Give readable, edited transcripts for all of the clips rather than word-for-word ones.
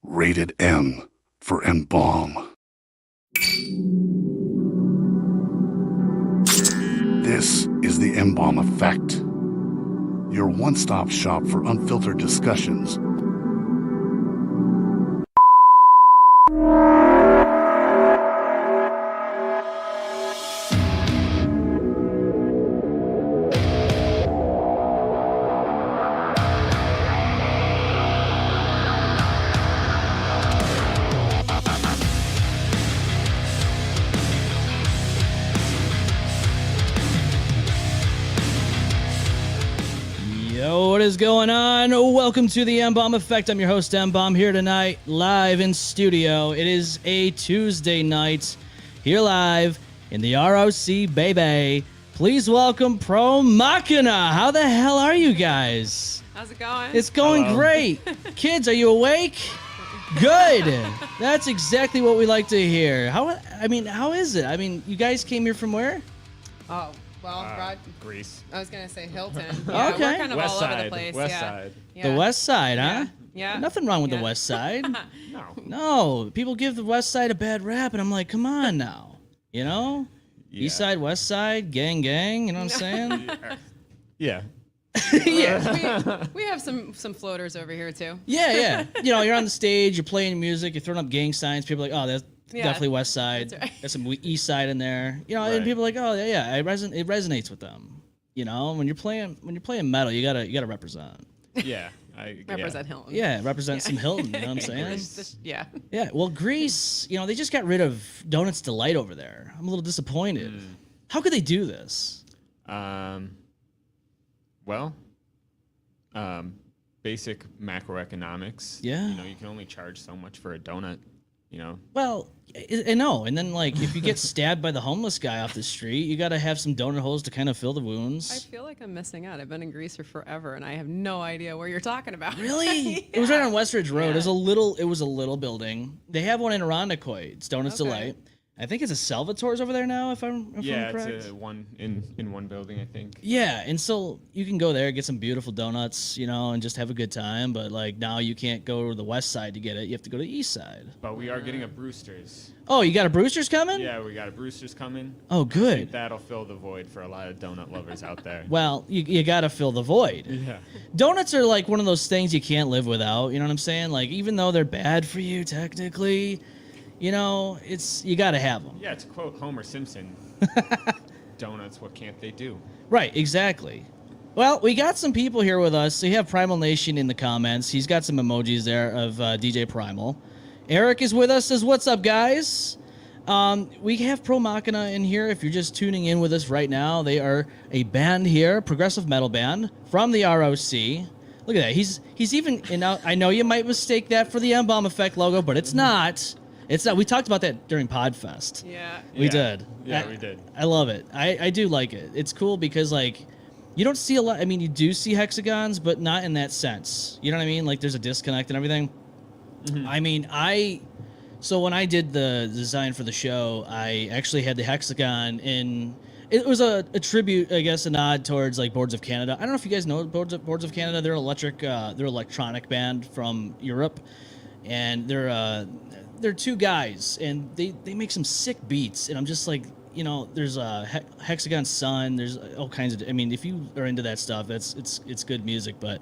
Rated M for M-Balm. This is the M-Balm Effect, your one-stop shop for unfiltered discussions. What is going on? Welcome to the M-Balm Effect. I'm your host, M-Balm, here tonight, live in studio. It is a Tuesday night, here live in the ROC, baby. Please welcome PROMACHINA. How the hell are you guys? How's it going? It's going great. Kids, are you awake? Good. That's exactly what we like to hear. How is it? You guys came here from where? Oh, well, Rod. Greece. I was going to say Hilton. Yeah, Okay. We're kind of West all side. over the place. West yeah. side. Yeah. The West Side, huh? Yeah. Nothing wrong with Yeah. the West Side. No. No, people give the West Side a bad rap, and I'm like, come on now. You know? Yeah. East Side, West Side, gang, gang. You know what I'm saying? Yeah. Yeah. We have some floaters over here, too. Yeah. You know, you're on the stage, you're playing music, you're throwing up gang signs. People are like, oh, that's Yeah. definitely West Side. That's right. There's some East Side in there. You know, and Right. people are like, oh, yeah, it resonates with them. You know, when you're playing metal, you gotta represent. Yeah. Represent Hilton. Yeah, represent some Hilton. You know what I'm saying? Yeah. Yeah, well, Greece, you know, they just got rid of Donuts Delight over there. I'm a little disappointed. How could they do this? basic macroeconomics. Yeah. You know, you can only charge so much for a donut. You know. Well, I know. And then, like, if you get stabbed by the homeless guy off the street, you got to have some donut holes to kind of fill the I wounds. feel like I'm missing out. I've been in Greece for forever, and I have no idea where you're talking about. Really? It was right on Westridge Road. It was a little building. They have one in Irondequoit. It's Donuts Okay. Delight. I think it's a Salvatore's over there now, if I'm correct. It's one in one building, I think. Yeah, and so you can go there, get some beautiful donuts, you know, and just have a good time. But like now you can't go to the west side to get it. You have to go to the east side. But we are getting a Brewster's. Oh, you got a Brewster's coming? Yeah, we got a Brewster's coming. Oh, good. That'll fill the void for a lot of donut lovers out there. Well, you got to fill the void. Yeah. Donuts are like one of those things you can't live without. You know what I'm saying? Like even though they're bad for you technically, you know, you got to have them. Yeah, to quote Homer Simpson, donuts, what can't they do? Right, exactly. Well, we got some people here with us. So you have Primal Nation in the comments. He's got some emojis there of DJ Primal. Eric is with us. Says, "What's up, guys?" We have PROMACHINA in here. If you're just tuning in with us right now, they are a band here, progressive metal band from the ROC. Look at that. He's even. And now I know you might mistake that for the M-Balm Effect logo, but it's not. It's not. We talked about that during Podfest. Yeah. We did. Yeah, we did. I love it. I do like it. It's cool because like you don't see a lot. I mean, you do see hexagons, but not in that sense. You know what I mean? Like there's a disconnect and everything. Mm-hmm. I mean, so when I did the design for the show, I actually had the hexagon in. It was a tribute, I guess, a nod towards like Boards of Canada. I don't know if you guys know Boards of Canada. They're they're electronic band from Europe, and they're two guys, and they make some sick beats, and I'm just like, you know, there's a Hexagon Sun, there's all kinds of. I mean, if you are into that stuff, it's good music, but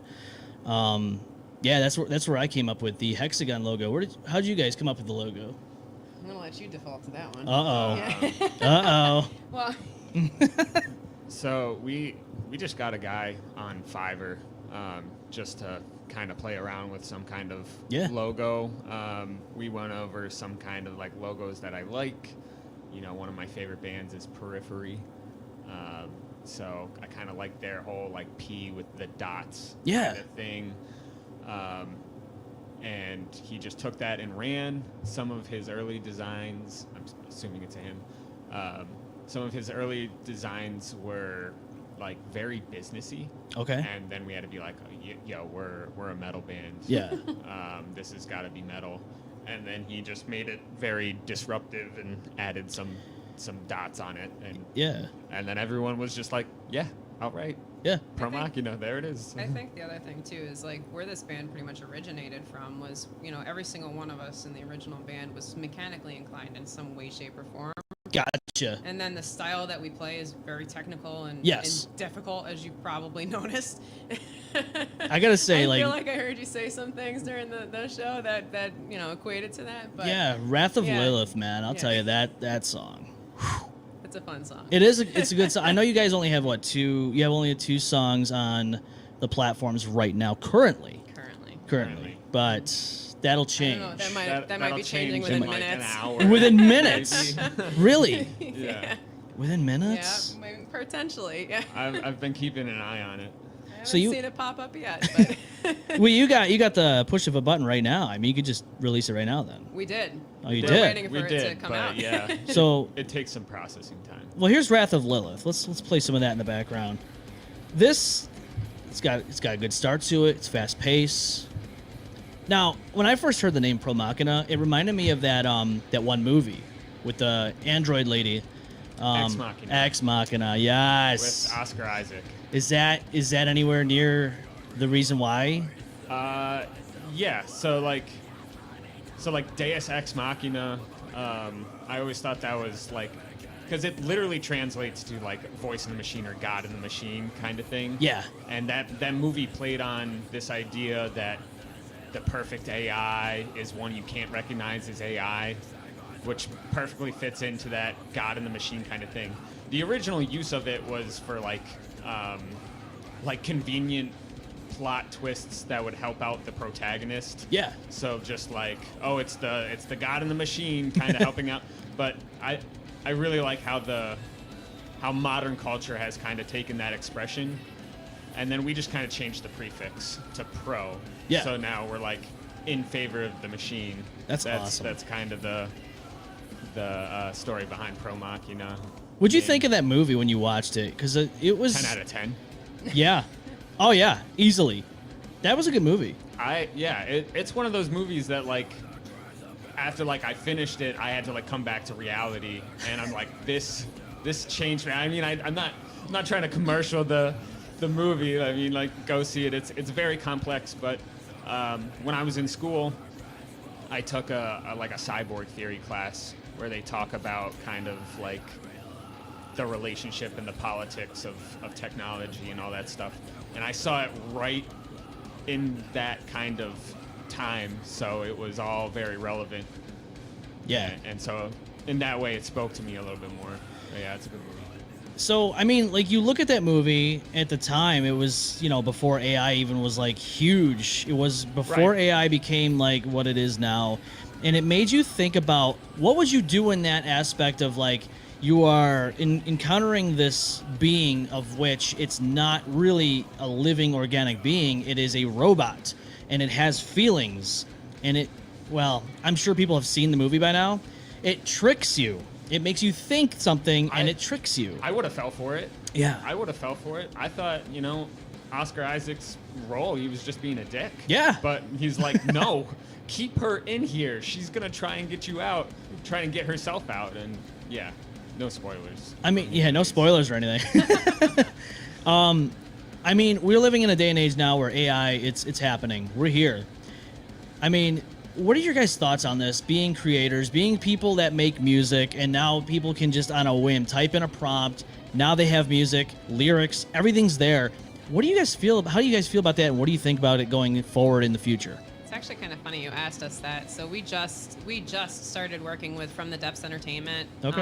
yeah, that's where I came up with the Hexagon logo. How did you guys come up with the logo? I'm gonna let you default to that one. Well. So we just got a guy on Fiverr just to kind of play around with some kind of logo. We went over some kind of like logos that I like. You know, one of my favorite bands is Periphery. So I kind of like their whole like P with the dots kind of thing. And he just took that and ran some of his early designs. I'm assuming it's him. Some of his early designs were like very businessy. Okay. And then we had to be like, yo, we're a metal band. Yeah. This has got to be metal. And then he just made it very disruptive and added some dots on it. And then everyone was just like, yeah, all right. Yeah. PROMACHINA, there it is. I think the other thing too is like where this band pretty much originated from was, you know, every single one of us in the original band was mechanically inclined in some way, shape, or form. Gotcha. And then the style that we play is very technical and difficult, as you probably noticed. I gotta say, I feel like I heard you say some things during the show that you know equated to that. But yeah, Wrath of Lilith, man. I'll tell you that song. It's a fun song. It is. It's a good song. I know you guys only have two. You have only 2 songs on the platforms right now, currently. But that'll change. I don't know, that might be changing within minutes. Like an hour. Within minutes? Really? Yeah. Within minutes? Yeah, maybe, potentially. Yeah. I've been keeping an eye on it. I haven't So you- seen it pop up yet, but Well, you got the push of a button right now. I mean, you could just release it right now. Then. we did. Oh, you We're did? waiting for We it did, to come but out. yeah, So, it takes some processing time. well, here's Wrath of Lilith. Let's play some of that in the background. It's got a good start to it. It's fast paced. Now, when I first heard the name PROMACHINA, it reminded me of that one movie with the android lady. Ex Machina. Ex Machina, yes. With Oscar Isaac. Is that anywhere near the reason why? Yeah. So like Deus Ex Machina. I always thought that was like, because it literally translates to like voice in the machine or God in the machine kind of thing. Yeah. And that movie played on this idea that the perfect AI is one you can't recognize as AI, which perfectly fits into that God in the machine kind of thing. The original use of it was for like convenient plot twists that would help out the protagonist. Yeah. So just like, oh, it's the God in the machine kind of helping out. But I really like how modern culture has kind of taken that expression And then we just kind of changed the prefix to pro. Yeah. So now we're like in favor of the machine. That's awesome. That's kind of the story behind PROMACHINA. What'd you think of that movie when you watched it? Because it was 10 out of 10. Yeah. Oh yeah, easily. That was a good movie. It's one of those movies that like after like I finished it, I had to like come back to reality, and I'm like this changed me. I mean, I'm not trying to commercial the movie. I mean, like go see it. It's very complex, but when I was in school, I took a cyborg theory class where they talk about kind of like the relationship and the politics of technology and all that stuff. And I saw it right in that kind of time, so it was all very relevant. Yeah. And so in that way, it spoke to me a little bit more. But yeah, it's a good movie. So, I mean, like, you look at that movie at the time, it was, before AI even was, like, huge. It was before AI became, like, what it is now. And it made you think about, what would you do in that aspect of, like, you are encountering this being of which it's not really a living organic being. It is a robot, and it has feelings. And I'm sure people have seen the movie by now. It tricks you. It makes you think something, and it tricks you. I would have fell for it. Yeah. I would have fell for it. I thought, Oscar Isaac's role, he was just being a dick. Yeah. But he's like, no, keep her in here. She's going to try and get you out, try and get herself out. And yeah, no spoilers. I mean, yeah, no spoilers or anything. I mean, we're living in a day and age now where AI, it's happening. We're here. I mean, what are your guys' thoughts on this? Being creators, being people that make music, and now people can just on a whim type in a prompt. Now they have music, lyrics, everything's there. What do you guys feel? How do you guys feel about that, and what do you think about it going forward in the future? It's actually kind of funny you asked us that. So we just started working with From the Depths Entertainment. Okay.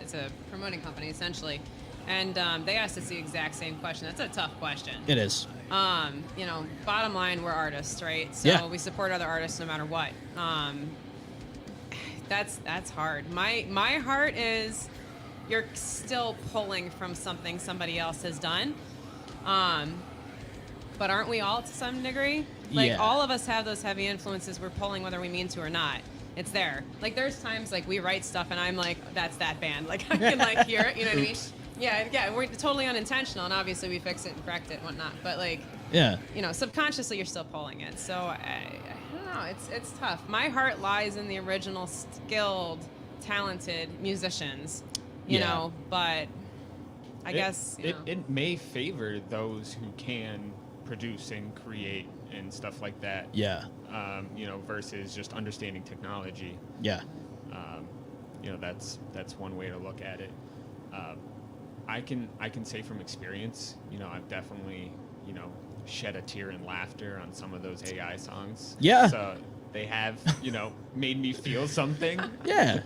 It's a promoting company essentially, and they asked us the exact same question. That's a tough question. It is. Bottom line, we're artists, right? So Yeah. we support other artists no matter what. That's hard. My heart is you're still pulling from something somebody else has done. But aren't we all to some degree? Like Yeah. all of us have those heavy influences we're pulling whether we mean to or not. It's there. Like there's times like we write stuff and I'm like, that's that band. Like I can like hear it, you know what I mean? Yeah, we're totally unintentional, and obviously we fix it and correct it and whatnot. But like, Yeah. Subconsciously you're still pulling it. So I don't know. It's tough. My heart lies in the original, skilled, talented musicians. You know, but I guess it may favor those who can produce and create and stuff like that. Yeah. Versus just understanding technology. Yeah. That's one way to look at it. I can say from experience, I've definitely, shed a tear in laughter on some of those AI songs. Yeah. So they have, made me feel something. Yeah.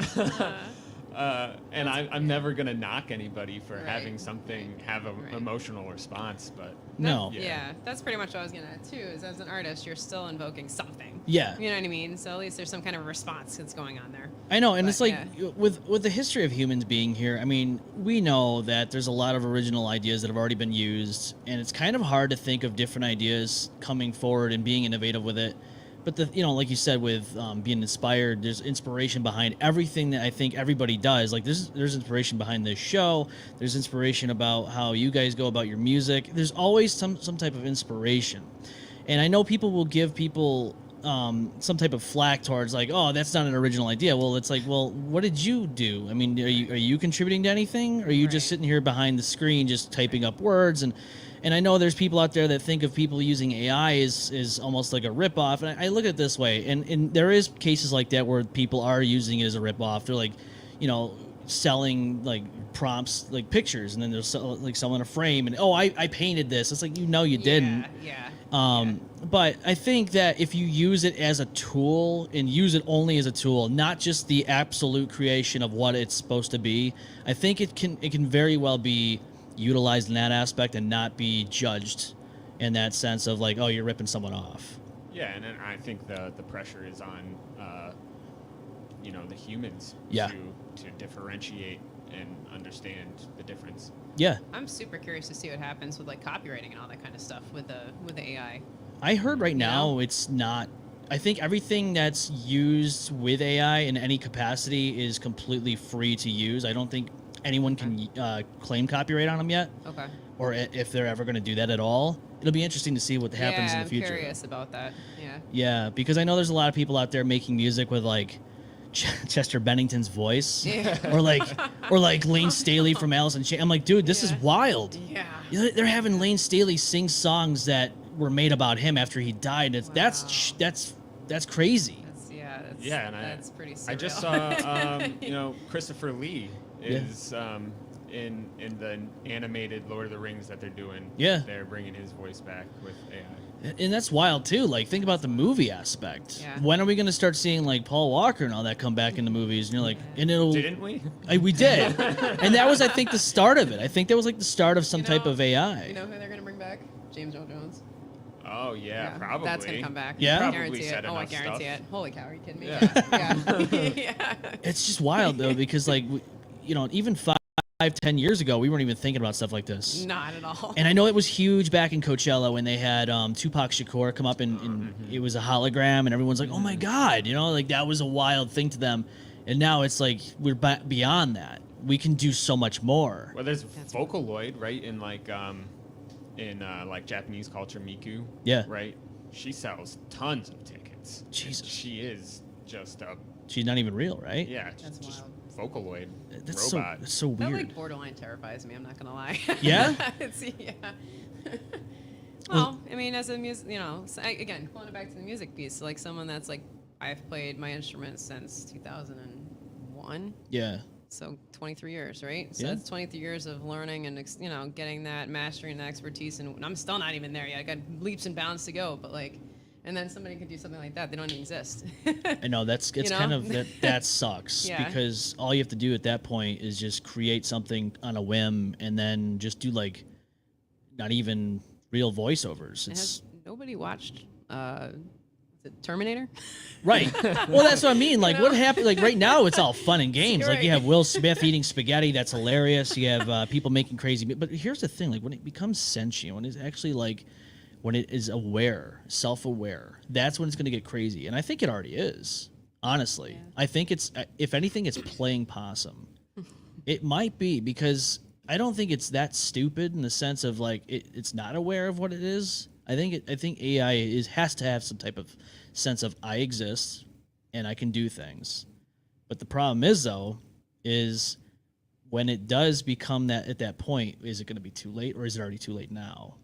And I'm never going to knock anybody for Right. having something have an emotional response, but No. Yeah, that's pretty much what I was gonna add too. Is as an artist, you're still invoking something. Yeah. You know what I mean? So at least there's some kind of response that's going on there. I know, and But, it's like yeah. with the history of humans being here, I mean, we know that there's a lot of original ideas that have already been used, and it's kind of hard to think of different ideas coming forward and being innovative with it. But like you said, with being inspired, there's inspiration behind everything that I think everybody does. Like there's inspiration behind this show. There's inspiration about how you guys go about your music. There's always some type of inspiration, and I know people will give people some type of flack towards like, oh, that's not an original idea. Well, it's like, well, what did you do? I mean, are you contributing to anything? Or are you just Right. sitting here behind the screen just typing up words? And I know there's people out there that think of people using AI is almost like a ripoff. And I look at it this way, and there is cases like that where people are using it as a ripoff. They're like, selling like prompts, like pictures, and then they're selling a frame, and I painted this. It's like, you didn't. Yeah. But I think that if you use it as a tool and use it only as a tool, not just the absolute creation of what it's supposed to be, I think it can very well be utilized in that aspect and not be judged in that sense of like, oh, you're ripping someone off. yeah, and then I think the pressure is on the humans Yeah. to differentiate and understand the difference. Yeah. I'm super curious to see what happens with like copywriting and all that kind of stuff with the AI. I heard right now it's not. I think everything that's used with AI in any capacity is completely free to use. I don't think anyone can claim copyright on them yet. Okay. Or if they're ever going to do that at all. It'll be interesting to see what happens in the future. I'm curious about that. Yeah. Yeah, because I know there's a lot of people out there making music with like Chester Bennington's voice, or like Lane Staley from Alice in Chains. I'm like, dude, this is wild. Yeah. They're having Lane Staley sing songs that were made about him after he died. That's crazy. That's pretty surreal. I just saw, Christopher Lee is in the animated Lord of the Rings that they're doing. Yeah. They're bringing his voice back with AI. And that's wild too. Like, think about the movie aspect. Yeah. When are we going to start seeing like Paul Walker and all that come back in the movies? And you're like, and it'll. Didn't we? We did. And that was, I think, the start of it. I think that was like the start of some type of AI. You know who they're going to bring back? James Earl Jones. Oh yeah, probably. That's gonna come back. Yeah? I guarantee it. I guarantee it. Holy cow, are you kidding me? Yeah. It's just wild though, because like, even 5-10 years ago, we weren't even thinking about stuff like this. Not at all. And I know it was huge back in Coachella when they had Tupac Shakur come up and it was a hologram, and everyone's like, "Oh my God!" Like that was a wild thing to them. And now it's like we're beyond that. We can do so much more. Well, there's Vocaloid, right? In like Japanese culture, Miku. Yeah. Right. She sells tons of tickets. Jesus. She is just a. She's not even real, right? Yeah. That's just wild. Vocaloid That's robot. that's so That weird. like borderline terrifies me. I'm not gonna lie. Yeah? Well, I mean, as a music, again, pulling it back to the music piece, like someone that's like, I've played my instrument since 2001. Yeah. So 23 years, right? So Yeah. that's 23 years of learning and getting that mastering and expertise. And I'm still not even there yet. I got leaps and bounds to go. But like, and then somebody could do something like that. They don't even exist. I know it's kind of that sucks because all you have to do at that point is just create something on a whim and then just do like not even real voiceovers. Has nobody watched is it Terminator? Right. Well, that's what I mean. Like, what happened? Like, right now, it's all fun and games. Like, you have Will Smith eating spaghetti. That's hilarious. You have people making crazy. But here's the thing. Like, when it becomes sentient, when it's actually like, when it is aware, self-aware, that's when it's going to get crazy. And I think it already is, honestly. Yeah. I think it's, if anything, it's playing possum. It might be, because I don't think it's that stupid in the sense of, like, it's not aware of what it is. I think AI has to have some type of sense of I exist and I can do things. But the problem is, though, is when it does become that at that point, is it going to be too late, or is it already too late now?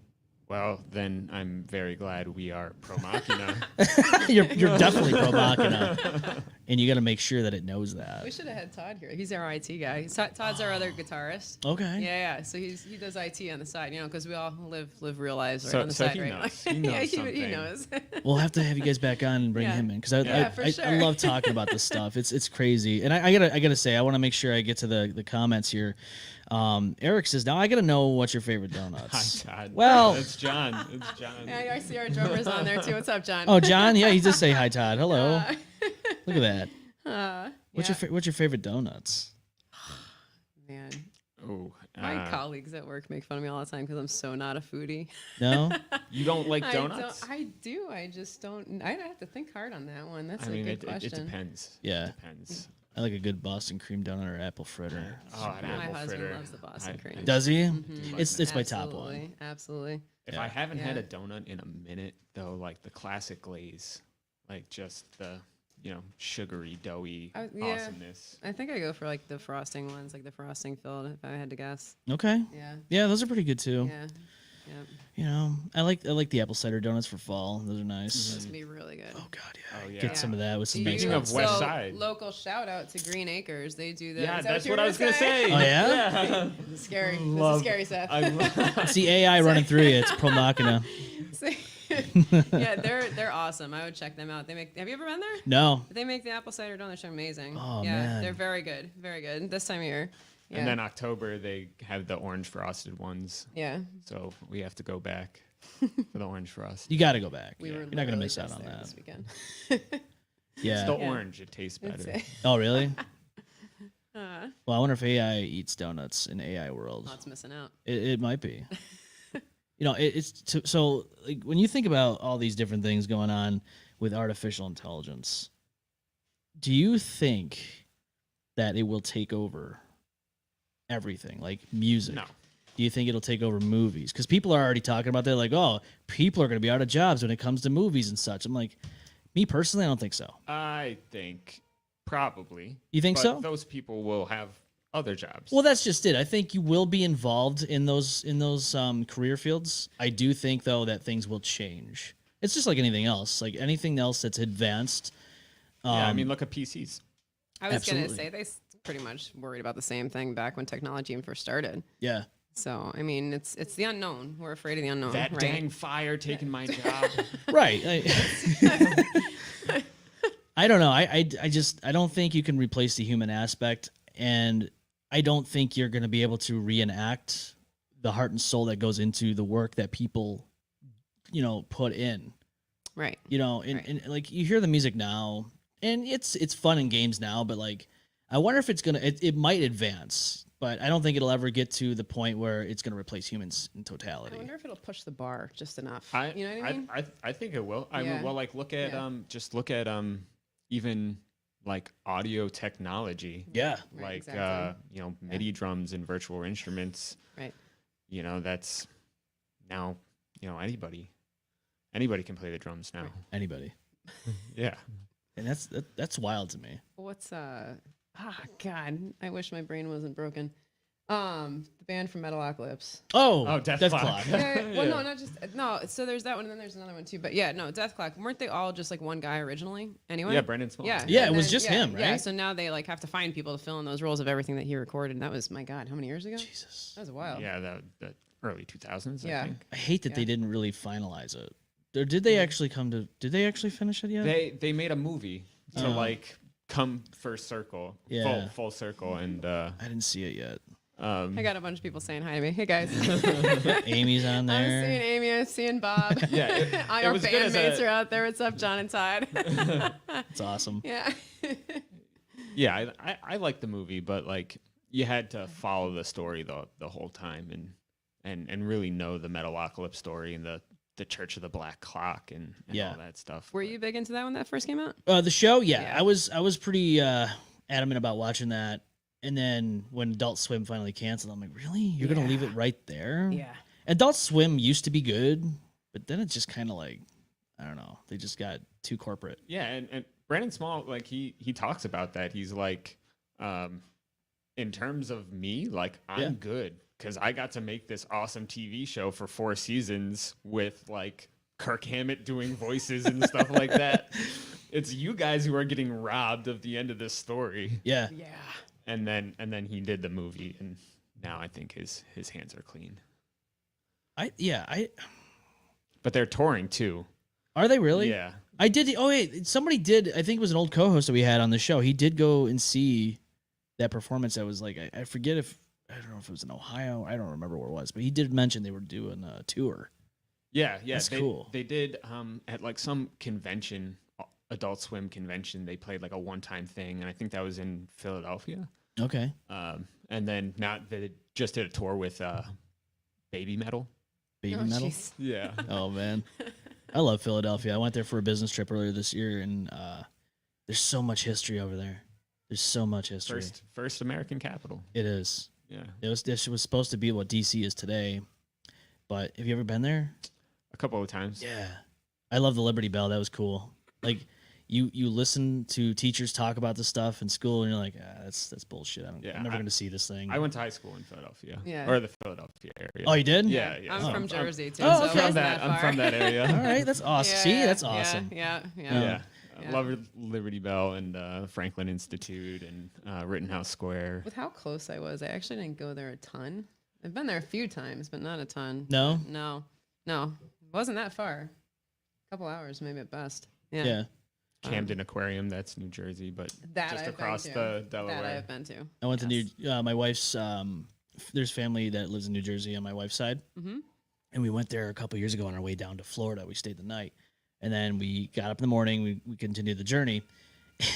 Well, then I'm very glad we are PROMACHINA. you're definitely PROMACHINA, and you got to make sure that it knows that. We should have had Todd here. He's our IT guy. Todd's our other guitarist. Okay. Yeah. So he does IT on the side, because we all live real lives right on the side, he right? knows. He knows he knows. We'll have to have you guys back on and bring him in, because I love talking about this stuff. It's crazy, and I gotta say, I want to make sure I get to the comments here. Eric says, now I gotta know what's your favorite donuts. Hi, Todd. Well, it's John. It's John. Yeah, I see our drummer's on there too. What's up, John? Oh, John. Yeah, he just say hi, Todd. Hello. Look at that. What's your favorite donuts? Man. Oh, my colleagues at work make fun of me all the time because I'm so not a foodie. No, you don't like donuts? I do. I just don't. I have to think hard on that one. That's a good question. It depends. Yeah, it depends. I like a good Boston cream donut or apple fritter. Oh, an my apple husband fritter. loves the Boston cream. Does he? Mm-hmm. It's my top one. Absolutely. If I haven't had a donut in a minute, though, like the classic glaze, like just the sugary, doughy awesomeness. I think I go for like the frosting ones, like the frosting filled, if I had to guess. Okay. Yeah, those are pretty good too. Yeah. I like the apple cider donuts for fall. Those are nice. Those can be really good. Oh God, yeah. Oh, yeah. Get some of that with some nice. Speaking of West Side, local shout out to Green Acres. They do that. Yeah, that's what I was gonna say. Oh yeah. It's scary. This is scary, Seth. It's the AI running through you. It's PROMACHINA. Yeah, they're awesome. I would check them out. Have you ever been there? No. They make the apple cider donuts. They're amazing. Oh yeah, man. they're very good. Very good. This time of year. Yeah. And then October they have the orange frosted ones. Yeah. So we have to go back for the orange frost. You got to go back. You're not gonna miss out on that this weekend. Yeah. It's the orange. It tastes better. Oh really? Well, I wonder if AI eats donuts in AI world. Lots missing out. It might be. So like when you think about all these different things going on with artificial intelligence, do you think that it will take over everything, like music? No. Do you think it'll take over movies? Because people are already talking about that, like, oh, people are going to be out of jobs when it comes to movies and such. I'm like, me personally, I don't think so. I think probably. You think but so? Those people will have other jobs. Well, that's just it. I think you will be involved in those career fields. I do think though that things will change. It's just like anything else. Like anything else that's advanced. Yeah, I mean, look at PCs. I was going to Absolutely. say they pretty much worried about the same thing back when technology even first started. Yeah. So I mean, it's the unknown. We're afraid of the unknown. That right? dang fire taking my job. Right. I don't know. I don't think you can replace the human aspect, and I don't think you're going to be able to reenact the heart and soul that goes into the work that people, put in. Right. And like you hear the music now, and it's fun in games now, but like I wonder if it might advance, but I don't think it'll ever get to the point where it's going to replace humans in totality. I wonder if it'll push the bar just enough. You know what I mean? I think it will. I Yeah. mean, well, like look at just look at even like audio technology. Yeah. Right, Like exactly. MIDI drums and virtual instruments. Right. That's now anybody can play the drums now. Anybody. Yeah. And that's wild to me. What's God, I wish my brain wasn't broken. The band from Metalocalypse. Oh, Death Death Clock. Clock. Yeah, well, no, not just no. So there's that one, and then there's another one too. But yeah, no, Death Clock. Weren't they all just like one guy originally? Anyway. Yeah, Brendan Small. Yeah. Yeah, and it was then- just him, Yeah. right? So now they like have to find people to fill in those roles of everything that he recorded. And that was, my God, how many years ago? Jesus. That was a while. Yeah, the early 2000s. Yeah. I think. I hate that they didn't really finalize it. Or did they actually did they actually finish it yet? They made a movie to like come first circle, Yeah. full circle, and I didn't see it yet. I got a bunch of people saying hi to me. Hey guys. Amy's on I'm there. seeing Amy. I'm seeing Bob. yeah, All it your was good as bandmates a- are out there. What's up, John and Todd? It's awesome. Yeah. yeah, I like the movie, but like you had to follow the story the whole time and really know the Metalocalypse story and the Church of the Black Clock and Yeah. all that stuff. Were you big into that when that first came out? The show, yeah. Yeah. I was pretty adamant about watching that. And then when Adult Swim finally canceled, I'm like, really? You're gonna leave it right there? Yeah. Adult Swim used to be good, but then it's just kind of like, I don't know. They just got too corporate. Yeah, and Brandon Small, like he talks about that. He's like, in terms of me, like I'm good because I got to make this awesome TV show for 4 seasons with like Kirk Hammett doing voices and stuff like that. It's you guys who are getting robbed of the end of this story. Yeah. Yeah. And then he did the movie, and now I think his hands are clean. But they're touring too. Are they really? Yeah. I did. Oh wait, somebody did. I think it was an old co-host that we had on the show. He did go and see that performance. I was like, I forget if I don't know if it was in Ohio. I don't remember where it was, but he did mention they were doing a tour. Yeah. That's cool. They did at like some convention, Adult Swim convention. They played like a one-time thing, and I think that was in Philadelphia. Okay. And then now they just did a tour with Baby Metal. Baby Oh, Metal. jeez. Yeah. Oh man, I love Philadelphia. I went there for a business trip earlier this year, and there's so much history over there. There's so much history. First American capital. It is. Yeah. This was supposed to be what DC is today, but have you ever been there? A couple of times. Yeah, I love the Liberty Bell. That was cool. Like you listen to teachers talk about this stuff in school, and you're like, that's bullshit. I'm never going to see this thing. I went to high school in Philadelphia. Yeah. Or the Philadelphia area. Oh, you did? Yeah. I'm from Jersey too. Oh, so okay. it wasn't that I'm from far. that area. All right, that's awesome. See, Yeah, that's awesome. Yeah. Yeah. I Yeah. love Liberty Bell and Franklin Institute and Rittenhouse Square. With how close I was, I actually didn't go there a ton. I've been there a few times, but not a ton. No? No. It wasn't that far. A couple hours, maybe at best. Yeah. Yeah. Camden Aquarium, that's New Jersey, but That just I've across been to. the Delaware. That I've been to. I went Yes. to my wife's. There's family that lives in New Jersey on my wife's side, and we went there a couple years ago on our way down to Florida. We stayed the night, and then we got up in the morning. We continued the journey,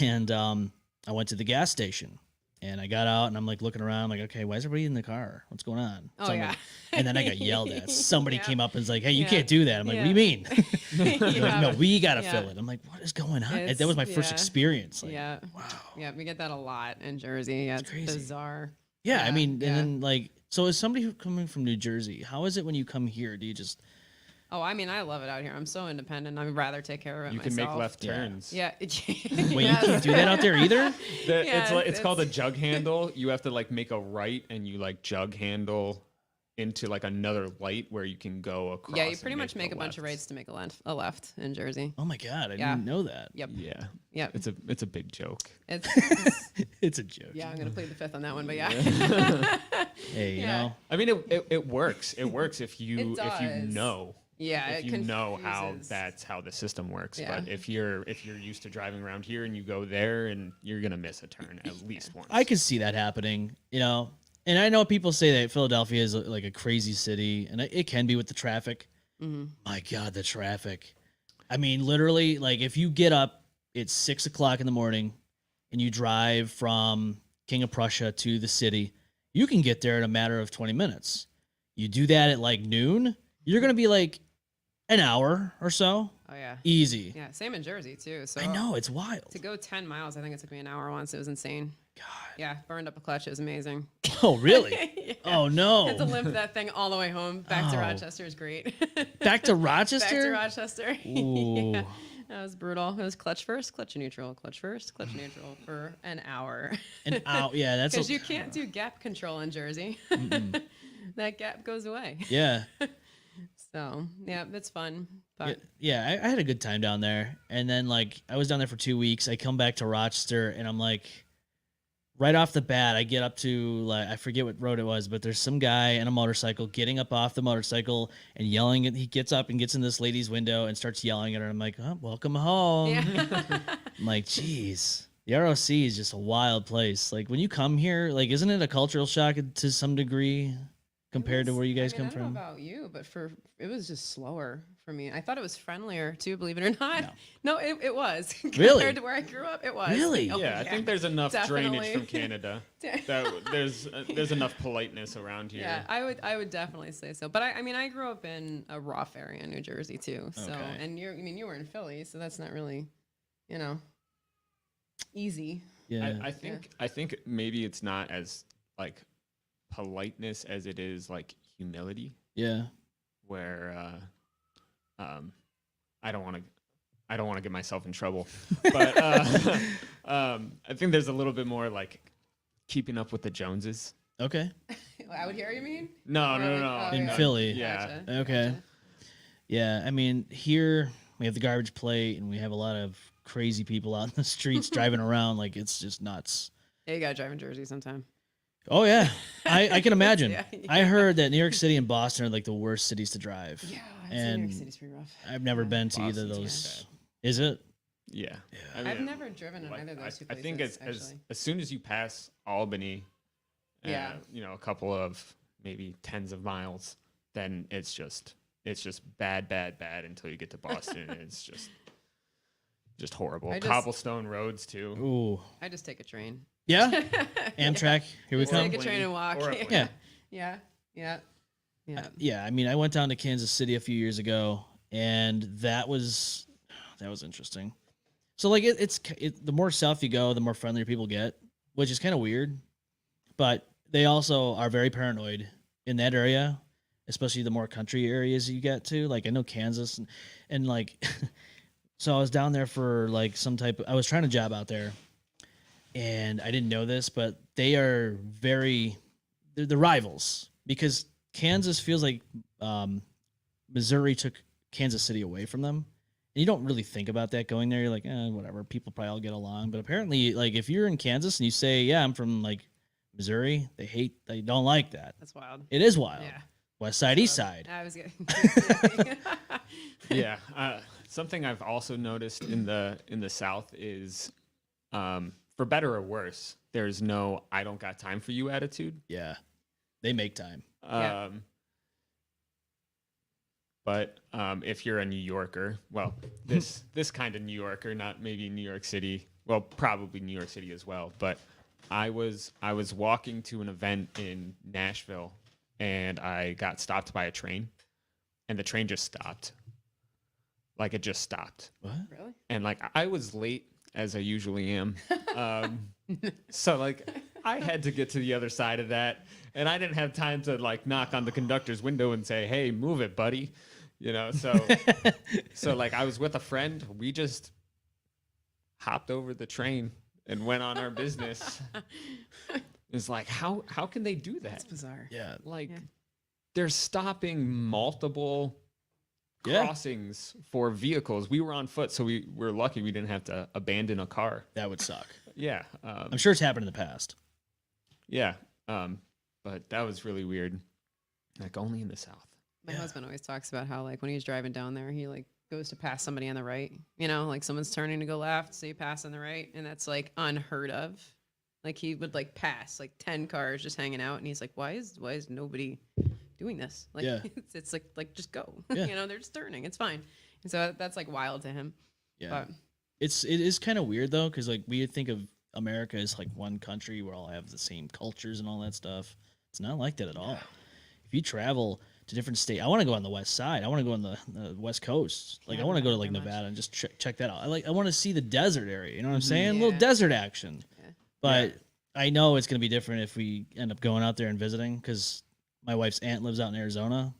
and I went to the gas station, And I got out and I'm like looking around, like, okay, why is everybody in the car? What's going on? Oh, So I'm yeah. like- and then I got yelled at. Somebody Yeah. came up and was like, hey, you Yeah. can't do that. I'm like, what do you mean? They're like, Yeah. no, we got to Yeah. fill it. I'm like, what is going on? It's- That was my first yeah. experience. Like, Yeah. wow. Yeah, we get that a lot in Jersey. Yeah, it's crazy. bizarre. Yeah, I Yeah, mean, yeah. and then like, so as somebody who coming from New Jersey, how is it when you come here? Do you just, Oh, I mean, I love it out here. I'm so independent. I'd rather take care of it You myself. can make left Yeah. turns. Yeah. wait, you can't do that out there either? Yeah, It's called a jug handle. You have to like make a right and you like jug handle into like another light where you can go across. Yeah, you and pretty much make the a bunch of left. rights to make a left in Jersey. Oh my God, I Yeah. didn't know that. Yep. Yeah. Yep. It's a big joke. It's, It's a joke. yeah, I'm gonna plead the fifth on that one, but yeah. Hey, you Yeah. know, I mean, it works. It works if you It does. know. Yeah, If it you know how confuses. that's how the system works. Yeah. But if you're used to driving around here and you go there and you're gonna miss a turn at least once. I could see that happening, you know, and I know people say that Philadelphia is like a crazy city, and it can be with the traffic. My God, the traffic. I mean, literally, like if you get up, it's 6 o'clock in the morning and you drive from King of Prussia to the city, you can get there in a matter of 20 minutes. You do that at like noon, you're going to be like an hour or so. Oh yeah. Easy. Yeah, same in Jersey too. So I know, it's wild. to go 10 miles, I think it took me an hour once. It was insane. God. Yeah, burned up a clutch. It was amazing. Oh, really? Yeah. Oh, Had to no. limp that thing all the way home. Back to Oh. Rochester is great. Back to Back to Rochester? Rochester. Ooh. Yeah, that was brutal. It was clutch first, clutch neutral, clutch first, clutch neutral for an hour. And out. Yeah, that's Because you can't do gap control in Jersey. That gap goes away. Yeah. So yeah, it's fun. But Yeah, I had a good time down there. And then like I was down there for 2 weeks. I come back to Rochester and I'm like, right off the bat, I get up to like I forget what road it was, but there's some guy on a motorcycle getting up off the motorcycle and yelling. He gets up and gets in this lady's window and starts yelling at her. I'm like, oh, welcome home. yeah. I'm like, geez. The ROC is just a wild place. Like when you come here, like isn't it a cultural shock to some degree compared to where you guys come I don't from? know about you, but it was just slower for me. I thought it was friendlier too, believe it or not. No, it was. Really? Compared to where I grew up, it was. Really? Oh, yeah, I think there's enough drainage Definitely. from Canada that there's enough politeness around here. Yeah, I would definitely say so. But I mean, I grew up in a rough area in New Jersey too. So, Okay. and you were in Philly, so that's not really, easy. Yeah. I think maybe it's not as like politeness as it is like humility, yeah. where I don't want to get myself in trouble, but I think there's a little bit more like keeping up with the Joneses. Okay. Out here, you mean? No, Or no, like- no, oh, In yeah. Philly. Yeah. Gotcha, Okay. gotcha. Yeah, I mean, here we have the garbage plate and we have a lot of crazy people out in the streets driving around like it's just nuts. Yeah, you gotta drive in Jersey sometime. Oh yeah. I can imagine. Yeah. I heard that New York City and Boston are like the worst cities to drive. Yeah, New York And- City's pretty rough. I've never been to either of Boston's those. Is it? Yeah. I've never driven in either of those two I places. think as soon as you pass Albany, Yeah. a couple of maybe tens of miles, then it's just bad until you get to Boston. And it's just horrible. I just- Cobblestone roads too. Ooh. I just take a train. Yeah? Amtrak, here we Just come. take a train and walk. Or a plane. Yeah. Yeah. Yeah. Yeah. Yeah, I mean, I went down to Kansas City a few years ago, and that was interesting. So like, the more south you go, the more friendlier people get, which is kind of weird. But they also are very paranoid in that area, especially the more country areas you get to. Like I know Kansas, and like, so I was down there for like I was trying a job out there, and I didn't know this, but they're rivals because Kansas feels like Missouri took Kansas City away from them. And you don't really think about that going there. You're like, whatever. People probably all get along. But apparently, like, if you're in Kansas and you say, yeah, I'm from, like, Missouri, they don't like that. That's wild. It is wild. Yeah. West side, east side. I was getting. Yeah. Something I've also noticed in the South is, for better or worse, there's no "I don't got time for you" attitude. Yeah. They make time. Yeah. But if you're a New Yorker, well, this kind of New Yorker, not maybe New York City, well, probably New York City as well, but I was walking to an event in Nashville, and I got stopped by a train, and the train just stopped. Like, it just stopped. What? Really? And like, I was late, as I usually am. So like, I had to get to the other side of that, and I didn't have time to like knock on the conductor's window and say, "Hey, move it, buddy." You know, so like, I was with a friend. We just hopped over the train and went on our business. It's like, how can they do that? That's bizarre. Yeah. Like, they're stopping multiple crossings for vehicles. We were on foot, so we were lucky we didn't have to abandon a car. That would suck. Yeah. I'm sure it's happened in the past. Yeah. But that was really weird. Like, only in the South. My husband always talks about how, like, when he's driving down there, he like goes to pass somebody on the right. You know, like someone's turning to go left, so you pass on the right, and that's like unheard of. Like, he would like pass like 10 cars just hanging out, and he's like, why is nobody doing this? Like, it's like just go. Yeah. You know, they're just turning. It's fine. And so that's like wild to him. Yeah. But it is kind of weird though, because like we think of America as like one country where all have the same cultures and all that stuff. It's not like that at all. If you travel to different states, I want to go on the west side. I want to go on the west coast. Like, I want to go to like Nevada and just check that out. I want to see the desert area. You know what I'm saying? A little desert action. Yeah. But I know it's going to be different if we end up going out there and visiting, because my wife's aunt lives out in Arizona,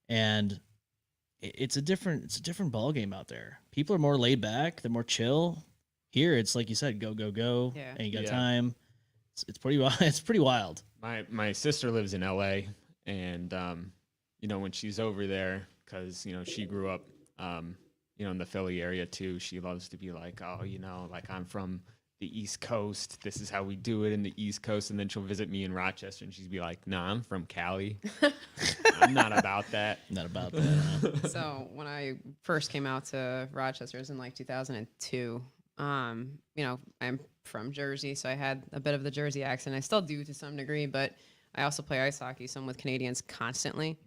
and it's a different ball game out there. People are more laid back. They're more chill. Here, it's like you said, go, and you got time. It's pretty wild. It's pretty wild. My sister lives in LA, and you know, when she's over there, because you know, she grew up you know, in the Philly area too. She loves to be like, oh, you know, like, I'm from the East Coast. This is how we do it in the East Coast. And then she'll visit me in Rochester, and she'd be like, "Nah, I'm from Cali. I'm not about that." Not about that. Huh? So when I first came out to Rochester, it was in like 2002. You know, I'm from Jersey, so I had a bit of the Jersey accent. I still do to some degree, but I also play ice hockey, so I'm with Canadians constantly.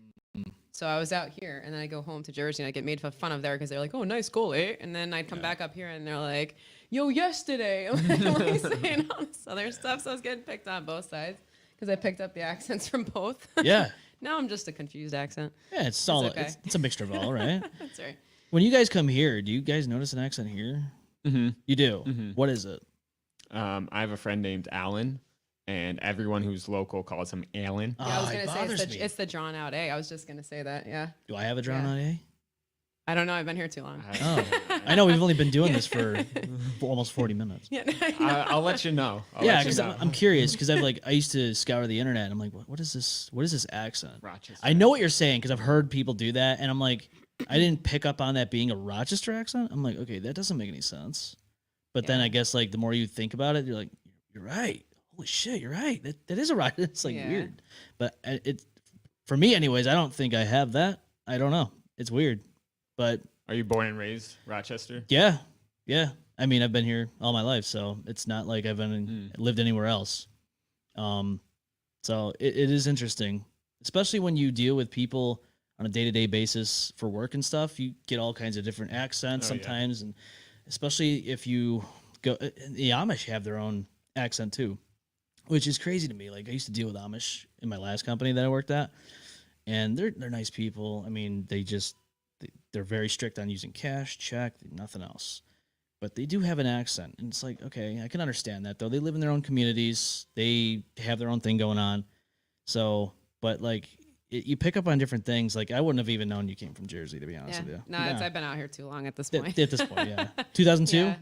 So I was out here, and then I go home to Jersey, and I get made fun of there because they're like, "Oh, nice goal, eh?" And then I'd come back up here, and they're like, "Yo, yesterday," I'm like saying all this other stuff. So I was getting picked on both sides because I picked up the accents from both. Yeah. Now I'm just a confused accent. Yeah, it's solid. okay. It's a mixture of all, right? That's right. When you guys come here, do you guys notice an accent here? Mm-hmm. You do. Mm-hmm. What is it? I have a friend named Alan, and everyone who's local calls him Alan. Yeah, I was it gonna bothers say me. it's the drawn out A. I was just gonna say that. Yeah. Do I have a drawn out A? I don't know. I've been here too long. Oh, I know we've only been doing this for almost 40 minutes. Yeah. I'll let you know. Yeah, because I'm curious, because I used to scour the internet. And I'm like, what is this? What is this accent? Rochester. I know what you're saying because I've heard people do that, and I'm like, I didn't pick up on that being a Rochester accent. I'm like, okay, that doesn't make any sense. But then I guess like the more you think about it, you're like, you're right. Holy shit, you're right. That is a Rochester. It's like weird. But it, for me, anyways, I don't think I have that. I don't know. It's weird. But Are you born and raised Rochester? yeah. I mean, I've been here all my life, so it's not like I've lived anywhere else. So it is interesting, especially when you deal with people on a day-to-day basis for work and stuff. You get all kinds of different accents sometimes, and especially if you go, the Amish have their own accent too, which is crazy to me. Like, I used to deal with Amish in my last company that I worked at, and they're nice people. I mean, they're very strict on using cash, check, nothing else. But they do have an accent, and it's like, okay, I can understand that though. They live in their own communities, they have their own thing going on. So, but like, you pick up on different things. Like, I wouldn't have even known you came from Jersey, to be honest with you. No, I've been out here too long at this point. At this point, yeah. 2002?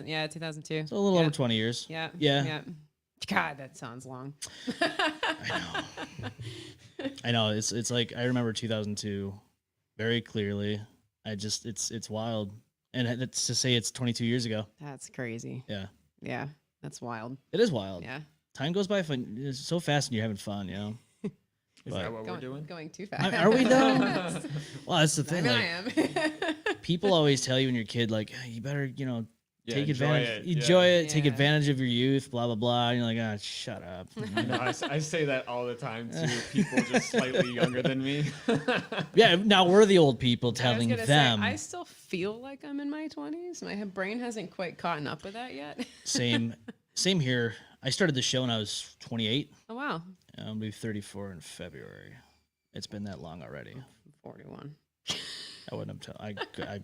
Yeah, 2002. So a little over 20 years. Yeah. God, that sounds long. I know. It's like, I remember 2002 very clearly. It's wild. And it's to say it's 22 years ago. That's crazy. Yeah. Yeah, that's wild. It is wild. Yeah. Time goes by so fast and you're having fun, you know? Is that what we're doing? Going too fast. Are we though? Well, that's the thing. I Like, am. people always tell you when you're a kid, like, hey, you better, take advantage. Enjoy It. Take Yeah. advantage of your youth. Blah blah blah. And you're like, ah, shut up. No, I say that all the time to people just slightly younger than me. Yeah. Now we're the old people I was telling gonna them. say, I still feel like I'm in my 20s. My brain hasn't quite caught up with that yet. Same here. I started the show when I was 28. Oh wow. I'll be 34 in February. It's been that long already. 41. I wouldn't have. I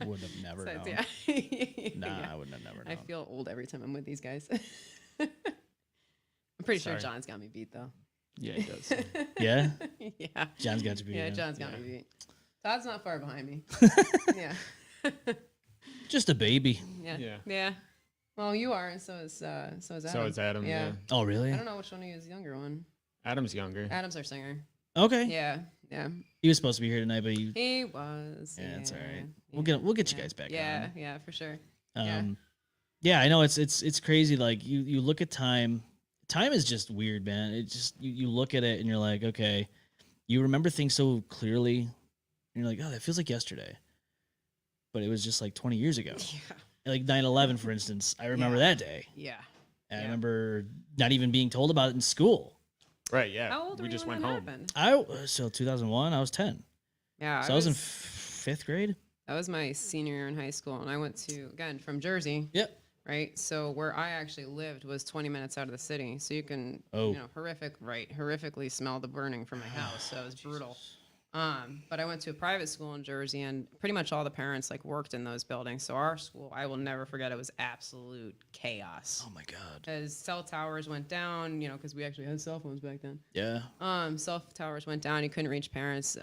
would have never known. Yeah. Nah, I wouldn't have never known. I feel old every time I'm with these guys. I'm pretty sure John's got me beat though. Yeah, he does. Yeah. Yeah. John's got to be. Yeah, John's got me beat. Todd's not far behind me. Yeah. Just a baby. Yeah. Yeah. Yeah. Well, you are, and so is Adam. So is Adam. Yeah. Oh, really? I don't know which one of you is the younger one. Adam's younger. Adam's our singer. Okay. Yeah. Yeah. He was supposed to be here tonight, but He was. Yeah, it's all right. Yeah. We'll get you guys back. Yeah. on. Yeah, for sure. Yeah, I know it's crazy. Like you look at time. Time is just weird, man. It just you look at it and you're like, okay, you remember things so clearly, and you're like, oh, that feels like yesterday, but it was just like 20 years ago. Yeah. Like 9/11, for instance, I remember that day. Yeah. And I remember not even being told about it in school. Right. Yeah. How old were we you just when went that home. happened? So 2001, I was 10. Yeah. So I was in fifth grade. That was my senior year in high school, and I went to, again, from Jersey. Yep. Right. So where I actually lived was 20 minutes out of the city. So you can, horrifically smell the burning from my house. So it was brutal. But I went to a private school in Jersey, and pretty much all the parents like worked in those buildings. So our school, I will never forget, it was absolute chaos. Oh my God. As cell towers went down, because we actually had cell phones back then. Yeah. Cell towers went down. You couldn't reach parents.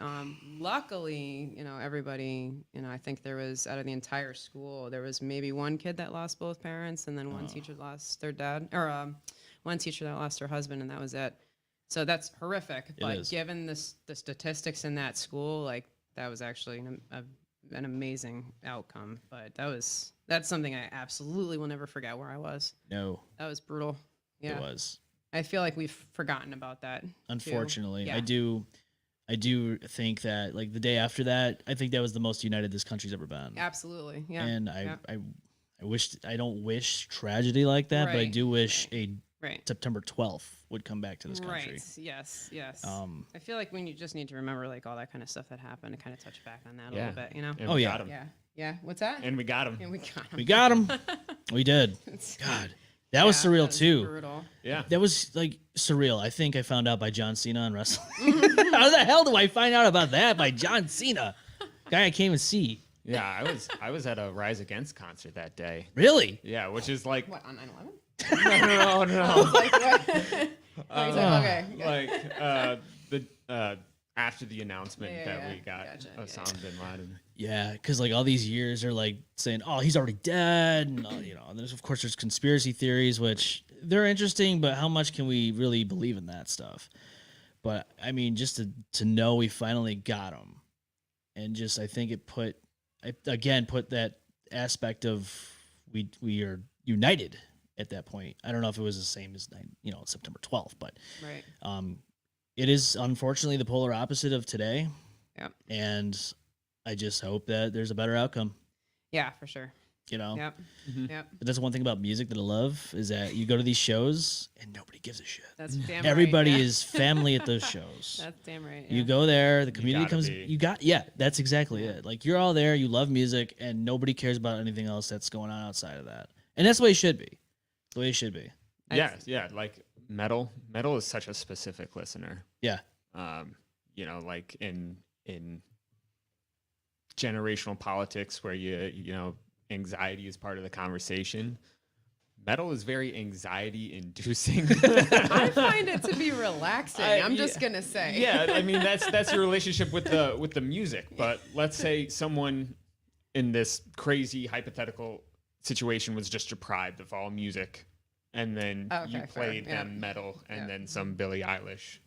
Luckily, everybody, I think there was, out of the entire school, there was maybe one kid that lost both parents, and then one teacher lost their dad, or one teacher that lost her husband, and that was it. So that's horrific. But given the statistics in that school, like that was actually an amazing outcome. But that's something I absolutely will never forget where I was. No. That was brutal. Yeah. It was. I feel like we've forgotten about that. Unfortunately, Yeah. I do think that like the day after that, I think that was the most united this country's ever been. Absolutely. Yeah. And I don't wish tragedy like that, but I do wish September 12th would come back to this country. Right. Yes. Yes. I feel like when you just need to remember like all that kind of stuff that happened and kind of touch back on that a little bit, And Oh we yeah. got him. Yeah. Yeah. What's that? And we got him. And we got him. We got him. We did. God, that was surreal too. Brutal. Yeah. That was like surreal. I think I found out by John Cena on wrestling. How the hell do I find out about that by John Cena? Guy I can't even see. Yeah, I was at a Rise Against concert that day. Really? Yeah, which is like What, on 9/11? no. Like what? Okay. The after the announcement that we got Gotcha. Osama bin Laden. Yeah, because like all these years are like saying, "Oh, he's already dead," and and there's of course there's conspiracy theories, which they're interesting, but how much can we really believe in that stuff? But I mean, just to know we finally got him, and just I think it put that aspect of we are united at that point. I don't know if it was the same as September 12th, but it is unfortunately the polar opposite of today. Yeah. And I just hope that there's a better outcome. Yeah, for sure. Yep. Mm-hmm. Yep. But that's one thing about music that I love is that you go to these shows and nobody gives a shit. That's damn Everybody right. is family at those shows. That's damn right. You go there, the community comes. Be. That's exactly it. Like you're all there, you love music, and nobody cares about anything else that's going on outside of that. And that's the way it should be. The way it should be. Yeah. Like metal is such a specific listener. Yeah. Like in generational politics where anxiety is part of the conversation. Metal is very anxiety inducing. I find it to be relaxing. I'm just gonna say. Yeah, I mean that's your relationship with the music. But let's say someone in this crazy hypothetical situation was just deprived of all music, and then you played them metal and then some Billie Eilish.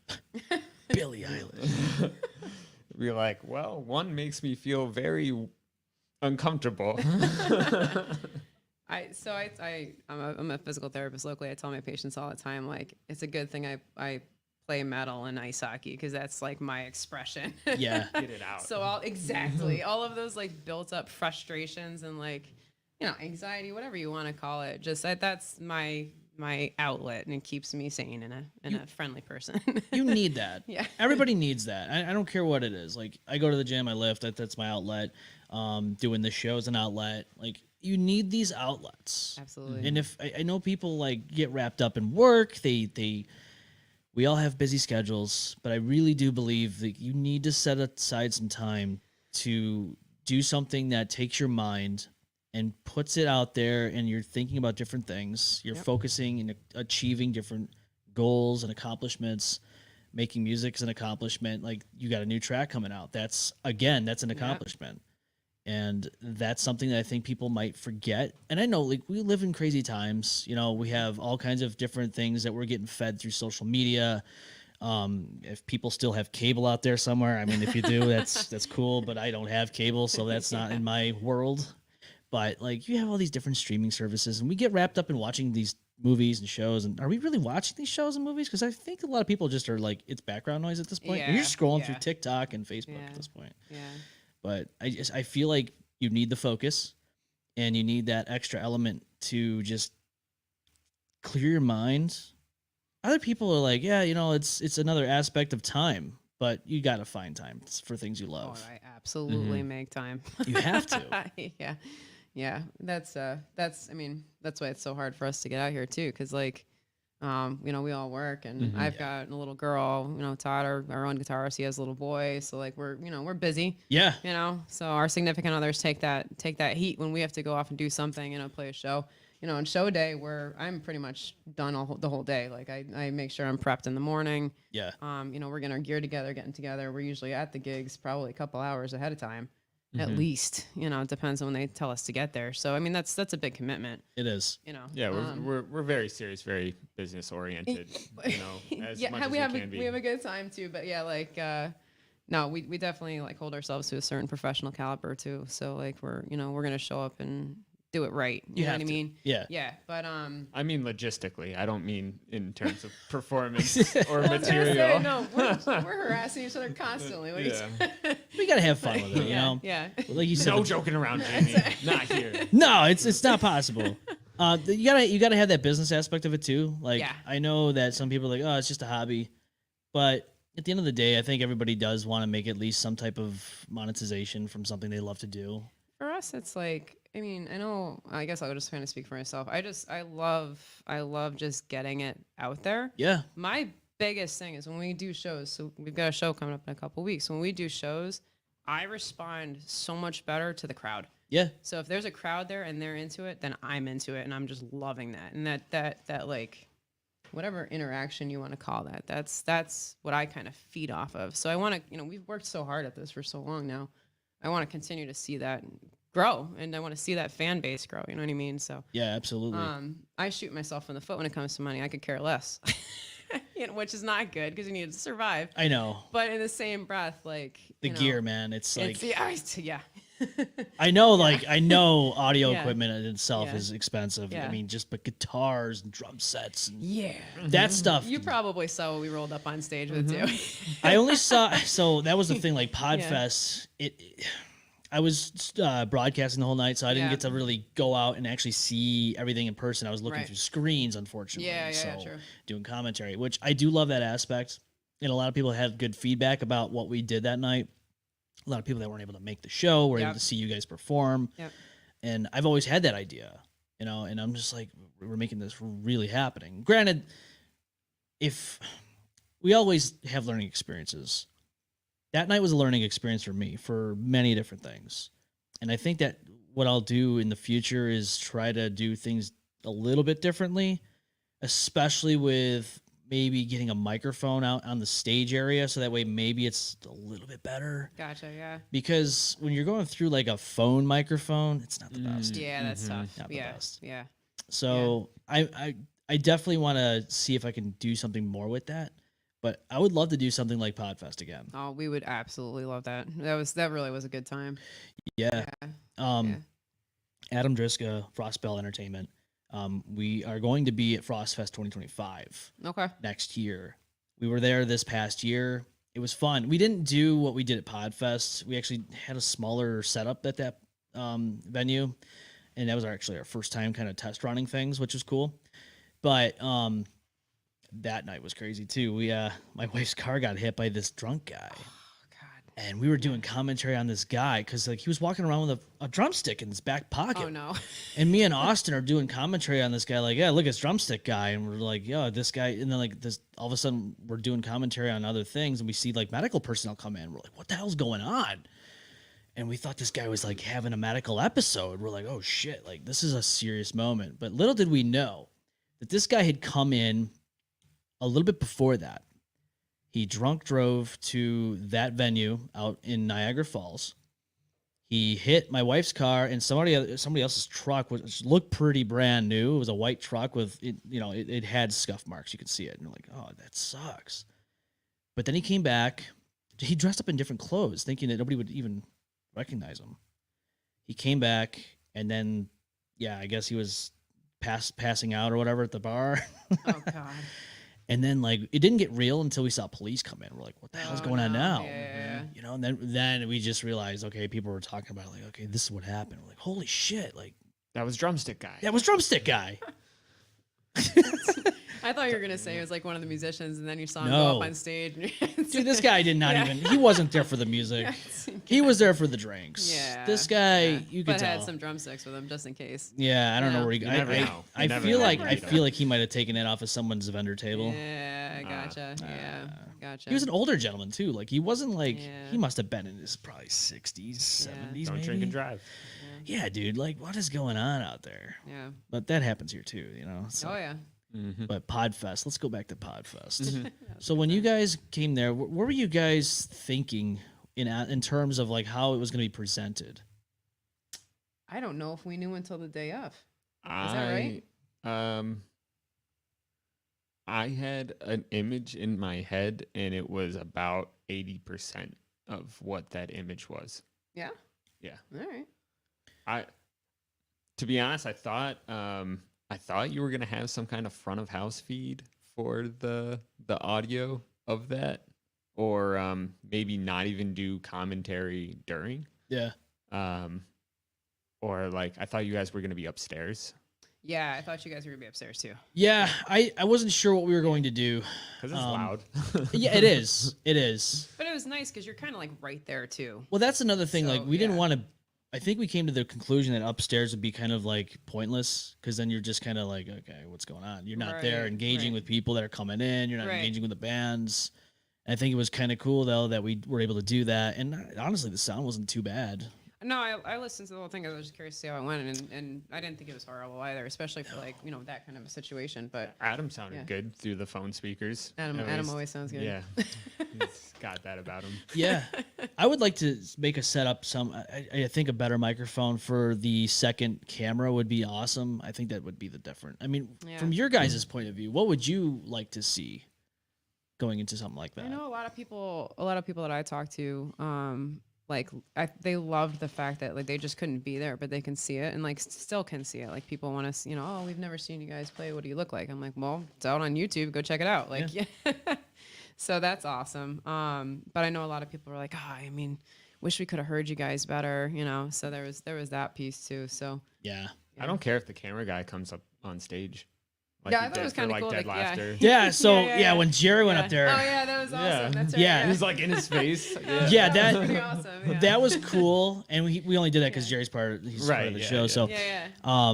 Billie Eilish. Be like, well, one makes me feel very uncomfortable. I'm a physical therapist locally. I tell my patients all the time, like, it's a good thing I play metal and ice hockey because that's like my expression. Yeah. Get it out. So all of those like built up frustrations and like, anxiety, whatever you want to call it, just that's my outlet, and it keeps me sane and a friendly person. You need that. Yeah. Everybody needs that. I don't care what it is. Like I go to the gym, I lift. That's my outlet. Doing this show is an outlet. Like you need these outlets. Absolutely. And if I know people like get wrapped up in work, we all have busy schedules, but I really do believe that you need to set aside some time to do something that takes your mind and puts it out there, and you're thinking about different things. You're focusing and achieving different goals and accomplishments. Making music is an accomplishment. Like, you got a new track coming out. That's an accomplishment. And that's something that I think people might forget. And I know, like, we live in crazy times. You know, we have all kinds of different things that we're getting fed through social media. If people still have cable out there somewhere, I mean, if you do, that's cool. But I don't have cable, so that's not in my world. But like, you have all these different streaming services, and we get wrapped up in watching these movies and shows. And are we really watching these shows and movies? Because I think a lot of people just are like, it's background noise at this point. Yeah, And you're scrolling through TikTok and Facebook at this point. Yeah. But I feel like you need the focus, and you need that extra element to just clear your mind. Other people are like, yeah, you know, it's another aspect of time, but you got to find time for things you love. Oh, I absolutely make time. You have to. Yeah. That's I mean, that's why it's so hard for us to get out here too. Cause like, you know, we all work, and I've got a little girl, you know, Todd, our own guitarist, he has a little boy. So like, we're busy, Yeah. you know, so our significant others take that heat when we have to go off and do something, you know, play a show, you know, on show day where I'm pretty much done the whole day. Like I make sure I'm prepped in the morning. Yeah. You know, we're getting our gear together, getting together. We're usually at the gigs probably a couple hours ahead of time. At least, you know, it depends on when they tell us to get there. So, I mean, that's a big commitment, It is. you know. Yeah, we're very serious, very business oriented. You know, as much as we can be. have a good time too. But yeah, like, no, we definitely like hold ourselves to a certain professional caliber too. So like, we're gonna show up and do it right. You know what I mean? Yeah. Yeah. But I mean logistically. I don't mean in terms of performance or I was gonna material. say, no, we're harassing each other constantly. What are you saying? We got to have fun with it, you know? Yeah. Like you said, No joking around, Jamie. Not here. no, it's not possible. You gotta have that business aspect of it too. Like, Yeah. I know that some people are like, oh, it's just a hobby, but at the end of the day, I think everybody does want to make at least some type of monetization from something they love to do. For us, it's like, I mean, I guess I'll just kind of speak for myself. I love just getting it out there. Yeah. My biggest thing is when we do shows, so we've got a show coming up in a couple weeks. When we do shows, I respond so much better to the crowd. Yeah. So if there's a crowd there and they're into it, then I'm into it, and I'm just loving that. And that like, whatever interaction you want to call that, that's what I kind of feed off of. So I want to, you know, we've worked so hard at this for so long now. I want to continue to see that grow, and I want to see that fan base grow. You know what I mean? So Yeah, absolutely. I shoot myself in the foot when it comes to money. I could care less, you know, which is not good because you need to survive. I know. But in the same breath, like The you know, gear, man. It's like, yeah. I know, like, I know audio Yeah. equipment in itself Yeah. is expensive. Yeah. I mean, but guitars and drum sets and Yeah. that stuff. You probably saw what we rolled up on stage with too. I only saw, so that was the thing, like Podfest, I was broadcasting the whole night, so I didn't Yeah. get to really go out and actually see everything in person. I was looking Right. through screens, unfortunately. Yeah, so true. doing commentary, which I do love that aspect. And a lot of people had good feedback about what we did that night. A lot of people that weren't able to make the show were able to see you guys perform. Yep. And I've always had that idea, you know, and I'm just like, we're making this really happening. Granted, if we always have learning experiences, that night was a learning experience for me for many different things. And I think that what I'll do in the future is try to do things a little bit differently, especially with maybe getting a microphone out on the stage area, so that way maybe it's a little bit better. Gotcha. Yeah. Because when you're going through like a phone microphone, it's not the best. Yeah, that's tough. Not the Yeah. best. Yeah. So I definitely want to see if I can do something more with that. But I would love to do something like Podfest again. Oh, we would absolutely love that. That really was a good time. Yeah. Yeah. Adam Driska, Frostbell Entertainment. We are going to be at Frostfest 2025 Okay. next year. We were there this past year. It was fun. We didn't do what we did at Podfest. We actually had a smaller setup at that venue, and that was actually our first time kind of test running things, which was cool. But that night was crazy too. We my wife's car got hit by this drunk guy. Oh God. And we were doing commentary on this guy because like he was walking around with a drumstick in his back pocket. Oh no. And me and Austin are doing commentary on this guy, like, yeah, look at this drumstick guy. And we're like, yo, this guy. And then like this, all of a sudden we're doing commentary on other things, and we see like medical personnel come in. We're like, what the hell's going on? And we thought this guy was like having a medical episode. We're like, oh shit, like this is a serious moment. But little did we know that this guy had come in a little bit before that. He drunk drove to that venue out in Niagara Falls. He hit my wife's car and somebody else's truck, which looked pretty brand new. It was a white truck with it had scuff marks. You could see it, and you're like, oh, that sucks. But then he came back. He dressed up in different clothes, thinking that nobody would even recognize him. He came back, and then, yeah, I guess he was passing out or whatever at the bar. Oh God. And then, like, it didn't get real until we saw police come in. We're like, what the hell's going on now? Yeah. You know, and then we just realized, okay, people were talking about it, like, okay, this is what happened. We're like, holy shit, like. That was Drumstick Guy. That was Drumstick Guy. I thought you were gonna say it was like one of the musicians, and then you saw him go up on stage. Dude, this guy did not even. He wasn't there for the music. He was there for the drinks. Yeah. This guy, you could but tell. had some drumsticks with him just in case. Yeah, I don't know where he. I feel like he might have taken it off of someone's vendor table. Yeah, gotcha. Gotcha. He was an older gentleman too. Like he wasn't like he must have been in his probably 60s, 70s. Don't drink and drive. Yeah, dude. Like what is going on out there? Yeah. But that happens here too, you know. So. Oh yeah. Mm-hmm. But Podfest, let's go back to Podfest. So when you guys came there, what were you guys thinking in terms of like how it was going to be presented? I don't know if we knew until the day of. Is that right? I had an image in my head, and it was about 80% of what that image was. Yeah. Yeah. All right. To be honest, I thought you were gonna have some kind of front of house feed for the audio of that, or maybe not even do commentary during. Yeah. Or like I thought you guys were gonna be upstairs. Yeah, I thought you guys were gonna be upstairs too. Yeah, I wasn't sure what we were going to do. Because it's loud. Yeah, it is. It is. But it was nice because you're kind of like right there too. Well, that's another thing. So, like we didn't want to. I think we came to the conclusion that upstairs would be kind of like pointless because then you're just kind of like, okay, what's going on? You're not there engaging with people that are coming in. You're not engaging with the bands. And I think it was kind of cool though that we were able to do that. And honestly, the sound wasn't too bad. No, I listened to the whole thing. I was just curious to see how it went, and I didn't think it was horrible either, especially for like that kind of a situation. But Adam sounded good through the phone speakers. Adam always sounds good. Yeah, he's got that about him. Yeah, I would like to make a setup. I think a better microphone for the second camera would be awesome. I think that would be the different. I mean, from your guys' point of view, what would you like to see going into something like that? I know a lot of people that I talk to. They loved the fact that like they just couldn't be there, but they can see it and like still can see it. Like people want to, oh, we've never seen you guys play. What do you look like? I'm like, well, it's out on YouTube. Go check it out. Like, yeah. So that's awesome. But I know a lot of people are like, I mean, wish we could have heard you guys better. So there was that piece too. So yeah. I don't care if the camera guy comes up on stage. Like I thought it was kind of cool. Dead laughter. Yeah. So when Jerry went up there. Oh yeah, that was awesome. Yeah. That's right. Yeah. It was like in his face. Yeah, that was pretty awesome. Yeah. That was cool, and we only did that because Jerry's part of the show. Yeah. So Yeah.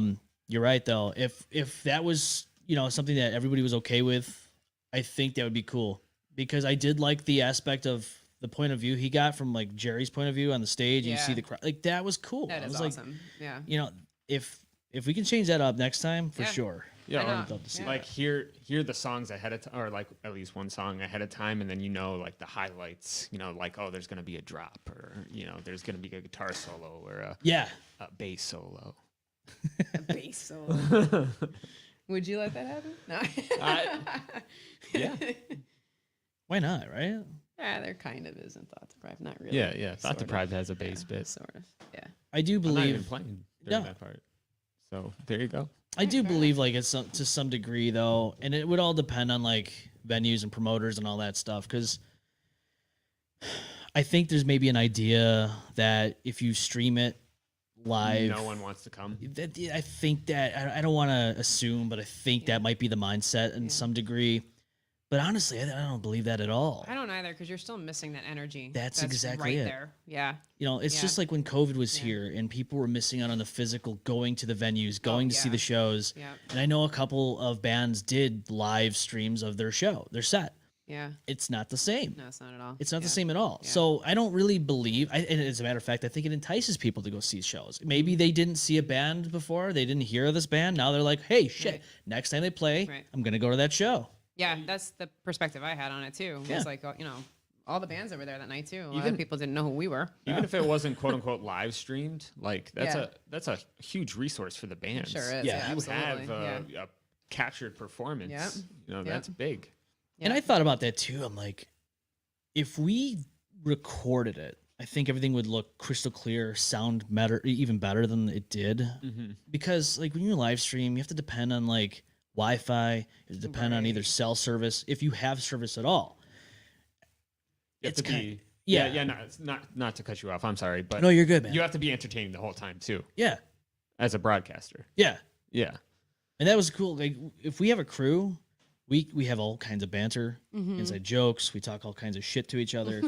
You're right though. If that was something that everybody was okay with, I think that would be cool because I did like the aspect of the point of view he got from like Jerry's point of view on the stage. You see the crowd, like that was cool. That is awesome. Yeah. If we can change that up next time, for sure. Yeah, like hear the songs ahead of time, or like at least one song ahead of time, and then like the highlights. Like there's gonna be a drop, or there's gonna be a guitar solo, or a bass solo. A bass solo. Would you let that happen? No. Yeah. Why not? Right? Yeah, there kind of is in Thought Deprived. Not really. Yeah. Thought Deprived has a bass bit. Sort of. Yeah. I do believe. I'm not even playing during that part. So there you go. I do believe like it's to some degree though, and it would all depend on like venues and promoters and all that stuff. Because I think there's maybe an idea that if you stream it live, no one wants to come. I think that I don't want to assume, but I think that might be the mindset in some degree. But honestly, I don't believe that at all. I don't either, because you're still missing that energy. That's exactly right it. there. Yeah. You know, it's just like when COVID was here and people were missing out on the physical, going to the venues, going to see the shows. Yeah. And I know a couple of bands did live streams of their show, their set. Yeah. It's not the same. No, it's not at all. It's not the same at all. Yeah. So I don't really believe, and as a matter of fact, I think it entices people to go see shows. Maybe they didn't see a band before, they didn't hear of this band. Now they're like, hey, shit, next time they play, I'm going to go to that show. Yeah, that's the perspective I had on it too. It's like, you know, all the bands that were there that night too. A lot of people didn't know who we were. Even if it wasn't quote unquote live streamed, like that's a huge resource for the bands. Sure is. Yeah, you absolutely. have a captured performance. Yeah. You know, that's big. Yeah. And I thought about that too. I'm like, if we recorded it, I think everything would look crystal clear, sound better, even better than it did. Mm-hmm. Because like when you live stream, you have to depend on like Wi-Fi. You have to depend on either cell service, if you have service at all. It's kind not to cut you off. I'm sorry, but no, you're good, man. You have to be entertaining the whole time too. Yeah, as a broadcaster. Yeah, and that was cool. Like if we have a crew, we have all kinds of banter, inside jokes. We talk all kinds of shit to each other.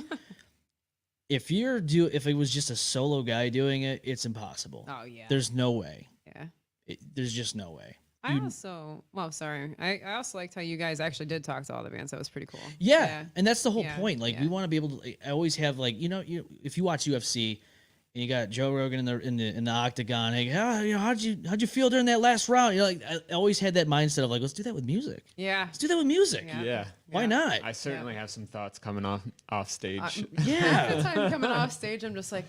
If it was just a solo guy doing it, it's impossible. Oh yeah, there's no way. Yeah, there's just no way. I also liked how you guys actually did talk to all the bands. That was pretty cool. Yeah. And that's the whole point. Like we want to be able to. I always have like if you watch UFC and you got Joe Rogan in the octagon, hey, how'd you feel during that last round? Like I always had that mindset of like, let's do that with music. Yeah, let's do that with music. Yeah. Why not? I certainly have some thoughts coming off stage. The time coming off stage, I'm just like,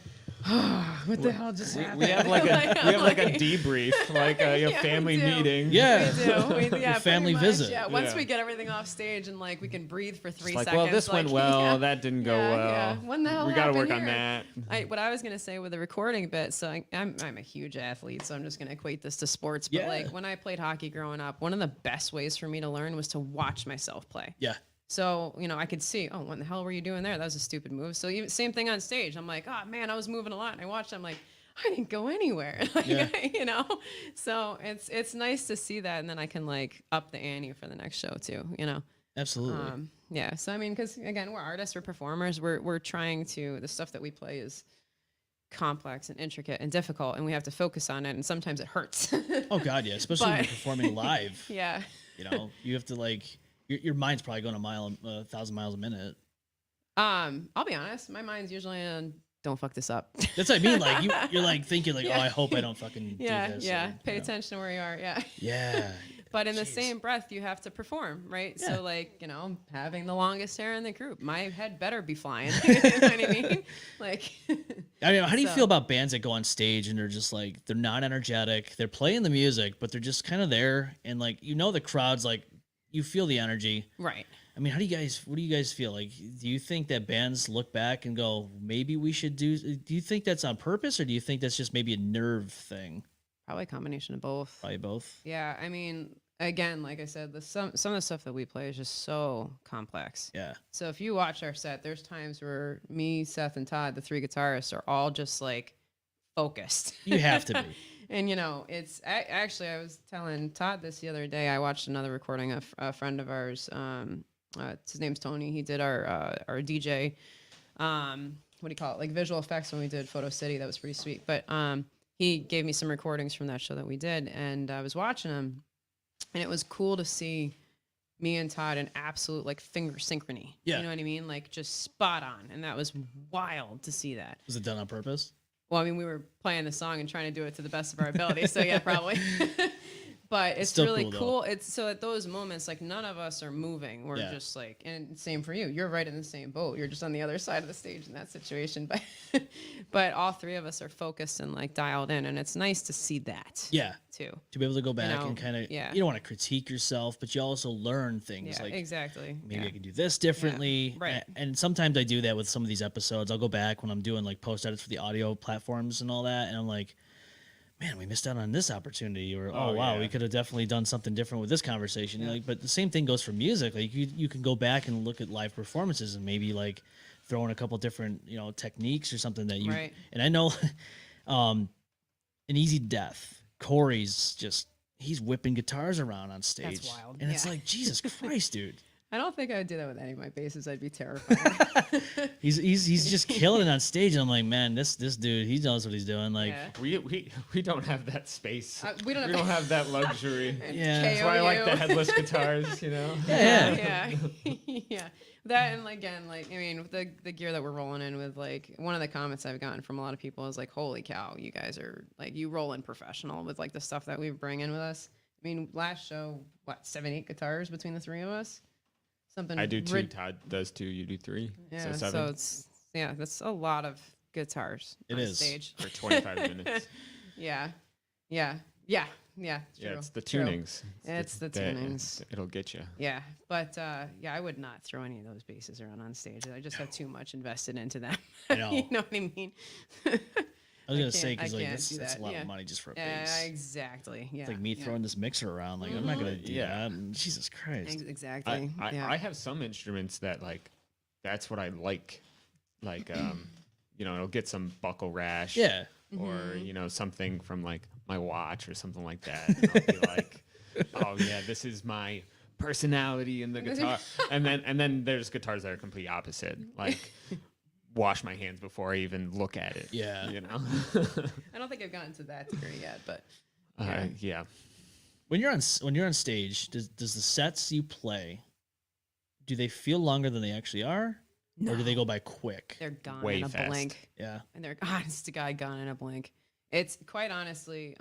what the hell just happened? We have like a debrief, like a family meeting. Yeah, we do. Family visit. Yeah, once we get everything off stage and like we can breathe for 3 seconds. Well, this went well. That didn't go well. Yeah. When the hell we got to work here? on that. What I was gonna say with the recording bit. So I'm a huge athlete, so I'm just gonna equate this to sports. But like when I played hockey growing up, one of the best ways for me to learn was to watch myself play. Yeah. So, I could see, oh, what the hell were you doing there? That was a stupid move. So even same thing on stage. I'm like, oh man, I was moving a lot. And I watched, I'm like, I didn't go anywhere. So it's nice to see that. And then I can like up the ante for the next show too, Absolutely. So, I mean, because again, we're artists, we're performers. We're trying to, the stuff that we play is complex and intricate and difficult, and we have to focus on it. And sometimes it hurts. Oh God. Yeah. Especially when you're performing live. Yeah. You have to like, your mind's probably going 1,000 miles a minute. I'll be honest. My mind's usually on, don't fuck this up. That's what I mean. Like you're like thinking like, oh, I hope I don't fucking do this. Yeah. Pay attention to where you are. Yeah. Yeah. But in the same breath, you have to perform, right? Yeah. So like, having the longest hair in the group, my head better be flying. You know what I mean? Like, I mean, how do you feel about bands that go on stage and they're just like, they're not energetic, they're playing the music, but they're just kind of there, and like, the crowd's like, you feel the energy. Right. I mean, what do you guys feel? Like, do you think that bands look back and go, maybe we should do you think that's on purpose, or do you think that's just maybe a nerve thing? Probably a combination of both. Probably both. Yeah. I mean, again, like I said, some of the stuff that we play is just so complex. Yeah. So if you watch our set, there's times where me, Seth, and Todd, the 3 guitarists, are all just like focused. You have to be. And it's actually, I was telling Todd this the other day. I watched another recording of a friend of ours. His name's Tony. He did our DJ. What do you call it? Like visual effects when we did Photo City. That was pretty sweet. But he gave me some recordings from that show that we did, and I was watching them, and it was cool to see me and Todd in absolute like finger synchrony. Yeah. You know what I mean? Like just spot on, and that was wild to see that. Was it done on purpose? Well, I mean, we were playing the song and trying to do it to the best of our ability, so yeah, probably. But it's still really cool. It's so at those moments, like none of us are moving. We're just like, and same for you. You're right in the same boat. You're just on the other side of the stage in that situation. But all 3 of us are focused and like dialed in, and it's nice to see that. Yeah. Too. To be able to go back and kind of, you don't want to critique yourself, but you also learn things like exactly. Maybe I can do this differently. Yeah. Right. And sometimes I do that with some of these episodes. I'll go back when I'm doing like post edits for the audio platforms and all that, and I'm like, man, we missed out on this opportunity, or we could have definitely done something different with this conversation. Yeah. Like, but the same thing goes for music. Like you can go back and look at live performances and maybe like throw in a couple different techniques or something that you. Right. And I know, an Easy Death, Corey's he's whipping guitars around on stage. That's wild. And it's like, Jesus Christ, dude. I don't think I would do that with any of my basses. I'd be terrified. He's just killing it on stage. And I'm like, man, this dude, he knows what he's doing. Like, Yeah. We don't have that space. We don't have that luxury. Yeah. That's why I like the headless guitars, you know. yeah. Yeah. That, and again, like, I mean, the gear that we're rolling in with, like, one of the comments I've gotten from a lot of people is like, holy cow, you guys are like, you roll in professional with like the stuff that we bring in with us. I mean, last show, what, 7, 8 guitars between the three of us? Something. I do 2. Todd does 2. You do 3. Yeah. So 7 So it's that's a lot of guitars It on is. stage. for 25 minutes. Yeah. True. It's the True. tunings. It's the tunings. It'll get you. Yeah, but I would not throw any of those basses around on stage. I just have too much invested into them. I know. You know what I mean? I was gonna can't- say I because like can't that's do a that, lot yeah. of money just for a Yeah, bass. exactly. Yeah. It's like me yeah. throwing this mixer around. Like I'm not gonna do Yeah. that. Jesus Christ. Exactly. Yeah. I have some instruments that like that's what I like. Like it'll get some buckle rash. Yeah. Or something from like my watch or something like that. And I'll be like, oh yeah, this is my personality in the guitar. And then there's guitars that are complete opposite. Like wash my hands before I even look at it. Yeah. I don't think I've gotten to that degree yet, but yeah. When you're on stage, does the sets you play, do they feel longer than they actually are, or do they go by quick? they're gone Way in a fast. blink. Yeah. And they're honest to God gone in a blink. It's quite honestly,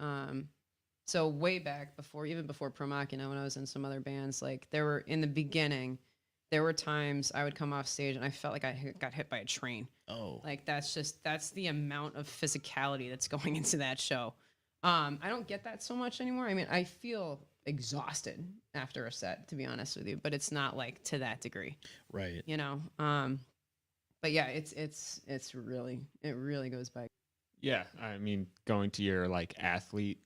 so way back even before PROMACHINA, when I was in some other bands, like in the beginning, there were times I would come off stage and I felt like I got hit by a train. Oh. Like that's the amount of physicality that's going into that show. I don't get that so much anymore. I mean, I feel exhausted after a set, to be honest with you, but it's not like to that degree, Right. you know? But yeah, it really goes by. Yeah. I mean, going to your like athlete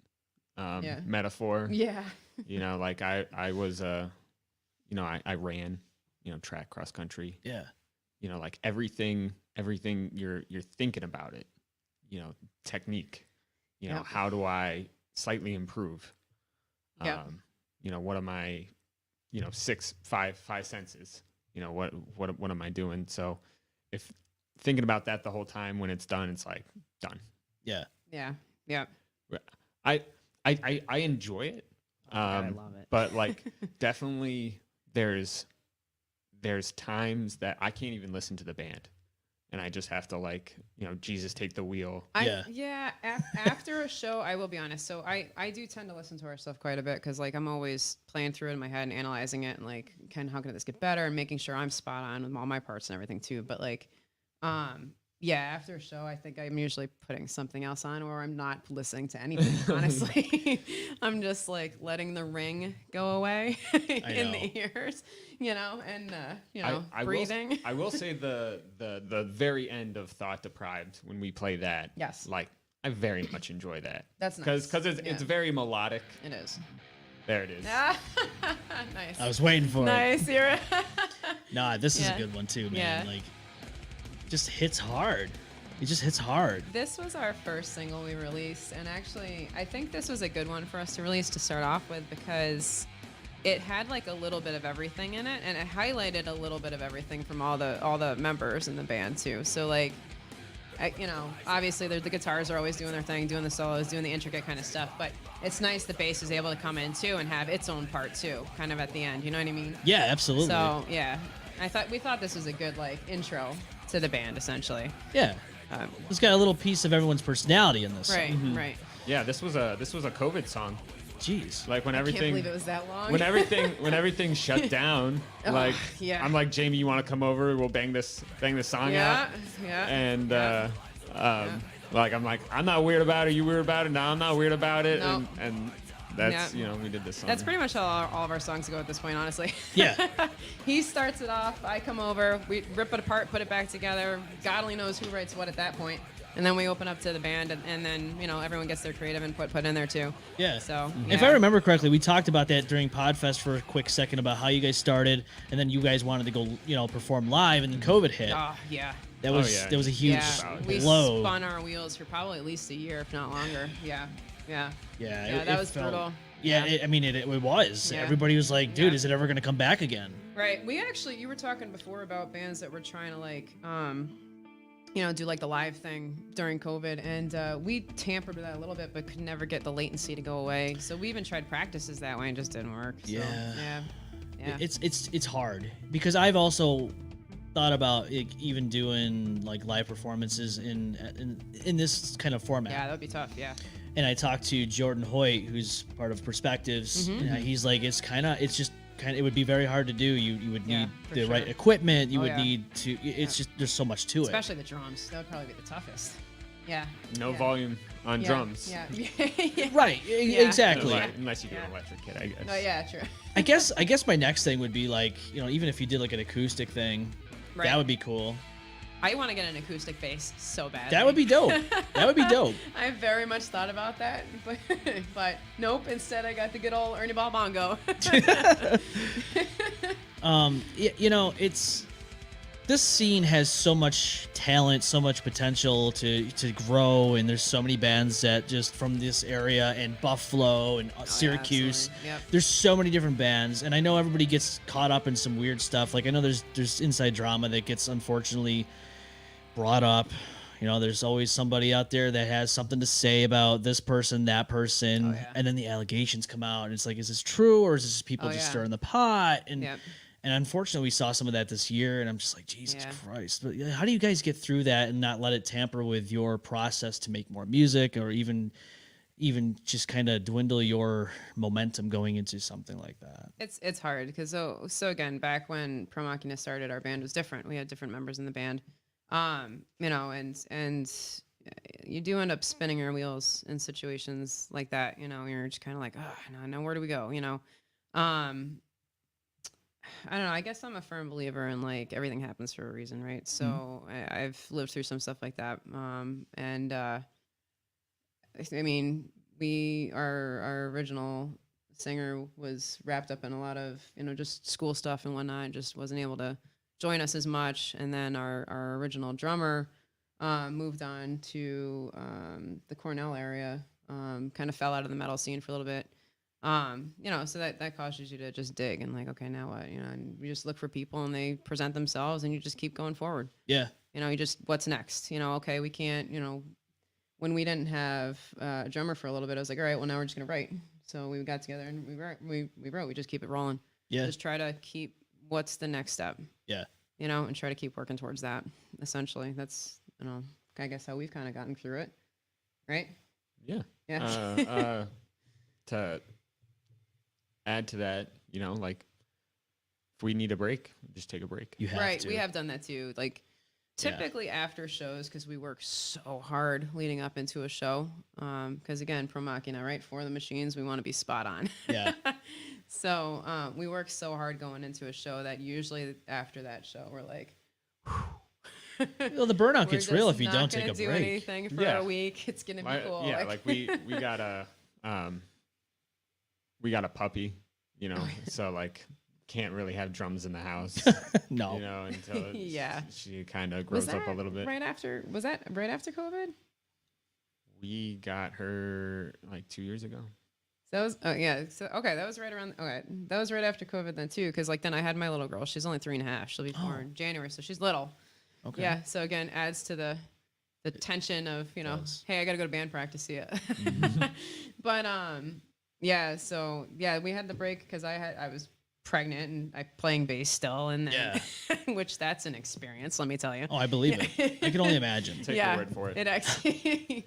Yeah. metaphor. Yeah. Like I was I ran, track, cross country. Yeah. Like everything you're thinking about it, technique, Yeah. how do I slightly improve? Yeah. What am I, five senses, what am I doing? So if thinking about that the whole time, when it's done, it's like done. Yeah. Yeah. Yeah. I enjoy it. I love it. But like definitely there's times that I can't even listen to the band, and I just have to like, Jesus, take the wheel. After a show, I will be honest. So I do tend to listen to our stuff quite a bit because like I'm always playing through it in my head and analyzing it and like kind of how can this get better and making sure I'm spot on with all my parts and everything too. But like, after a show, I think I'm usually putting something else on, or I'm not listening to anything. Honestly, I'm just like letting the ring go away in the ears, and breathing. I will say the very end of Thought Deprived, when we play that. Yes. Like I very much enjoy that. That's nice. Because it's very melodic. It is. There it is. Nice. I was waiting for it. Nice. You're. Nah, this is a Yeah. good one too, man. Yeah. Like, just hits hard. It just hits hard. This was our first single we released, and actually, I think this was a good one for us to release to start off with because it had like a little bit of everything in it, and it highlighted a little bit of everything from all the members in the band too. So like, obviously the guitars are always doing their thing, doing the solos, doing the intricate kind of stuff, but it's nice the bass is able to come in too and have its own part too, kind of at the end. You know what I mean? Yeah, absolutely. So yeah, we thought this was a good like intro to the band essentially. Yeah. It's got a little piece of everyone's personality in this. Right, song. right. Yeah, this was a COVID song. Jeez. Like when I can't everything believe it was that long. when everything shut down, like yeah. I'm like, Jamie, you want to come over? We'll bang this song out. Yeah. And yeah. like I'm not weird about it. You weird about it? No, I'm not weird about it. Nope. And that's we did this song. That's pretty much how all of our songs go at this point, honestly. Yeah. He starts it off, I come over, we rip it apart, put it back together. God only knows who writes what at that point. And then we open up to the band, and then everyone gets their creative input put in there too. Yeah. So If I remember correctly, we talked about that during Podfest for a quick second about how you guys started, and then you guys wanted to go, perform live, and then COVID hit. Oh yeah. That was a huge we blow. spun our wheels for probably at least a year, if not longer. Yeah. Yeah, That was brutal. Yeah, I mean, it was. Yeah. Everybody was like, dude, Yeah. is it ever going to come back again? Right. We actually, you were talking before about bands that were trying to like, do like the live thing during COVID, and we tampered with that a little bit, but could never get the latency to go away. So we even tried practices that way and just didn't work. So, Yeah. yeah. It's hard because I've also thought about even doing like live performances in this kind of format. Yeah, that would be tough. Yeah. And I talked to Jordan Hoyt, who's part of Perspectives. Mm-hmm. And he's like, it would be very hard to do. You would need for the sure. right equipment. You Oh, would yeah. need to. It's just there's so much to Especially the drums. That would probably be the toughest. Yeah. No Yeah. volume on Yeah. drums. Yeah. it. Right. Yeah. Exactly. Unless you do Yeah. an electric kit, I guess. Oh yeah, true. I guess my next thing would be like, even if you did like an acoustic thing, Right. that would be cool. I want to get an acoustic bass so bad. That would be dope. That would be dope. I very much thought about that, but nope. Instead, I got the good old Ernie Ball bongo. It's this scene has so much talent, so much potential to grow, and there's so many bands that just from this area and Buffalo and Syracuse. absolutely. Yep. There's so many different bands, and I know everybody gets caught up in some weird stuff. Like I know there's inside drama that gets unfortunately brought up. There's always somebody out there that has something to say about this person, that person, Oh, yeah. and then the allegations come out, and it's like, is this true or is this people Oh, just yeah. stirring the pot? And Yep. and unfortunately, we saw some of that this year, and I'm just like, Jesus Yeah. Christ! But how do you guys get through that and not let it tamper with your process to make more music, or even just kind of dwindle your momentum going into something like that? It's hard because so again, back when PROMACHINA started, our band was different. We had different members in the band, and you do end up spinning your wheels in situations like that. You're just kind of like, oh, no, where do we go? I don't know. I guess I'm a firm believer in like everything happens for a reason, right? So I've lived through some stuff like that. I mean, our original singer was wrapped up in a lot of, just school stuff and whatnot, and just wasn't able to join us as much. And then our original drummer moved on to the Cornell area, kind of fell out of the metal scene for a little bit. So that causes you to just dig and like, okay, now what? And you just look for people and they present themselves and you just keep going forward. Yeah. You just, what's next? Okay, we can't, when we didn't have a drummer for a little bit, I was like, all right, well, now we're just going to write. So we got together and we wrote, we just keep it rolling. Yeah. Just try to keep, what's the next step? Yeah. And try to keep working towards that. Essentially, that's, I guess how we've kind of gotten through it. Right? Yeah. Yeah. To add to that, like if we need a break, just take a break. You have Right. to. We have done that too. Like typically after shows, because we work so hard leading up into a show. Because again, PROMACHINA, right? For the machines, we want to be spot on. Yeah. So we work so hard going into a show that usually after that show, we're like, Well, the burnout we're gets real just if you not don't gonna take a do break. anything for Yeah. a week. It's gonna be cool. Yeah, like we got a puppy, so like can't really have drums in the house, No. until Yeah. she kind of grows up a little bit. Was that right after COVID? We got her like 2 years ago. That was that was right around that was right after COVID then too, because like then I had my little girl. She's only 3.5. She'll be 4 in January, so she's little. Okay. Yeah. So again, adds to the tension of does. hey, I gotta go to band practice. See ya. Mm-hmm. But yeah. So yeah, we had the break because I was pregnant and I playing bass still, and then which that's an experience. Let me tell you. Oh, I believe it. I can only imagine. Take your word for it. It actually,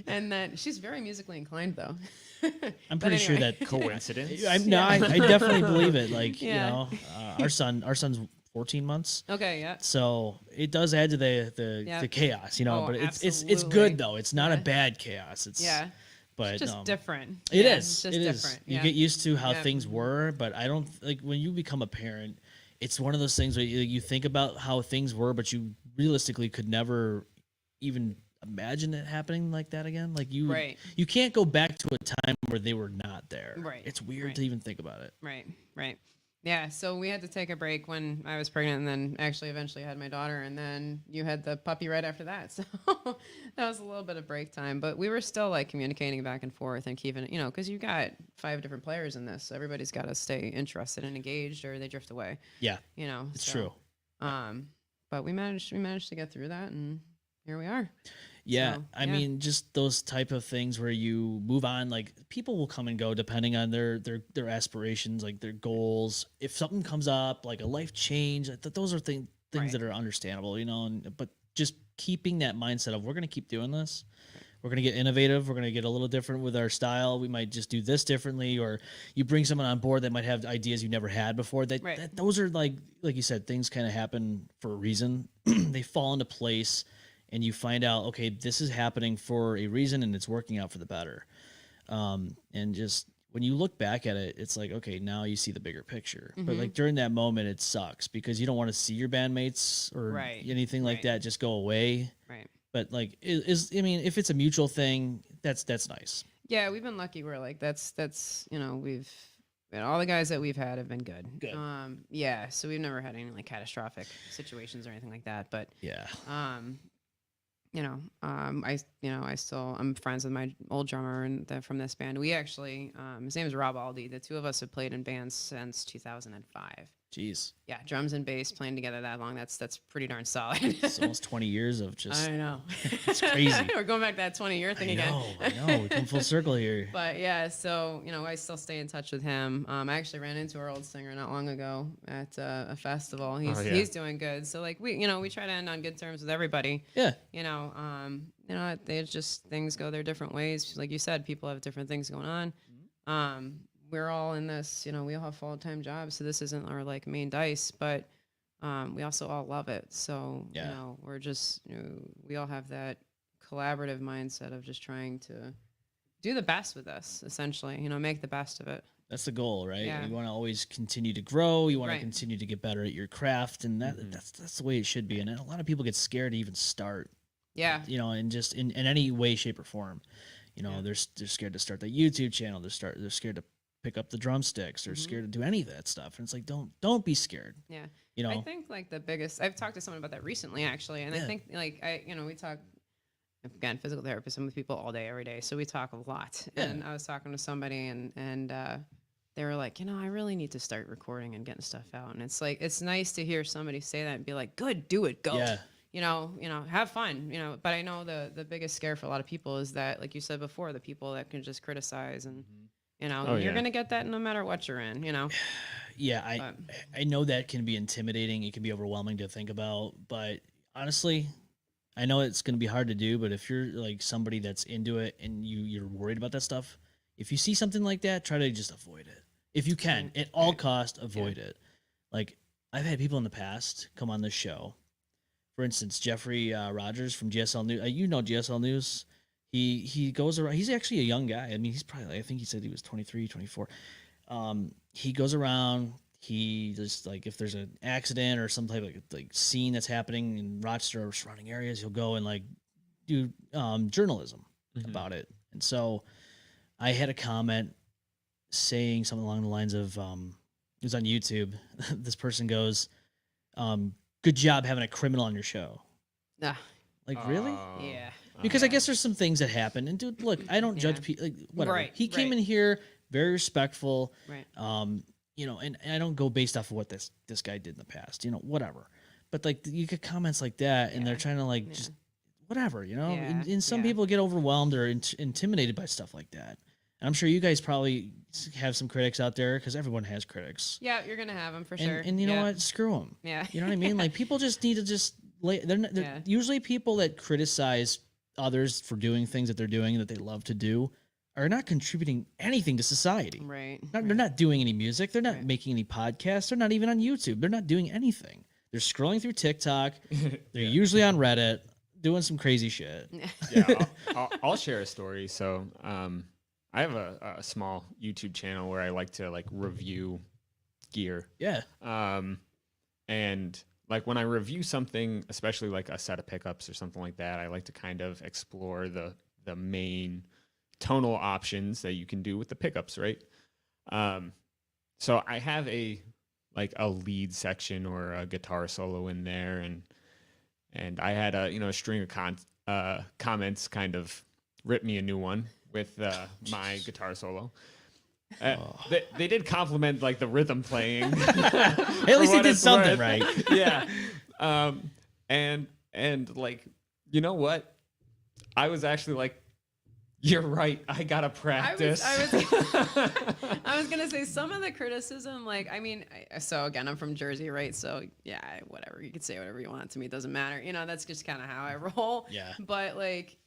and then she's very musically inclined though. I'm But pretty sure anyway. that Coincidence? I definitely believe it. Like Yeah. our son's 14 months. Okay, yeah. So it does add to the Yep. chaos, Oh, but it's absolutely. good though. It's not a Yeah. bad chaos. It's but It's just different. It Yeah, is. It's just It is. different. You Yeah. get used to how Yeah. things were, but I don't like when you become a parent. It's one of those things where you think about how things were, but you realistically could never even imagine it happening like that again. Like you can't go back to a time where they were not there. Right, It's weird right. to even think about it. Right, right. Yeah, so we had to take a break when I was pregnant, and then actually eventually had my daughter, and then you had the puppy right after that. So that was a little bit of break time, but we were still like communicating back and forth and keeping it, because you got 5 different players in this, so everybody's got to stay interested and engaged, or they drift away. Yeah, it's so, true. But we managed to get through that, and here we are. Yeah, So, I mean, just those type of things where you move on. Like people will come and go depending on their aspirations, like their goals. If something comes up, like a life change, those are things Right. that are understandable, but just keeping that mindset of we're going to keep doing this. We're going to get innovative. We're going to get a little different with our style. We might just do this differently, or you bring someone on board that might have ideas you never had before. Those are like you said, things kind of happen for a reason. They fall into place. And you find out, okay, this is happening for a reason, and it's working out for the better. And just when you look back at it, it's like, okay, now you see the bigger picture. But like during that moment, it sucks because you don't want to see your bandmates or anything like that just go away. Right. But like, I mean, if it's a mutual thing, that's nice. Yeah, we've been lucky. We're like that's we've all the guys that we've had have been good. Good. Yeah, so we've never had any like catastrophic situations or anything like that. But yeah. I'm friends with my old drummer and from this band. We actually, his name is Rob Aldi. The two of us have played in bands since 2005. Jeez. Yeah, drums and bass playing together that long. That's pretty darn solid. It's almost 20 years of just. I know. It's crazy. We're going back to that 20-year thing again. I know. We come full circle here. But yeah, so I still stay in touch with him. I actually ran into our old singer not long ago at a festival. He's doing good. So like we try to end on good terms with everybody. Yeah. They just things go their different ways. Like you said, people have different things going on. We're all in this, we all have full-time jobs, so this isn't our like main dice, but we also all love it. So, we're just, we all have that collaborative mindset of just trying to do the best with this, essentially, make the best of it. That's the goal, right? Yeah. You want to always continue to grow. You want to continue to get better at your craft, and that's the way it should be. And a lot of people get scared to even start. Yeah. And just in any way, shape, or form. They're scared to start the YouTube channel. They're scared to pick up the drumsticks. They're scared to do any of that stuff. And it's like, don't be scared. Yeah. I think like the biggest, I've talked to someone about that recently actually. And I think like we talk, again, physical therapist, I'm with people all day, every day. So we talk a lot. Yeah. And I was talking to somebody and they were like, I really need to start recording and getting stuff out. And it's like, it's nice to hear somebody say that and be like, good, do it, go. Yeah. Have fun, but I know the biggest scare for a lot of people is that, like you said before, the people that can just criticize and, you're going to get that no matter what you're in, Yeah, I know that can be intimidating. It can be overwhelming to think about. But honestly, I know it's going to be hard to do. But if you're like somebody that's into it and you're worried about that stuff, if you see something like that, try to just avoid it. If you can, at all cost, avoid it. Like I've had people in the past come on this show. For instance, Jeffrey Rogers from GSL News. GSL News. He goes around. He's actually a young guy. I mean, he's probably, I think he said he was 23, 24. He goes around. He just like, if there's an accident or some type of like scene that's happening in Rochester or surrounding areas, he'll go and like do journalism about it. And so I had a comment saying something along the lines of, it was on YouTube. This person goes, good job having a criminal on your show. Like, really? Yeah. Because I guess there's some things that happen. And dude, look, I don't judge people. Like, whatever. Right, He came in here very respectful. Right. And I don't go based off of what this guy did in the past. Whatever. But like you get comments like that, and they're trying to like just whatever. And some people get overwhelmed or intimidated by stuff like that. And I'm sure you guys probably have some critics out there because everyone has critics. Yeah, you're gonna have them for sure. And you know what? Screw them. Yeah. You know what I mean? Like people just need to just they're usually people that criticize others for doing things that they're doing that they love to do are not contributing anything to society. Right. They're not doing any music. They're not making any podcasts. They're not even on YouTube. They're not doing anything. They're scrolling through TikTok. They're usually on Reddit doing some crazy shit. Yeah, I'll share a story. So I have a small YouTube channel where I like to like review gear. Yeah. And like when I review something, especially like a set of pickups or something like that, I like to kind of explore the main tonal options that you can do with the pickups, right? So I have a like a lead section or a guitar solo in there, and I had a string of comments kind of rip me a new one with my guitar solo. They did compliment like the rhythm playing. At least they did something right. Yeah. And like, you know what? I was actually like, you're right. I gotta practice. I was gonna say some of the criticism, like, I mean, so again, I'm from Jersey, right? So yeah, whatever, you could say whatever you want to me. It doesn't matter. That's just kind of how I roll. Yeah. But like,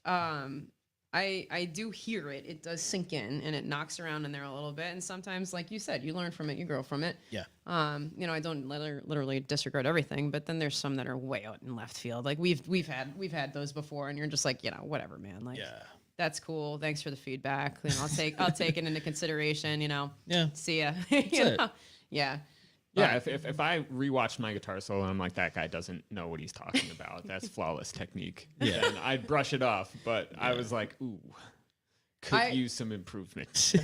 I do hear it. It does sink in and it knocks around in there a little bit. And sometimes, like you said, you learn from it, you grow from it. Yeah. I don't literally disregard everything, but then there's some that are way out in left field. Like we've had those before, and you're just like, whatever, man. Like, yeah. That's cool. Thanks for the feedback. I'll take it into consideration. Yeah. See ya. It. Yeah. Yeah, if I rewatch my guitar solo and I'm like, that guy doesn't know what he's talking about. That's flawless technique. Yeah. And I'd brush it off, but I was like, ooh, could use some improvement.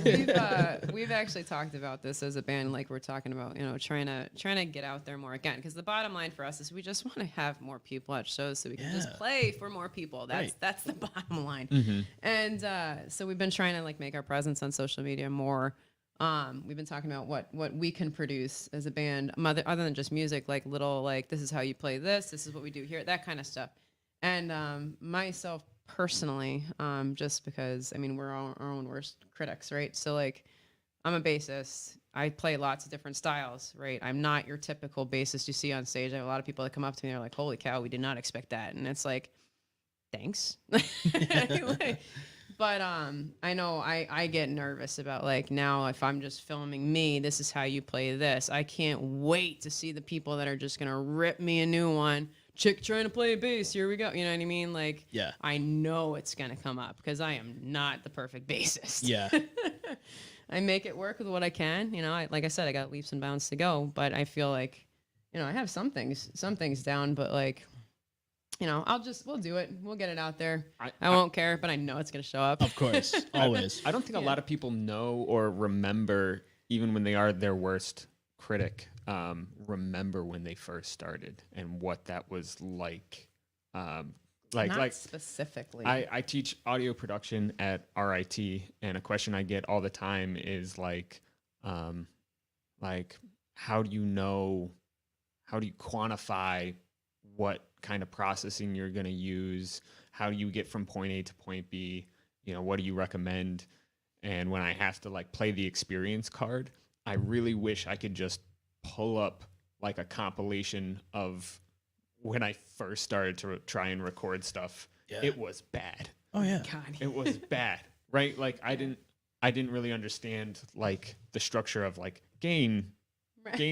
We've actually talked about this as a band, like we're talking about, trying to get out there more again. Because the bottom line for us is we just want to have more people at shows so we can just play for more people. That's the bottom line. Mm-hmm. And so we've been trying to like make our presence on social media more. We've been talking about what we can produce as a band, other than just music, like little, like, this is how you play this is what we do here, that kind of stuff. And myself personally, just because, I mean, we're our own worst critics, right? So, like, I'm a bassist. I play lots of different styles, right? I'm not your typical bassist you see on stage. I have a lot of people that come up to me and they're like, holy cow, we did not expect that. And it's like, thanks. But I know I get nervous about, like, now if I'm just filming me, this is how you play this. I can't wait to see the people that are just going to rip me a new one. Chick trying to play bass, here we go. You know what I mean? Like, yeah. I know it's going to come up because I am not the perfect bassist. Yeah. I make it work with what I can. Like I said, I got leaps and bounds to go, but I feel like, I have some things down, but like, we'll do it. We'll get it out there. I won't care, but I know it's going to show up. Of course. Always. I don't think a lot of people know or remember, even when they are their worst critic, remember when they first started and what that was like. Not specifically. I teach audio production at RIT, and a question I get all the time is like, how do you quantify what kind of processing you're going to use? How do you get from point A to point B? What do you recommend? And when I have to like play the experience card, I really wish I could just pull up like a compilation of when I first started to try and record stuff. Yeah. It was bad. Oh yeah. God. It was bad, right? Like I didn't really understand like the structure of like gain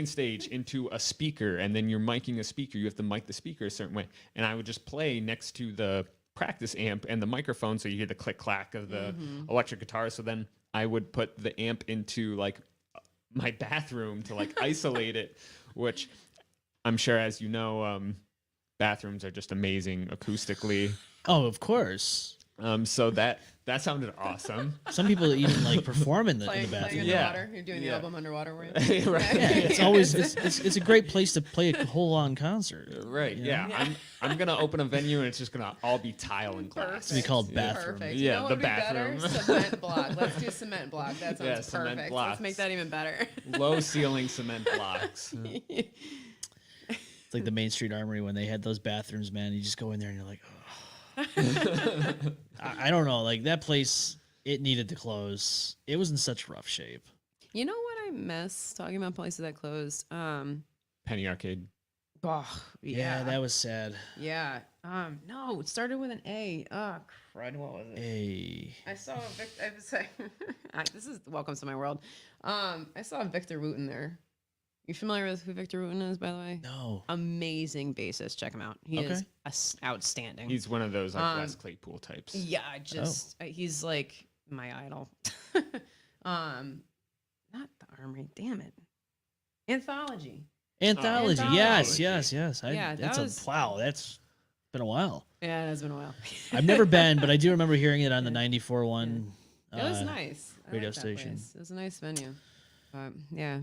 stage into a speaker, and then you're miking a speaker. You have to mic the speaker a certain way. And I would just play next to the practice amp and the microphone, so you hear the click clack of the electric guitar. So then I would put the amp into like my bathroom to like isolate it, which I'm sure, as you know, bathrooms are just amazing acoustically. Oh, of course. So that sounded awesome. Some people even like perform in the Playing bathroom. underwater. You're doing the album underwater, right? Right. It's always it's a great place to play a whole on concert. Right. Yeah. I'm gonna open a venue and it's just gonna all be tile and glass. It's gonna be called bathroom. Perfect. Yeah, what the would be bathroom. Better? Cement block. Let's do cement block. That sounds cement perfect. blocks. Let's make that even better. Low ceiling cement blocks. It's like the Main Street Armory when they had those bathrooms, man. You just go in there and you're like, oh. I don't know. Like that place, it needed to close. It was in such rough shape. You know what I miss talking about places that closed? Penny Arcade. Oh, Yeah, that was sad. Yeah. No, it started with an A. Oh, crud. What was it? A. I saw I was like, this is welcome to my world. I saw Victor Wooten there. You familiar with who Victor Wooten is, by the way? No. Amazing bassist. Check him out. He is outstanding. He's one of those like Wes Claypool types. Yeah, he's like my idol. Not the Armory. Damn it. Anthology. Anthology. Yes. Yeah, wow. That's been a while. Yeah, it has been a while. I've never been, but I do remember hearing it on the 94.1. It was nice. Radio station. It was a nice venue. Yeah.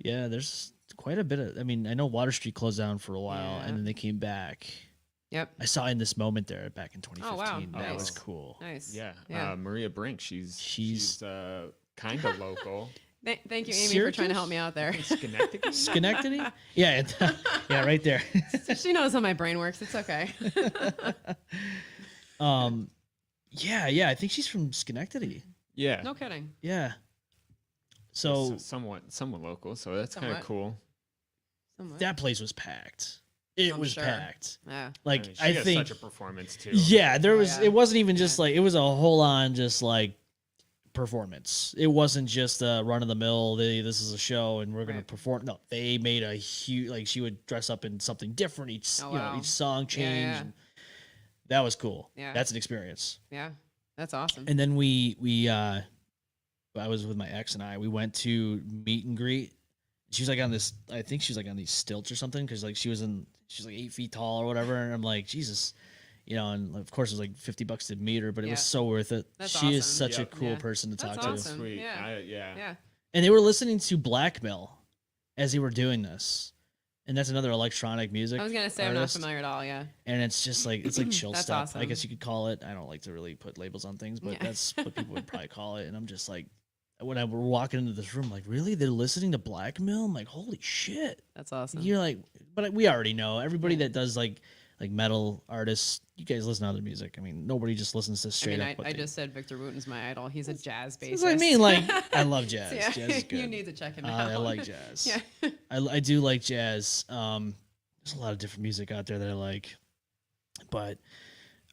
Yeah, there's quite a bit of. I mean, I know Water Street closed down for a while, and then they came back. Yep. I saw In This Moment there back in 2015. Oh, wow. That Nice. was cool. Nice. Yeah. Maria Brink. She's kind of local. Thank you, Amy, for trying to help me out there. Schenectady. Schenectady? Yeah, yeah, right there. She knows how my brain works. It's okay. Yeah. I think she's from Schenectady. Yeah. No kidding. Yeah. So somewhat local. So that's kind of cool. Somewhat. that place was packed. It was sure. packed. Yeah. Like I mean, I she has think such a performance too. Yeah, there was. yeah. It wasn't even just like it was a whole on just like performance. It wasn't just a run of the mill. This is a show and we're gonna Right. perform. No, they made a huge like she would dress up in something different each wow. each song changed. Yeah. And that was cool. Yeah. That's an experience. Yeah. That's awesome. And then I was with my ex and we went to meet and greet. She was like on this. I think she was like on these stilts or something because like she's like 8 feet tall or whatever. And I'm like Jesus. And of course it was like $50 to meet her, but it was so worth it. That's she is awesome. such a cool person to That's talk awesome. to. Sweet. Yeah. Yeah. And they were listening to Blackmail as they were doing this. And that's another electronic music. I was gonna say I'm not artist. familiar at all. Yeah. And it's just like it's like chill That's stuff. awesome. I guess you could call it. I don't like to really put labels on things, but Yeah. that's what people would probably call it. And I'm just like when we're walking into this room, like, really? They're listening to Blackmail? I'm like, holy shit. That's awesome. You're like, but we already know everybody that does like metal artists. You guys listen to other music. I mean, nobody just listens to straight up. I just said Victor Wooten's my idol. He's a jazz bassist. That's what I mean. Like, I love jazz. Yeah. Jazz is good. You need to check him out. I like jazz. Yeah. I do like jazz. There's a lot of different music out there that I like, but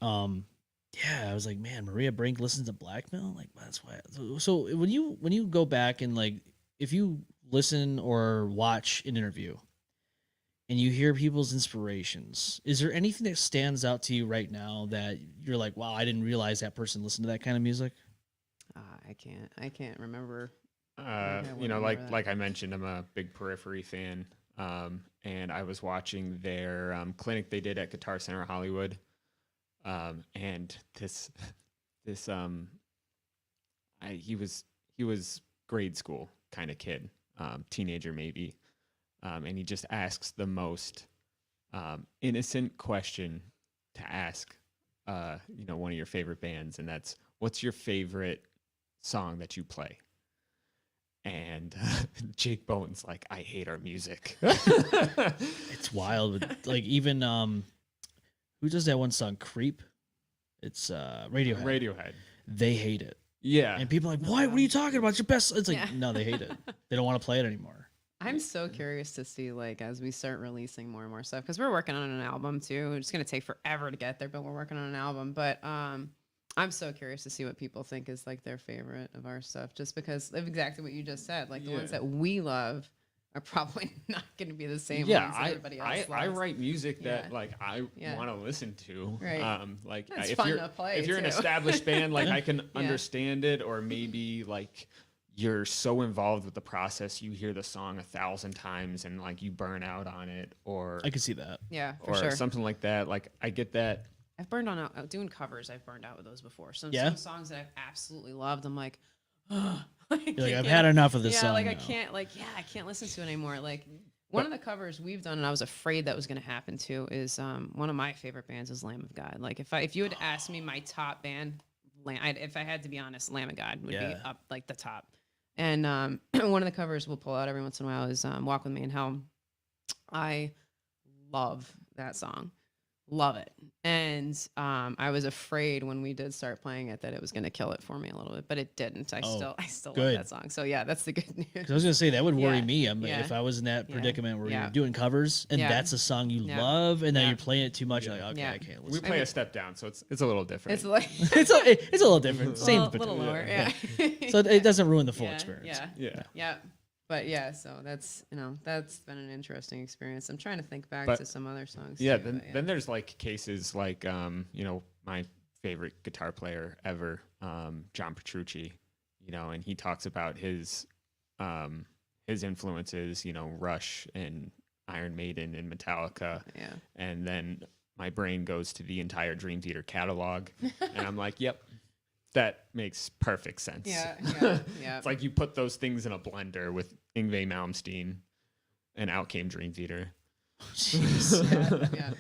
yeah, I was like, man, Maria Brink listens to Blackmail. Like, that's why. So when you go back and like, if you listen or watch an interview, and you hear people's inspirations, is there anything that stands out to you right now that you're like, wow, I didn't realize that person listened to that kind of music? I can't remember. Like I mentioned, I'm a big Periphery fan. And I was watching their clinic they did at Guitar Center Hollywood. And he was grade school kind of kid, teenager maybe. And he just asks the most innocent question to ask, one of your favorite bands, and that's, what's your favorite song that you play? And Jake Bowen's like, I hate our music. It's wild. But like even who does that one song, Creep? It's Radiohead. Radiohead. They hate it. Yeah. And people are like, what are you talking about? It's your best. It's like, no, they hate it. They don't want to play it anymore. I'm so curious to see, like, as we start releasing more and more stuff, because we're working on an album too. It's going to take forever to get there, but we're working on an album. But I'm so curious to see what people think is like their favorite of our stuff, just because of exactly what you just said. Like the ones that we love are probably not going to be the same ones that everybody else loves. I write music that like I want to listen to. Right. Like It's if fun you're to play, if you're an too. established band, like I can understand it, or maybe like you're so involved with the process, you hear the song 1,000 times and like you burn out on it, or I could see that. Yeah, for or sure. something like that. Like I get that. I've burned out doing covers. I've burned out with those before. Some songs that I've absolutely loved. I'm like, You're like, I've had enough of this song. like now. I can't listen to it anymore. Like one of the covers we've done, and I was afraid that was going to happen too, is one of my favorite bands is Lamb of God. Like if you had asked me my top band, if I had to be honest, Lamb of God would be up like the top. And one of the covers we'll pull out every once in a while is Walk With Me in Hell. I love that song. Love it. And I was afraid when we did start playing it that it was going to kill it for me a little bit, but it didn't. I still love that song. So yeah, that's the good news. 'Cause I was gonna say that would worry me. If I was in that Yeah. predicament where Yeah. you're doing covers and that's a song you love, and then you're playing it too much, you're like, okay, I can't We listen. play a step down, so it's a little different. It's like it's a little different. Same, a little lower. Yeah. So it doesn't ruin the full experience. Yeah. But yeah, so that's been an interesting experience. I'm trying to think back to some other songs. Yeah, too, then there's like cases like my favorite guitar player ever, John Petrucci, and he talks about his influences, Rush and Iron Maiden and Metallica. Yeah. And then my brain goes to the entire Dream Theater catalog, and I'm like, yep. That makes perfect sense. Yeah. It's like you put those things in a blender with Yngwie Malmsteen, and out came Dream Theater. Jeez. Yeah.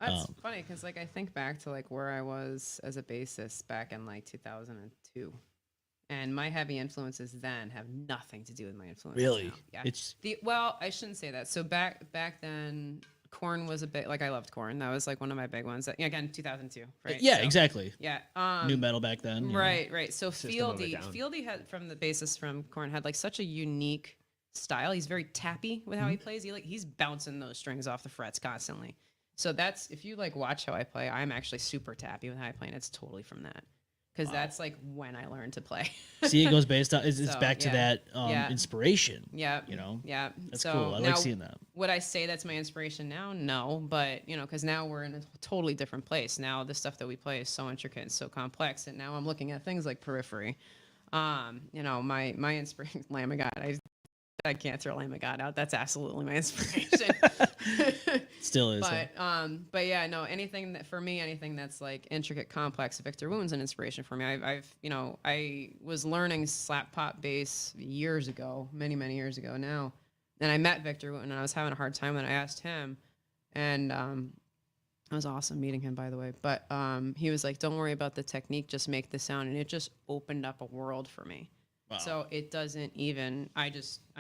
That's funny because like I think back to like where I was as a bassist back in like 2002, and my heavy influences then have nothing to do with my influences. Really? Now. Yeah. It's Well, I shouldn't say that. So back then, Korn was a bit like I loved Korn. That was like one of my big ones. Again, 2002, right? yeah, So, exactly. Yeah. New metal back then. you know. Right. So System of a Down. Fieldy had from the bassist from Korn had like such a unique style. He's very tappy with how he plays. He's bouncing those strings off the frets constantly. So that's if you like watch how I play, I'm actually super tappy with how I play, and it's totally from that. Because that's like when I learned to play. See, it goes based on it's So, back to yeah. that inspiration. Yeah. You know. Yeah. That's so cool. I now, like seeing that. Would I say that's my inspiration now? No, but you know, because now we're in a totally different place. Now the stuff that we play is so intricate and so complex, and now I'm looking at things like Periphery. You know, my inspiration, Lamb of God. I can't throw Lamb of God out. That's absolutely my inspiration. Still is. huh? But yeah, no, anything that's like intricate, complex. Victor Wound's an inspiration for me. I was learning slap pop bass years ago, many years ago now, and I met Victor Wound, and I was having a hard time, and I asked him, and it was awesome meeting him, by the way. But he was like, "Don't worry about the technique, just make the sound," and it just opened up a world for me. Wow. So it doesn't even. I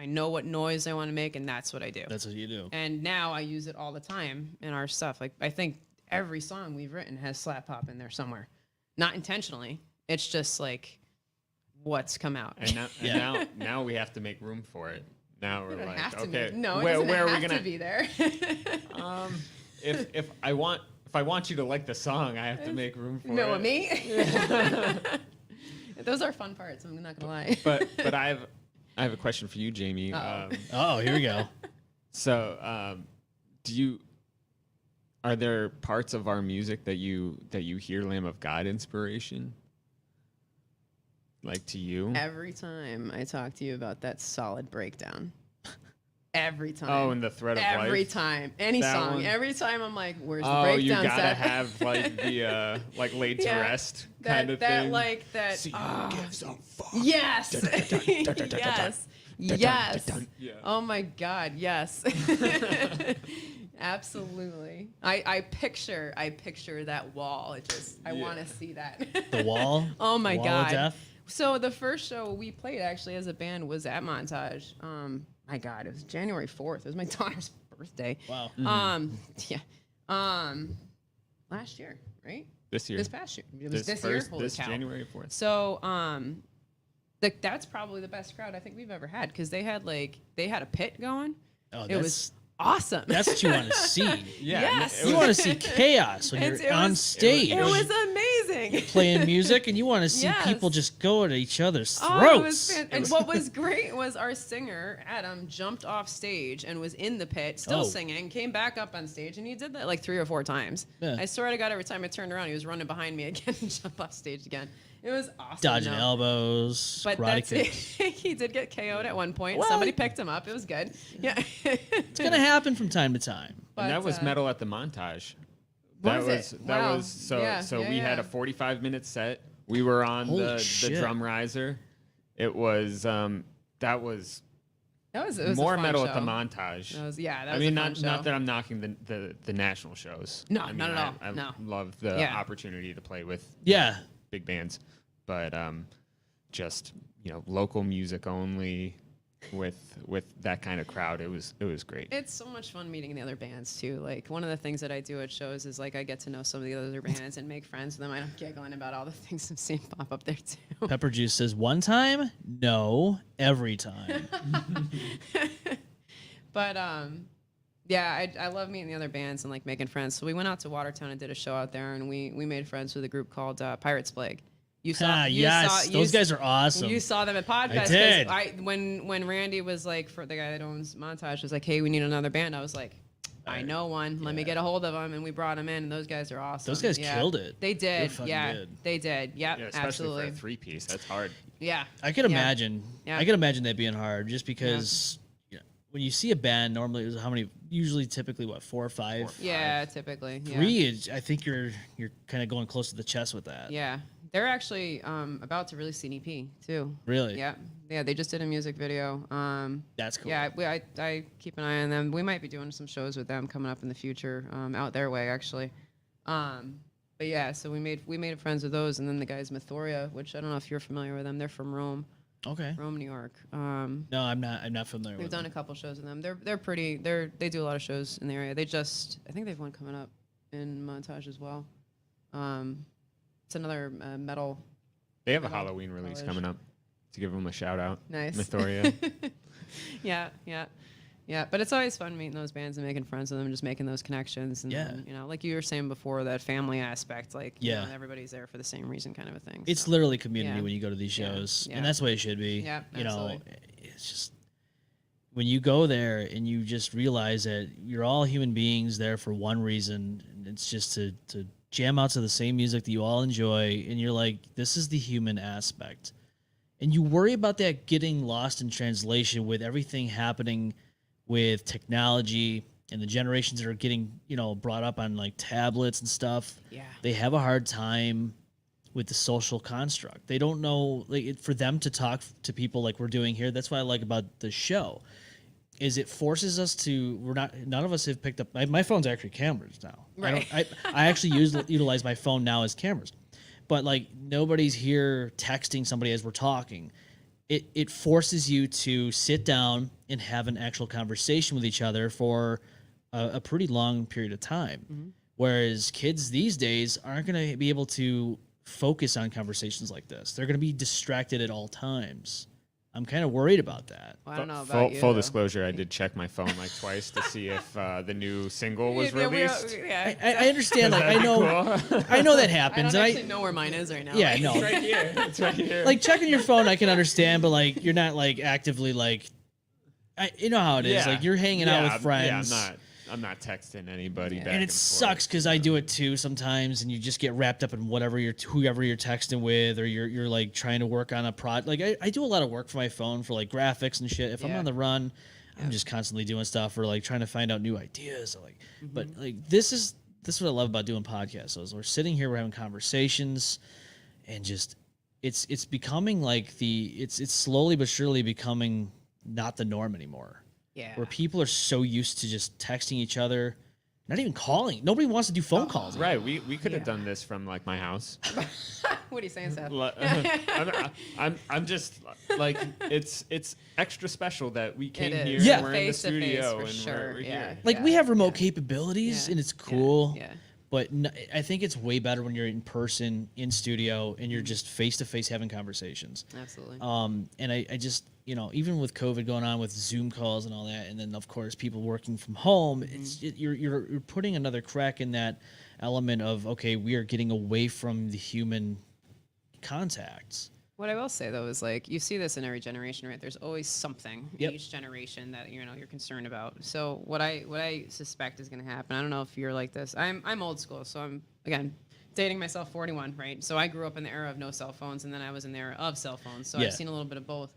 know what noise I want to make, and that's what I do. That's what you do. And now I use it all the time in our stuff. Like I think every song we've written has slap pop in there somewhere, not intentionally. It's just like what's come out. And now we have to make room for it. Now we're like, okay, no, it where doesn't are we have gonna to be there. if I want you to like the song, I have to make room for it. No, me. Those are fun parts. I'm not gonna lie. But I have a question for you, Jamie. Oh, here we go. So, are there parts of our music that you hear Lamb of God inspiration? Like to you? Every time I talk to you about that solid breakdown. Every time. Oh, and the thread of life. Every time. Any That song. one? Every time I'm like, where's the Oh, breakdown you gotta set? have like the like laid to Yeah. rest kind of thing. Like that. See, give some fuck. Yes. Yes. Yes. Yeah. Oh my God. Yes. Absolutely. I picture that wall. I want to see that. The wall. Oh my Wall of God. Death? So the first show we played actually as a band was at Montage. My God, it was January 4th. It was my daughter's birthday. Wow. Yeah. Last year, right? This year. This past year. It was this year. Holy This cow. January 4th. So, that's probably the best crowd I think we've ever had because they had a pit going. Oh, It was awesome. That's what you want to see. Yeah. Yes. You want to see chaos when you're on stage. It was amazing. Playing music, and you want to see Yes. people just go at each other's throats. Oh, it was and what was great was our singer Adam jumped off stage and was in the pit, still singing, came back up on stage, and he did that like 3 or 4 times. Yeah. I swear to God, every time I turned around, he was running behind me again and jumped off stage again. It was awesome. Dodging elbows, But karate that's it. kicks. He did get KO'd at one point. Well, Somebody picked him up. It was good. Yeah. It's gonna happen from time to time. And that was But, metal at the Montage. Was That it? was Wow. so Yeah, so yeah, we had yeah. a 45-minute set. We were on Holy the shit. drum riser. It was that was it was a more fun metal show. at the Montage. That was, that I was mean, a fun show. not that I'm knocking the national shows. No, I mean, not at all. I No. love the Yeah. opportunity to play with Yeah. big bands, but just local music only with that kind of crowd. It was great. It's so much fun meeting the other bands too. Like one of the things that I do at shows is like I get to know some of the other bands and make friends with them. I'm giggling about all the things I'm seeing pop up there too. Pepper Juice says, one time? No, every time. But yeah, I love meeting the other bands and like making friends. So we went out to Watertown and did a show out there, and we made friends with a group called Pirates Plague. Those guys are awesome. You saw them at Podfest. I did. When Randy was like, for the guy that owns Montage, was like, hey, we need another band. I was like, I know one. Let me get a hold of them, and we brought them in. And those guys are awesome. Those guys killed it. They did. fucking Yeah, did. they did. Yep, Yeah, especially absolutely. for a 3-piece. That's hard. Yeah, I could imagine. Yeah. I could imagine that being hard, just because when you see a band, normally it was typically what, 4 or 5? yeah, typically. Yeah. 3 is, I think you're kind of going close to the chest with that. Yeah, They're actually about to release an EP too. Really? Yeah. Yeah, they just did a music video. That's cool. Yeah, I keep an eye on them. We might be doing some shows with them coming up in the future, out their way actually. But yeah, so we made friends with those, and then the guys Mythoria, which I don't know if you're familiar with them. They're from Rome. Okay. Rome, New York. No, I'm not familiar We've with done them. a couple shows with them. They do a lot of shows in the area. I think they've one coming up in Montage as well. It's another metal. They have a Halloween release coming up. To give them a shout out. Nice. Mythoria. Yeah. But it's always fun meeting those bands and making friends with them, just making those connections. And then, like you were saying before, that family aspect, like you know, everybody's there for the same reason, kind of a thing. It's literally community when you go to these shows, and that's the way it should be. Yeah, you absolutely. know, it's just when you go there and you just realize that you're all human beings there for one reason, and it's just to jam out to the same music that you all enjoy, and you're like, this is the human aspect. And you worry about that getting lost in translation with everything happening with technology and the generations that are getting, brought up on like tablets and stuff. Yeah. They have a hard time with the social construct. They don't know, like, for them to talk to people like we're doing here. That's what I like about the show, is it forces us to, none of us have picked up, my phone's actually cameras now. Right. I actually utilize my phone now as cameras. But like nobody's here texting somebody as we're talking. It forces you to sit down and have an actual conversation with each other for a pretty long period of time. Mm-hmm. Whereas kids these days aren't going to be able to focus on conversations like this. They're going to be distracted at all times. I'm kind of worried about that. Well, I don't know about you. Full disclosure, I did check my phone like twice to see if the new single was released. I understand. Like I know that happens. I don't actually know where mine is right now. Yeah, no. It's right here. It's right here. Like checking your phone, I can understand, but like you're not like actively like, you know how it is. Yeah. Like you're hanging out with friends. Yeah, I'm not texting anybody back. And it sucks because I do it too sometimes, and you just get wrapped up in whoever you're texting with, or you're like trying to work on a project. Like I do a lot of work for my phone for like graphics and shit. If I'm on the run, I'm just constantly doing stuff or like trying to find out new ideas. Like, but like this is what I love about doing podcasts. Is we're sitting here, we're having conversations, and just it's becoming like it's slowly but surely becoming not the norm anymore. Yeah. Where people are so used to just texting each other, not even calling. Nobody wants to do phone calls. Right. We could have done this from like my house. What are you saying, Seth? I'm just like it's extra special that we came here. Yeah. And we're in the Face to face, studio for and sure. we're Yeah. here. Like we have remote capabilities and it's cool. Yeah. But I think it's way better when you're in person, in studio, and you're just face to face having conversations. Absolutely. And I just, even with COVID going on with Zoom calls and all that, and then of course people working from home, you're putting another crack in that element of, okay, we are getting away from the human contacts. What I will say though is like you see this in every generation, right? There's always something in each generation that you're concerned about. So what I suspect is going to happen. I don't know if you're like this. I'm old school, so I'm again dating myself, 41, right? So I grew up in the era of no cell phones, and then I was in the era of cell phones. So I've seen a little bit of both.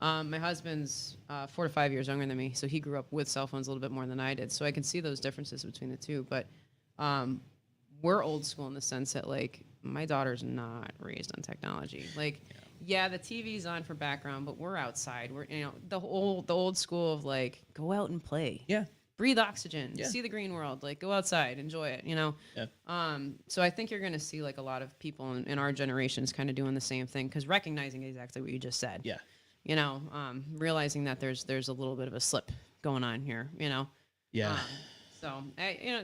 My husband's 4 to 5 years younger than me, so he grew up with cell phones a little bit more than I did. So I can see those differences between the two. But we're old school in the sense that like my daughter's not raised on technology. Like. Yeah, the TV's on for background, but we're outside. We're the old school of like go out and play. Yeah. Breathe oxygen. See the green world. Like go outside, enjoy it, Yeah. So I think you're going to see like a lot of people in our generations kind of doing the same thing cuz recognizing exactly what you just said. Yeah. Realizing that there's a little bit of a slip going on here, Yeah. So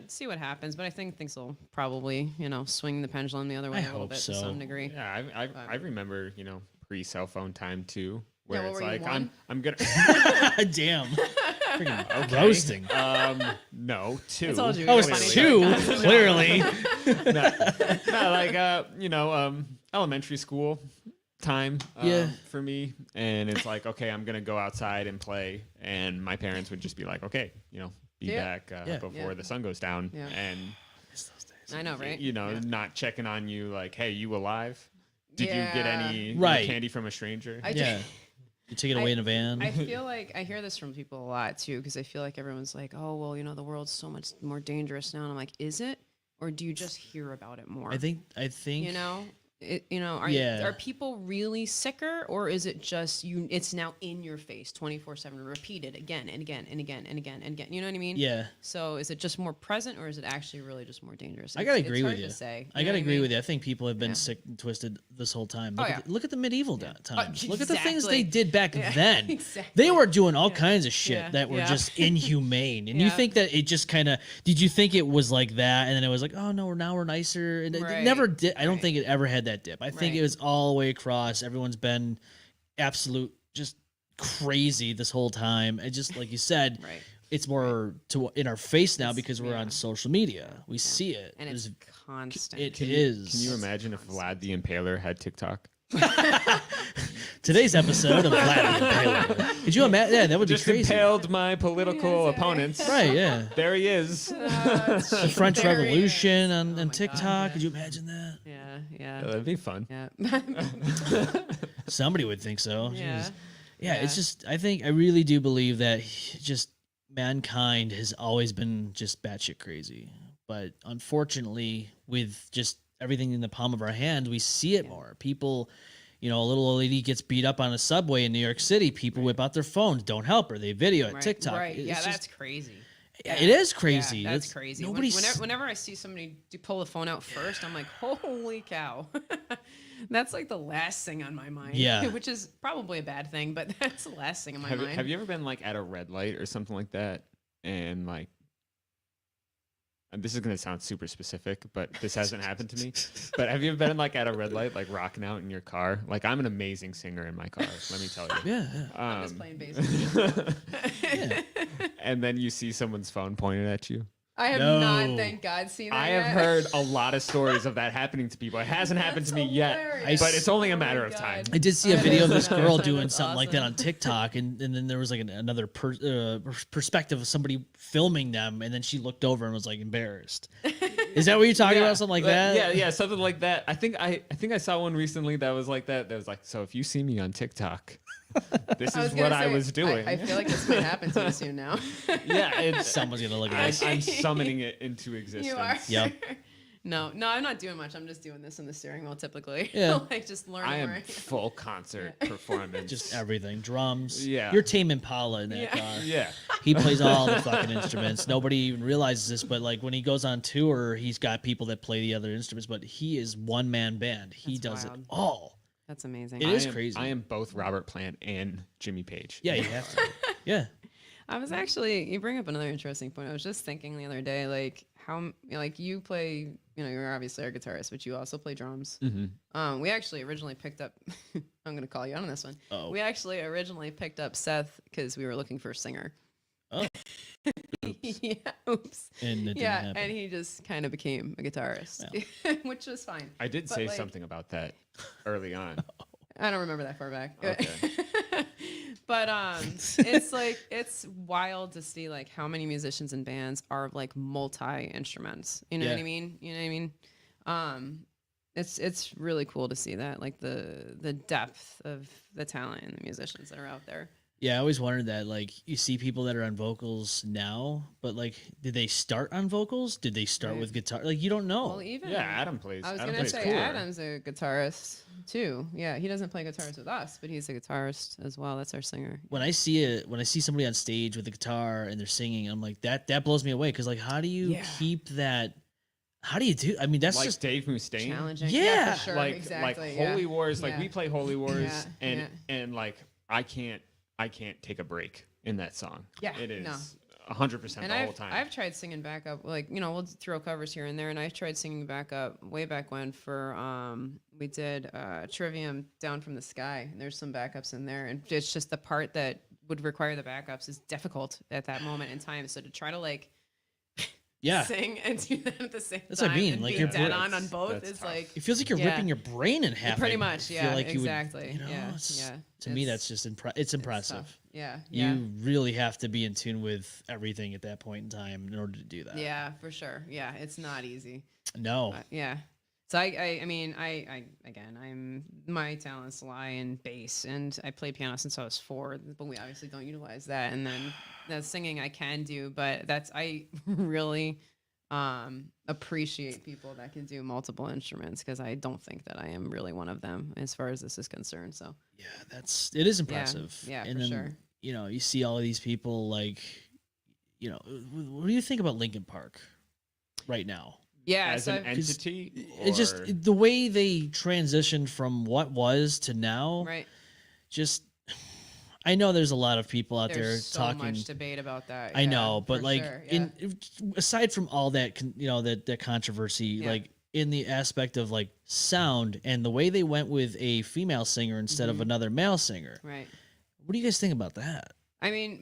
see what happens, but I think things will probably, swing the pendulum the other way a little bit to some degree. Yeah, I remember, pre-cell phone time too, where what it's were you, like one? I'm gonna Damn. Freaking roasting. No, 2. I told you. Oh, You're it's funny. 2, clearly. No, like elementary school time for me, and it's like, okay, I'm gonna go outside and play, and my parents would just be like, okay, be back before the sun goes down, and I know, right? Not checking on you like, hey, you alive? Did you get any candy from a stranger? You take it away in a van. I feel like I hear this from people a lot too, because I feel like everyone's like, oh, well, the world's so much more dangerous now. And I'm like, is it? Or do you just hear about it more? I think Are people really sicker, or is it just it's now in your face 24/7, repeated again and again and again and again and again? You know what I mean? Yeah. So is it just more present, or is it actually really just more dangerous? I gotta agree with hard you. to say, I gotta agree with you. I think people have been sick and twisted this whole time. Look at the medieval times. Look at the things they did back then. Exactly. They were doing all kinds of shit that were just inhumane. And you think that it just kind of, did you think it was like that? And then it was like, oh no, now we're nicer. And it never did. I don't think it ever had that dip. I think it was all the way across. Everyone's been absolute just crazy this whole time. And just like you said, it's more in our face now because we're on social media. We see it. And it's constant. It is. Can you imagine if Vlad the Impaler had TikTok? Today's episode of Vlad the Impaler. Could you imagine? Yeah, that would just be crazy. Impaled my political opponents. Right, yeah. There he is. The French Revolution on TikTok. God, Could you imagine that? Yeah. That'd be fun. Yeah. Somebody would think so. Yeah. It's just, I really do believe that just mankind has always been just batshit crazy. But unfortunately, with just everything in the palm of our hand, we see it more. People, a little old lady gets beat up on a subway in New York City. People whip out their phones, don't help her. They video it, TikTok. Right. That's crazy. Yeah, it is crazy. Yeah, that's crazy. Whenever I see somebody pull the phone out first, I'm like, holy cow. That's like the last thing on my mind. Yeah. Which is probably a bad thing, but that's the last thing on my mind. Have you ever been like at a red light or something like that? And like, and this is going to sound super specific, but this hasn't happened to me. But have you ever been like at a red light, like rocking out in your car? Like, I'm an amazing singer in my car, let me tell you. Yeah. I'm just playing bass. And then you see someone's phone pointed at you. I have not, thank God, seen that I yet. have heard a lot of stories of that happening to people. It hasn't happened to me yet, but it's only a matter of time. I did see a video of this girl doing something like that on TikTok, and then there was like another perspective of somebody filming them, and then she looked over and was like embarrassed. Is that what you're talking about? Something like that? Yeah, something like that. I think I saw one recently that was like that. That was like, so if you see me on TikTok, this is what I was doing. I feel like this might happen to you soon now. Yeah, someone's gonna look at this. I'm summoning it into existence. You are. Yep. No, I'm not doing much. I'm just doing this in the steering wheel typically. Yeah. Like just learning. I am full concert performance. Just everything. Drums. Yeah. You're Tame Impala in that car. Yeah. He plays all the fucking instruments. Nobody even realizes this, but like when he goes on tour, he's got people that play the other instruments, but he is one man band. He does it all. That's amazing. It is crazy. I am both Robert Plant and Jimmy Page. Yeah, you have to. Yeah. I was actually, you bring up another interesting point. I was just thinking the other day, like how, like you play, you're obviously our guitarist, but you also play drums. Mm-hmm. We actually originally picked up, I'm going to call you out on this one. Oh. We actually originally picked up Seth because we were looking for a singer. Oh. Yeah, oops. And it didn't happen. and he just kind of became a guitarist, which was fine. I did say something about that early on. I don't remember that far back. Okay. But it's like it's wild to see like how many musicians and bands are like multi instruments. You know what I mean? You know what I mean? It's really cool to see that, like the depth of the talent and the musicians that are out there. Yeah, I always wondered that. Like, you see people that are on vocals now, but like, did they start on vocals? Did they start with guitar? Like, you don't know. Well, even Adam plays. I was Adam gonna plays say cooler. Adam's a guitarist too. Yeah, he doesn't play guitars with us, but he's a guitarist as well. That's our singer. When I see somebody on stage with a guitar and they're singing, I'm like, that blows me away. Because like, how do you keep that? How do you do? I mean, that's like just Dave Mustaine. Challenging. Yeah. For sure. Like exactly. Holy Wars. Like we play Holy Wars, Yeah. and like I can't take a break in that song. Yeah, it is no. 100% And the whole time. I've tried singing backup, like we'll throw covers here and there, and I've tried singing backup way back when for we did Trivium Down from the Sky. And there's some backups in there, and it's just the part that would require the backups is difficult at that moment in time. So to try to like sing and do that at the same That's time what I mean. and Like be you're dead on both that's is tough. like it feels like you're ripping your brain in half. pretty I much. feel Yeah, like you exactly. would, Yeah. To me, that's just it's impressive. Tough. Yeah. You really have to be in tune with everything at that point in time in order to do that. Yeah, for sure. Yeah, it's not easy. No. Yeah. So I mean, my talents lie in bass, and I played piano since I was 4, but we obviously don't utilize that. And then the singing I can do, but I really appreciate people that can do multiple instruments, because I don't think that I am really one of them as far as this is concerned. So Yeah, it is impressive. Yeah, and for then, sure. You know, you see all of these people like, you know, what do you think about Linkin Park right now? yeah, As so an entity, It's just or- the way they transitioned from what was to now. right. Just, I know there's a lot of people out there There's so talking. much debate about that. I yeah, know, but for like, sure, yeah. aside from all that, you know, that controversy, Yeah. like in the aspect of like sound and the way they went with a female singer instead of another male singer. right. What do you guys think about that? I mean,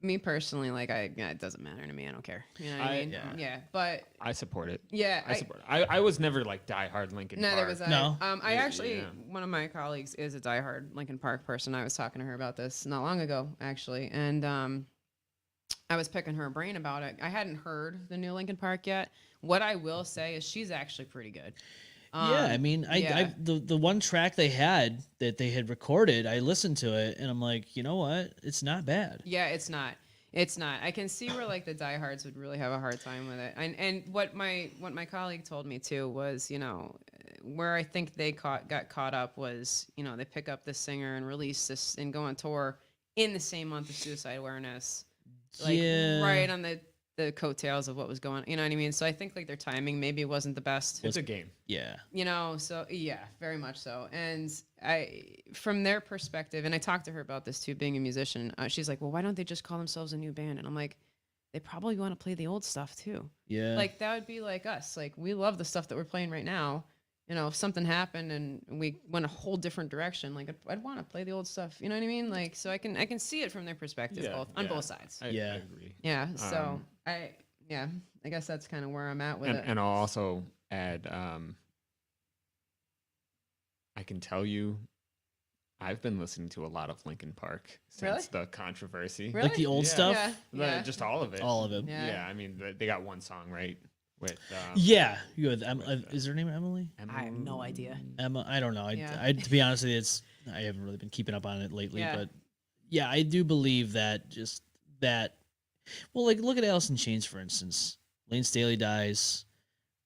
me personally, like, it doesn't matter to me. I don't care. You know what I mean? yeah. But I support it. yeah, I support it. I was never like diehard Linkin neither Park. was I. No. I actually, Yeah. one of my colleagues is a diehard Linkin Park person. I was talking to her about this not long ago, actually, and I was picking her brain about it. I hadn't heard the new Linkin Park yet. What I will say is she's actually pretty good. Yeah, I mean, yeah. the one track they had that they had recorded, I listened to it and I'm like, you know what? It's not bad. Yeah, it's not. It's not. I can see where like the diehards would really have a hard time with it. And what my colleague told me too was, you know, where I think they got caught up was, you know, they pick up this singer and release this and go on tour in the same month of suicide awareness. Like Yeah. right on the coattails of what was going on. You know what I mean? So I think like their timing maybe wasn't the best. It's a game. Yeah. You know, so yeah, very much so. And from their perspective, and I talked to her about this too, being a musician, she's like, well, why don't they just call themselves a new band? And I'm like, they probably want to play the old stuff too. Yeah. Like that would be like us. Like we love the stuff that we're playing right now. You know, if something happened and we went a whole different direction, like I'd want to play the old stuff. You know what I mean? Like, so I can see it from their perspective, on both sides. I agree. Yeah. So I guess that's kind of where I'm at with it. And I'll also add, I can tell you, I've been listening to a lot of Linkin Park since the controversy. Really? Like the old Yeah. stuff? Yeah. Just all of it. All of it. Yeah. Yeah, I mean, they got one song, right? With Yeah. You had, is her name Emily? I have no idea. Emma? I don't know. Yeah. I to be honest with you, I haven't really been keeping up on it lately, Yeah. but yeah, I do believe that well, like look at Alice in Chains, for instance. Lane Staley dies,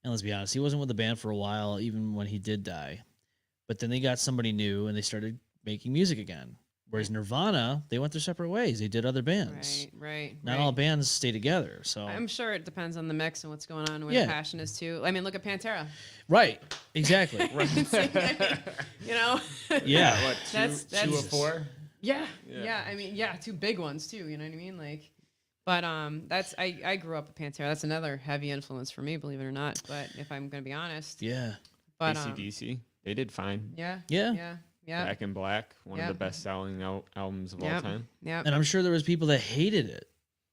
and let's be honest, he wasn't with the band for a while, even when he did die. But then they got somebody new and they started making music again. Whereas Nirvana, they went their separate ways. They did other bands. Right. Not all bands stay together. So I'm sure it depends on the mix and what's going on and where Yeah. the passion is too. I mean, look at Pantera. right, exactly. You know? Yeah. what, That's- two of four? Yeah. I mean, two big ones too. You know what I mean? Like, but that's I grew up with Pantera. That's another heavy influence for me, believe it or not. But if I'm gonna be honest, Yeah. but AC/DC, they did fine. yeah. Back in Black, one Yeah. of the best-selling albums of all Yep. time. Yeah. And I'm sure there was people that hated it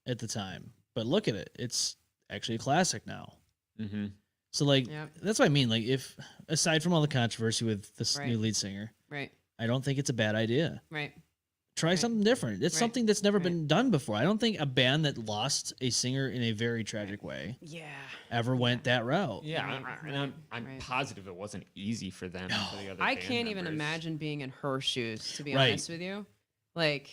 at the time. But look at it. It's actually a classic now. Mm-hmm. So like Yep. that's what I mean. Like if aside from all the controversy with this Right. new lead singer, Right. I don't think it's a bad idea. Right. Try Right. something different. It's Right. something that's never Right. been done before. I don't think a band that lost a singer in a very tragic way Yeah. ever went that route. Yeah, Right, and I'm right. positive it wasn't easy for them. No. For the other I band can't even members. imagine being in her shoes, to be Right. honest with you. Like,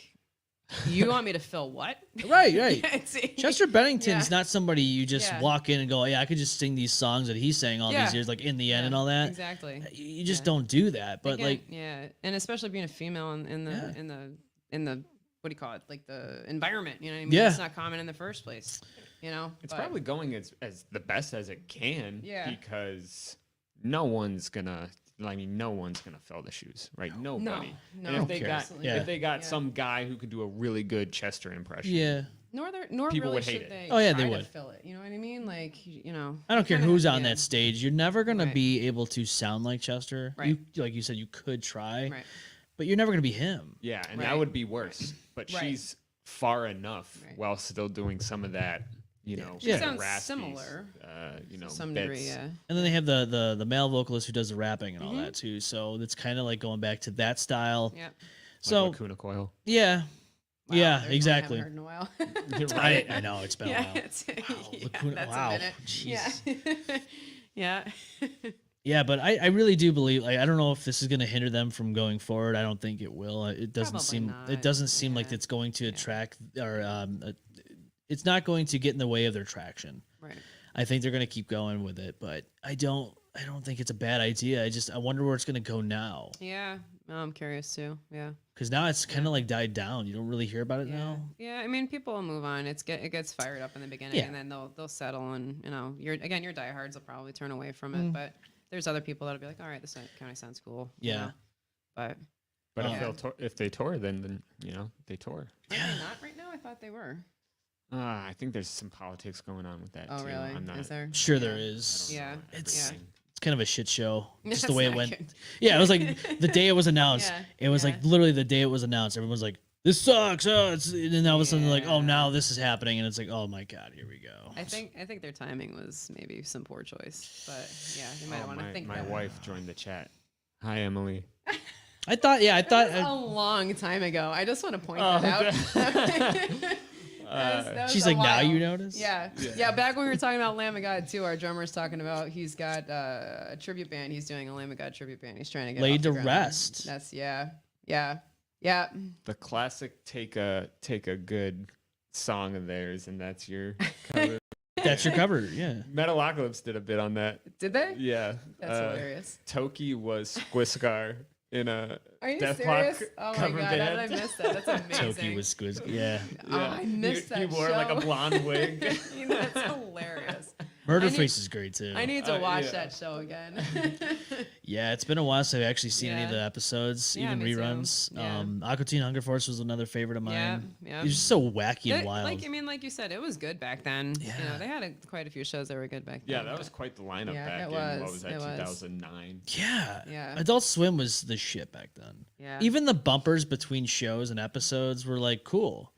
you want me to fill what? Right. Yeah, see? Chester Bennington's Yeah. not somebody you just Yeah. walk in and go, yeah, I could just sing these songs that he sang all Yeah. these years, like in the end Yeah, and all that. Exactly. You just Yeah. don't do that. But Again, like, yeah, and especially being a female in the Yeah. in the what do you call it? Like the environment. You know what I mean? Yeah. It's not common in the first place. You know. It's but- probably going as the best as it can. Yeah. Because no one's gonna fill the shoes, right? Nobody. no. And if they cares? got Yeah. if they got Yeah. some guy who could do a really good Chester impression. yeah, Nor People really would should hate it. they. Oh, yeah, they try to would. fill it. You know what I mean? Like you know. I don't care kinda- who's on yeah. that stage. You're never gonna Right. be able to sound like Chester. Right. Like you said, you could try, Right. but you're never gonna be him. Yeah, and Right. that would be worse. But Right. she's far enough Right. while still doing some of that, you know, She kinda sounds raspy, similar you know, To some bits. degree, yeah. And then they have the male vocalist who does the rapping and all Mm-hmm. that too. So it's kind of like going back to that style. Yeah. So Like Lacuna Coil. yeah, Wow, yeah, there's one I haven't exactly. heard in a while. I know it's been a yeah, while. it's, yeah, Lacuna- that's wow, a minute. jeez. Yeah. yeah. Yeah, but I really do believe. I don't know if this is going to hinder them from going forward. I don't think it will. It doesn't Probably seem. not. It doesn't seem like Yeah. it's going to attract or it's not going to get in the way of their traction. Right. I think they're gonna keep going with it, but I don't think it's a bad idea. I wonder where it's gonna go now. Yeah, I'm curious too. Yeah. Because now it's kind of like died down. You don't really hear about it now. Yeah, I mean, people will move on. It gets fired up in the beginning, and then they'll settle, and your diehards will probably turn away from it, but there's other people that'll be like, all right, this kind of sounds cool. Yeah. You know? But if they tour, then they tour. Are they not right now? I thought they were. I think there's some politics going on with that too. Oh, really? I'm not Is there? Sure, there is. Yeah. It's kind of a shit show. Just the That's way it not went. good. Yeah, it was like the day it was announced. It was like literally the day it was announced. Everyone's like, "This sucks." And then all of a sudden, they're like, "Oh, now this is happening," and it's like, "Oh my god, here we go." I think their timing was maybe some poor choice, but yeah, you might want to think. My about wife joined the chat. Hi, Emily. I thought. That was a long time ago. I just want to point that out. That was she's a like, now while. you notice? Yeah. Back when we were talking about Lamb of God too, our drummer's talking about he's got a tribute band. He's doing a Lamb of God tribute band. He's trying to get Laid off the to ground. rest. That's yeah. The classic take a good song of theirs, and that's your cover. That's your cover. Yeah. Metalocalypse did a bit on that. Did they? Yeah. That's hilarious. Toki was Squiscar in a Are you Death serious? Block Oh my cover god, band. how did I miss that? That's amazing. Toki was squiz. Yeah. Oh, I missed that He wore show. like a blonde wig. That's hilarious. Murderface is great too. I need to watch that show again. Yeah, it's been a while since I've actually seen any of the episodes, Yeah, even me too. reruns. Yeah. Aqua Teen Hunger Force was another favorite of mine. Yeah. It was just so wacky and wild. Like you said, it was good back then. Yeah. They had quite a few shows that were good back then. Yeah, that was quite the lineup Yeah, back it in, was, what was that, it was. 2009? Yeah. Yeah. Adult Swim was the shit back then. Yeah. Even the bumpers between shows and episodes were like cool.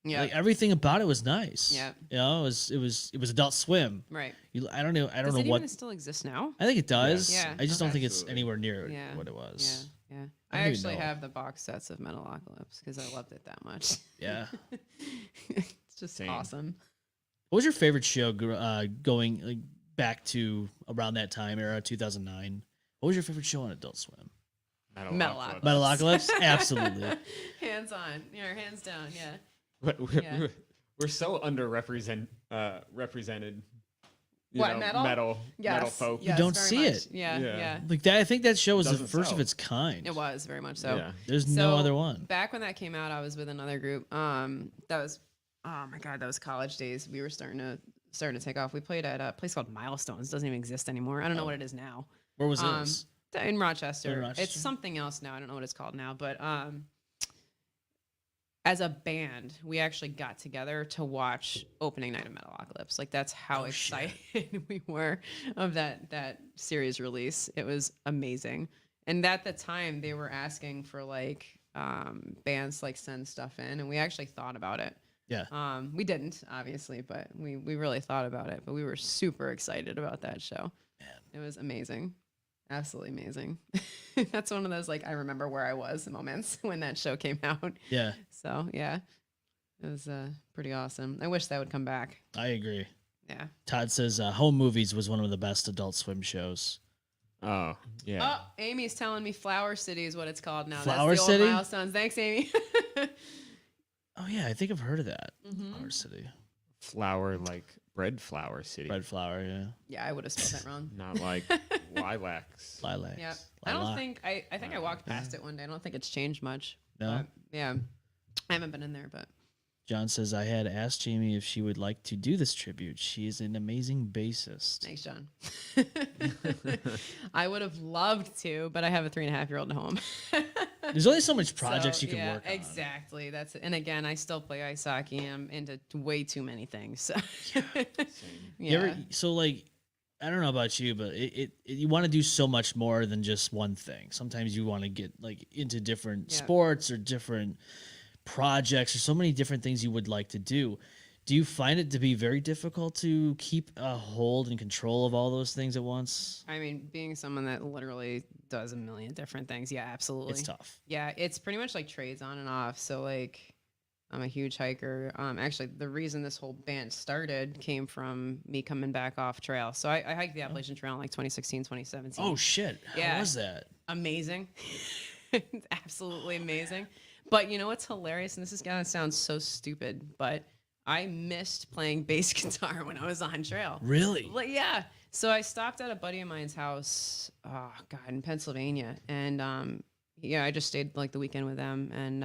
Yeah. Like everything about it was nice. Yeah. It was Adult Swim. Right. I don't know Does it what. even still exist now? I think it does. Yeah. I just don't think it's Absolutely. anywhere near Yeah. what it was. Yeah. I I don't even actually know. have the box sets of Metalocalypse because I loved it that much. Yeah. It's just Same. awesome. What was your favorite show going like back to around that time era, 2009? What was your favorite show on Adult Swim? Metalocalypse. Metalocalypse? Absolutely. Hands on. Yeah, hands down. Yeah. We're so represented. What, metal? Metal Yes. folk. Yes, don't very see much. it. Yeah. Yeah. Yeah. Like that, I think that show was the Doesn't first of sell. its kind. It was very much so. Yeah. There's no So, other one. Back when that came out, I was with another group. That was, oh my god, that was college days. We were starting to take off. We played at a place called Milestones. Doesn't even exist anymore. I don't know what it is now. Where was this? In Rochester. In Rochester? It's something else now. I don't know what it's called now, but as a band, we actually got together to watch opening night of Metalocalypse. Like that's how excited we were of that series release. It was amazing. And at the time, they were asking for like bands to like send stuff in, and we actually thought about it. Yeah. We didn't obviously, but we really thought about it. But we were super excited about that show. Man. It was amazing. Absolutely amazing. That's one of those like I remember where I was moments when that show came out. Yeah. So yeah, it was pretty awesome. I wish that would come back. I agree. Yeah. Todd says Home Movies was one of the best Adult Swim shows. Oh, yeah. Oh, Amy's telling me Flower City is what it's called now. Flower That's the City? old Milestones. Thanks, Amy. Oh yeah, I think I've heard of that. Flower City. Flower like bread flower city. Red flower, yeah. Yeah, I would have spelled that wrong. Not like lilacs. Lilacs. Yeah. I don't Lilac. think I think I walked past it one day. I don't think it's changed much. No? But, yeah. I haven't been in there, but John says I had asked Jamie if she would like to do this tribute. She is an amazing bassist. thanks, John. I would have loved to, but I have a 3.5-year-old at home. There's only so much projects So, you can yeah, work on. Exactly. That's it. And again, I still play ice hockey. I'm into way too many things. So. You ever, so like, I don't know about you, but you want to do so much more than just one thing. Sometimes you want to get like into different sports or different projects or so many different things you would like to do. Do you find it to be very difficult to keep a hold and control of all those things at once? I mean, being someone that literally does a million different things, yeah, absolutely. It's tough. Yeah, it's pretty much like trades on and off. So like I'm a huge hiker. Actually, the reason this whole band started came from me coming back off trail. So I hiked the Appalachian Trail in like 2016, 2017. Oh shit. How was that? Amazing. It's absolutely amazing. But you know what's hilarious? And this is gonna sound so stupid, but I missed playing bass guitar when I was on trail. Really? Like, yeah. So I stopped at a buddy of mine's house, oh God, in Pennsylvania, and yeah, I just stayed like the weekend with them, and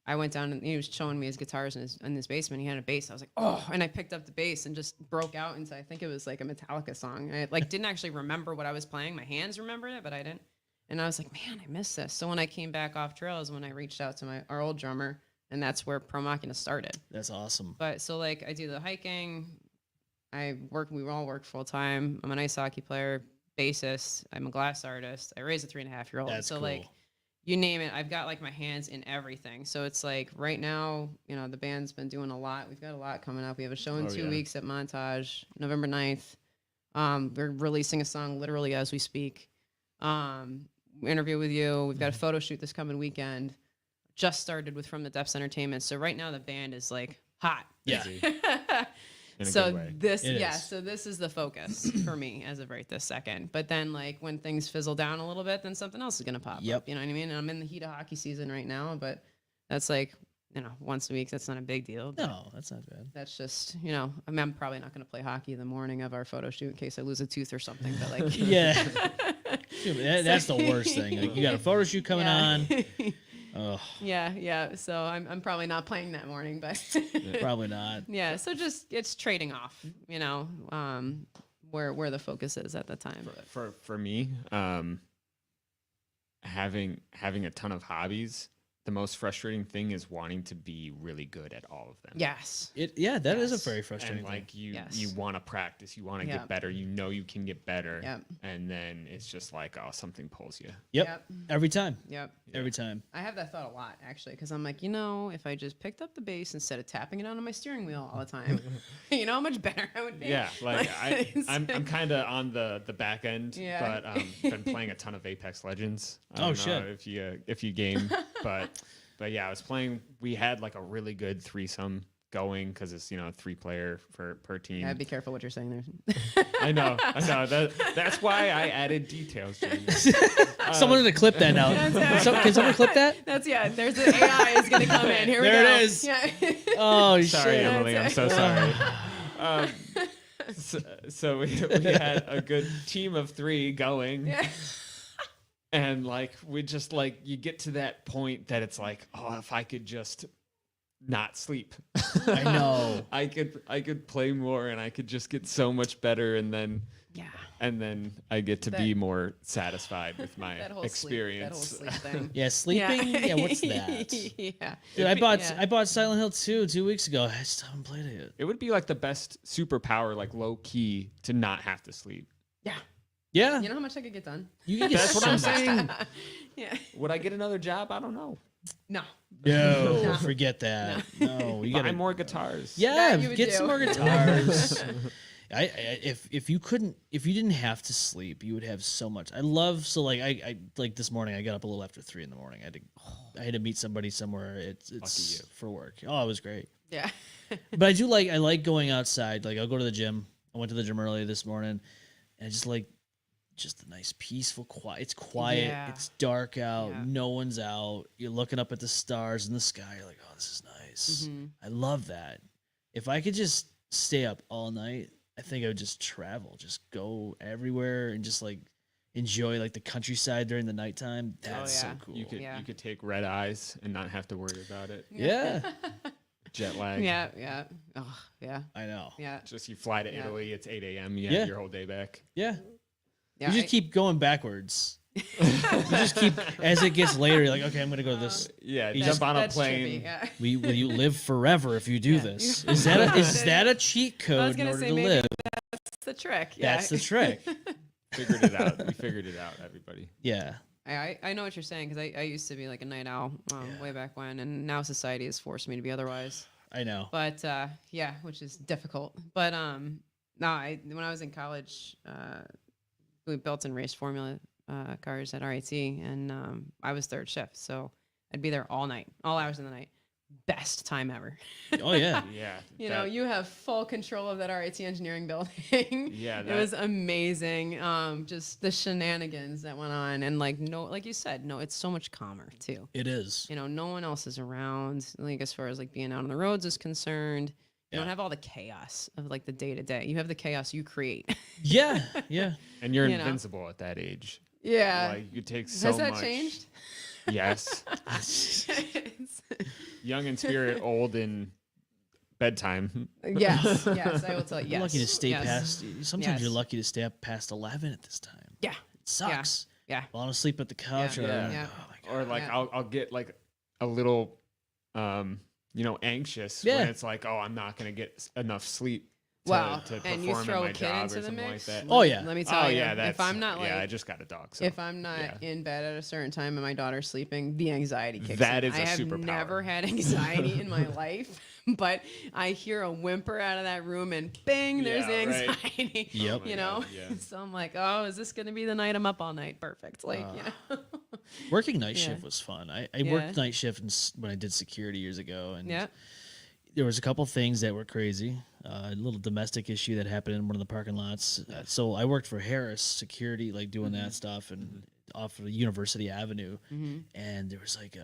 I went down and he was showing me his guitars in his basement. He had a bass. I was like, oh, and I picked up the bass and just broke out into, I think it was like a Metallica song. I like didn't actually remember what I was playing. My hands remembered it, but I didn't. And I was like, man, I missed this. So when I came back off trail is when I reached out to our old drummer, and that's where PROMACHINA started. That's awesome. But so like I do the hiking. We all work full time. I'm an ice hockey player, bassist. I'm a glass artist. I raised a 3.5-year-old. That's so cool. like, you name it, I've got like my hands in everything. So it's like right now, you know, the band's been doing a lot. We've got a lot coming up. We have a show in 2 weeks at Montage, November 9th. We're releasing a song literally as we speak. Interview with you. We've got a photo shoot this coming weekend. Just started with From the Depths Entertainment. So right now the band is like hot. Yeah. So this is the focus for me as of right this second. But then like when things fizzle down a little bit, then something else is gonna pop up. You know what I mean? And I'm in the heat of hockey season right now, but that's like, you know, once a week, that's not a big deal. No, that's not bad. That's just, you know, I mean, I'm probably not gonna play hockey the morning of our photo shoot in case I lose a tooth or something. But like Yeah. Dude, that's the worst thing. Like, you got a photo shoot coming on. Oh. Yeah. So I'm probably not playing that morning, but Probably not. yeah. So just it's trading off, you know, where the focus is at the time. For me, having a ton of hobbies, the most frustrating thing is wanting to be really good at all of them. Yes. That is a very frustrating and thing. like you want to practice, you want to get better, you know you can get better, and then it's just like, oh, something pulls you. Yep. Every time. Yep. Every time. I have that thought a lot actually, because I'm like, you know, if I just picked up the bass instead of tapping it onto my steering wheel all the time, you know how much better I would be. Yeah, like I'm kind of on the back end, but been playing a ton of Apex Legends. I don't know if you game, but yeah, I was playing. We had like a really good threesome going because it's 3-player per team. Yeah, be careful what you're saying there. I know. That's why I added details. Someone to clip that now. Can someone clip that? There's an AI is gonna come in. Here we go. There it is. Yeah. Oh, sorry, shit. Emily. I'm so sorry. So we had a good team of 3 going. Yeah. And like we just like you get to that point that it's like, oh, if I could just not sleep. I know. I could play more and I could just get so much better, and then I get to be more satisfied with my experience. That whole sleep thing. Yeah, sleeping. Yeah, what's that? Yeah. Dude, I bought Silent Hill 2 weeks ago. I still haven't played it yet. It would be like the best superpower, like low key, to not have to sleep. Yeah. Yeah. You know how much I could get done? You can get That's what I'm saying. Yeah. Would I get another job? I don't know. No. No, forget that. No, you Buy gotta more guitars. Yeah, you would get do. some more guitars. If you didn't have to sleep, you would have so much. I like this morning I got up a little after 3 in the morning. I had to meet somebody somewhere. It's for work. Oh, it was great. Yeah. But I like going outside. Like I'll go to the gym. I went to the gym early this morning, and I just like a nice peaceful quiet. It's quiet. Yeah. It's dark out. Yeah. No one's out. You're looking up at the stars in the sky. You're like, oh, this is nice. Mhm. I love that. If I could just stay up all night, I think I would just travel, just go everywhere and just like enjoy like the countryside during the nighttime. That's so cool. You could take red eyes and not have to worry about it. Yeah. Jet lag. Yeah. Oh, yeah. I know. Yeah. Just you fly to Italy, it's 8 a.m. You have your whole day back. Yeah. Yeah. You just keep going backwards. You just keep, as it gets later, you're like, okay, I'm going to go to this. Yeah, You jump just- on a That's plane. trippy, yeah. You live forever if you do this. Is that a cheat I code was in gonna order say to maybe live? that's the trick. Yeah. That's the trick. Figured it out. We figured it out, everybody. Yeah. I know what you're saying because I used to be like a night owl way back when, and now society has forced me to be otherwise. I know. But yeah, which is difficult. But no, when I was in college, we built and raced Formula cars at RIT, and I was third shift, so I'd be there all night, all hours of the night. best time ever. Oh yeah. Yeah. You know, you have full control of that RIT engineering building. Yeah, it was amazing. Just the shenanigans that went on, and like you said, it's so much calmer too. It is. You know, no one else is around. Like as far as like being out on the roads is concerned, you don't have all the chaos of like the day to day. You have the chaos you create. Yeah, yeah. And you're invincible at that age. Yeah. Like you take so Has much. that changed? Yes. Young in spirit, old in bedtime. Yes, I will tell you. Yes. You're lucky to stay yes. past. Sometimes you're lucky to stay up past 11 at this time. Yeah. It sucks. Yeah. Falling asleep at the couch. Yeah. Or, Yeah. Oh my God. Or like I'll get like a little anxious when it's like, oh, I'm not gonna get enough sleep to and you perform throw in my a kid job into or the something mix. like that. Oh yeah. Let me tell you. Yeah, if I'm not like, I just got a dog. So if I'm not in bed at a certain time and my daughter's sleeping, the anxiety kicks That in. is a I have superpower. never had anxiety in my life, but I hear a whimper out of that room and bang, there's Yeah, right. anxiety. Yep. You know? God, yeah. So I'm like, oh, is this going to be the night I'm up all night? Perfect. Like, Working night Yeah. shift was fun. I worked night shift when I did security years ago, and Yeah. there was a couple things that were crazy. A little domestic issue that happened in one of the parking lots. So I worked for Harris Security, like doing that stuff, and off of University Avenue. And there was like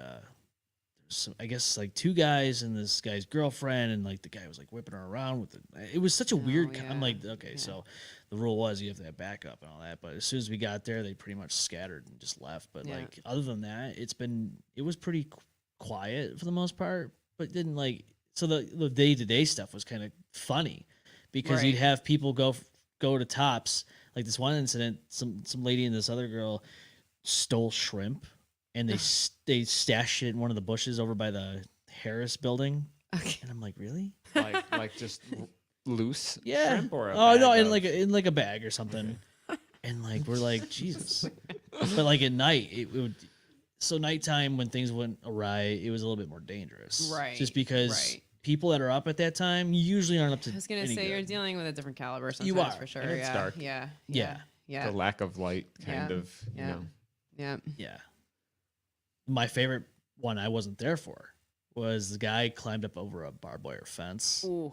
I guess like two guys and this guy's girlfriend, and like the guy was like whipping her around with it. It was such a weird. yeah. I'm like, okay, so the rule was you have to have backup and all that. But as soon as we got there, they pretty much scattered and just left. But like other than that, it was pretty quiet for the most part. But didn't like. So the day-to-day stuff was kind of funny because you'd have people go to Tops. Like this one incident, some lady and this other girl stole shrimp, and they stashed it in one of the bushes over by the Harris building. Okay. And I'm like, really? like just loose shrimp or in like a bag or something. And like we're like, Jesus. But like at night, it would. So nighttime when things went awry, it was a little bit more dangerous, Right. Just because people that are up at that time usually aren't up to. I was going to say, good. you're dealing with a different caliber sometimes, You are, for sure. and it's dark. Yeah. the lack of light kind of you know. Yeah. My favorite one I wasn't there for was the guy climbed up over a barbed wire fence. Ooh.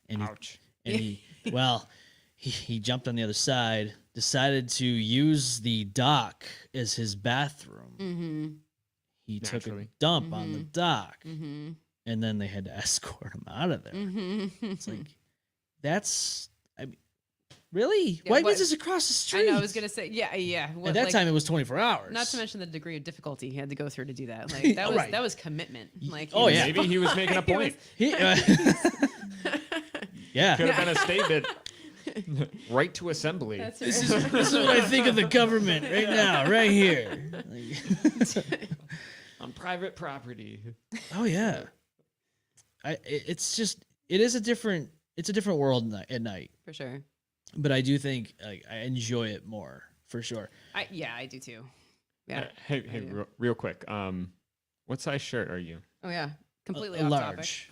And Ouch. he jumped on the other side, decided to use the dock as his bathroom. Mm-hmm. He took a Naturally. dump on the dock, Mm-hmm. and then they had to escort him out of there. Mm-hmm. It's like, I mean, really? Yeah, Why what- was this across the street? I know, I was going to say, yeah. At that time, it was 24 hours. Not to mention the degree of difficulty he had to go through to do that. Like that was Right. that was commitment. Like Oh, yeah. Maybe he was making a point. Yeah. Could have been a statement. Right to assembly. That's This right. is what I think of the government right now, right here. On private property. Oh yeah, it's a different world at night, For sure. but I do think like, I enjoy it more for sure. I do too. Yeah. Hey, I do. real quick. What size shirt are you? Oh yeah. Completely A off large.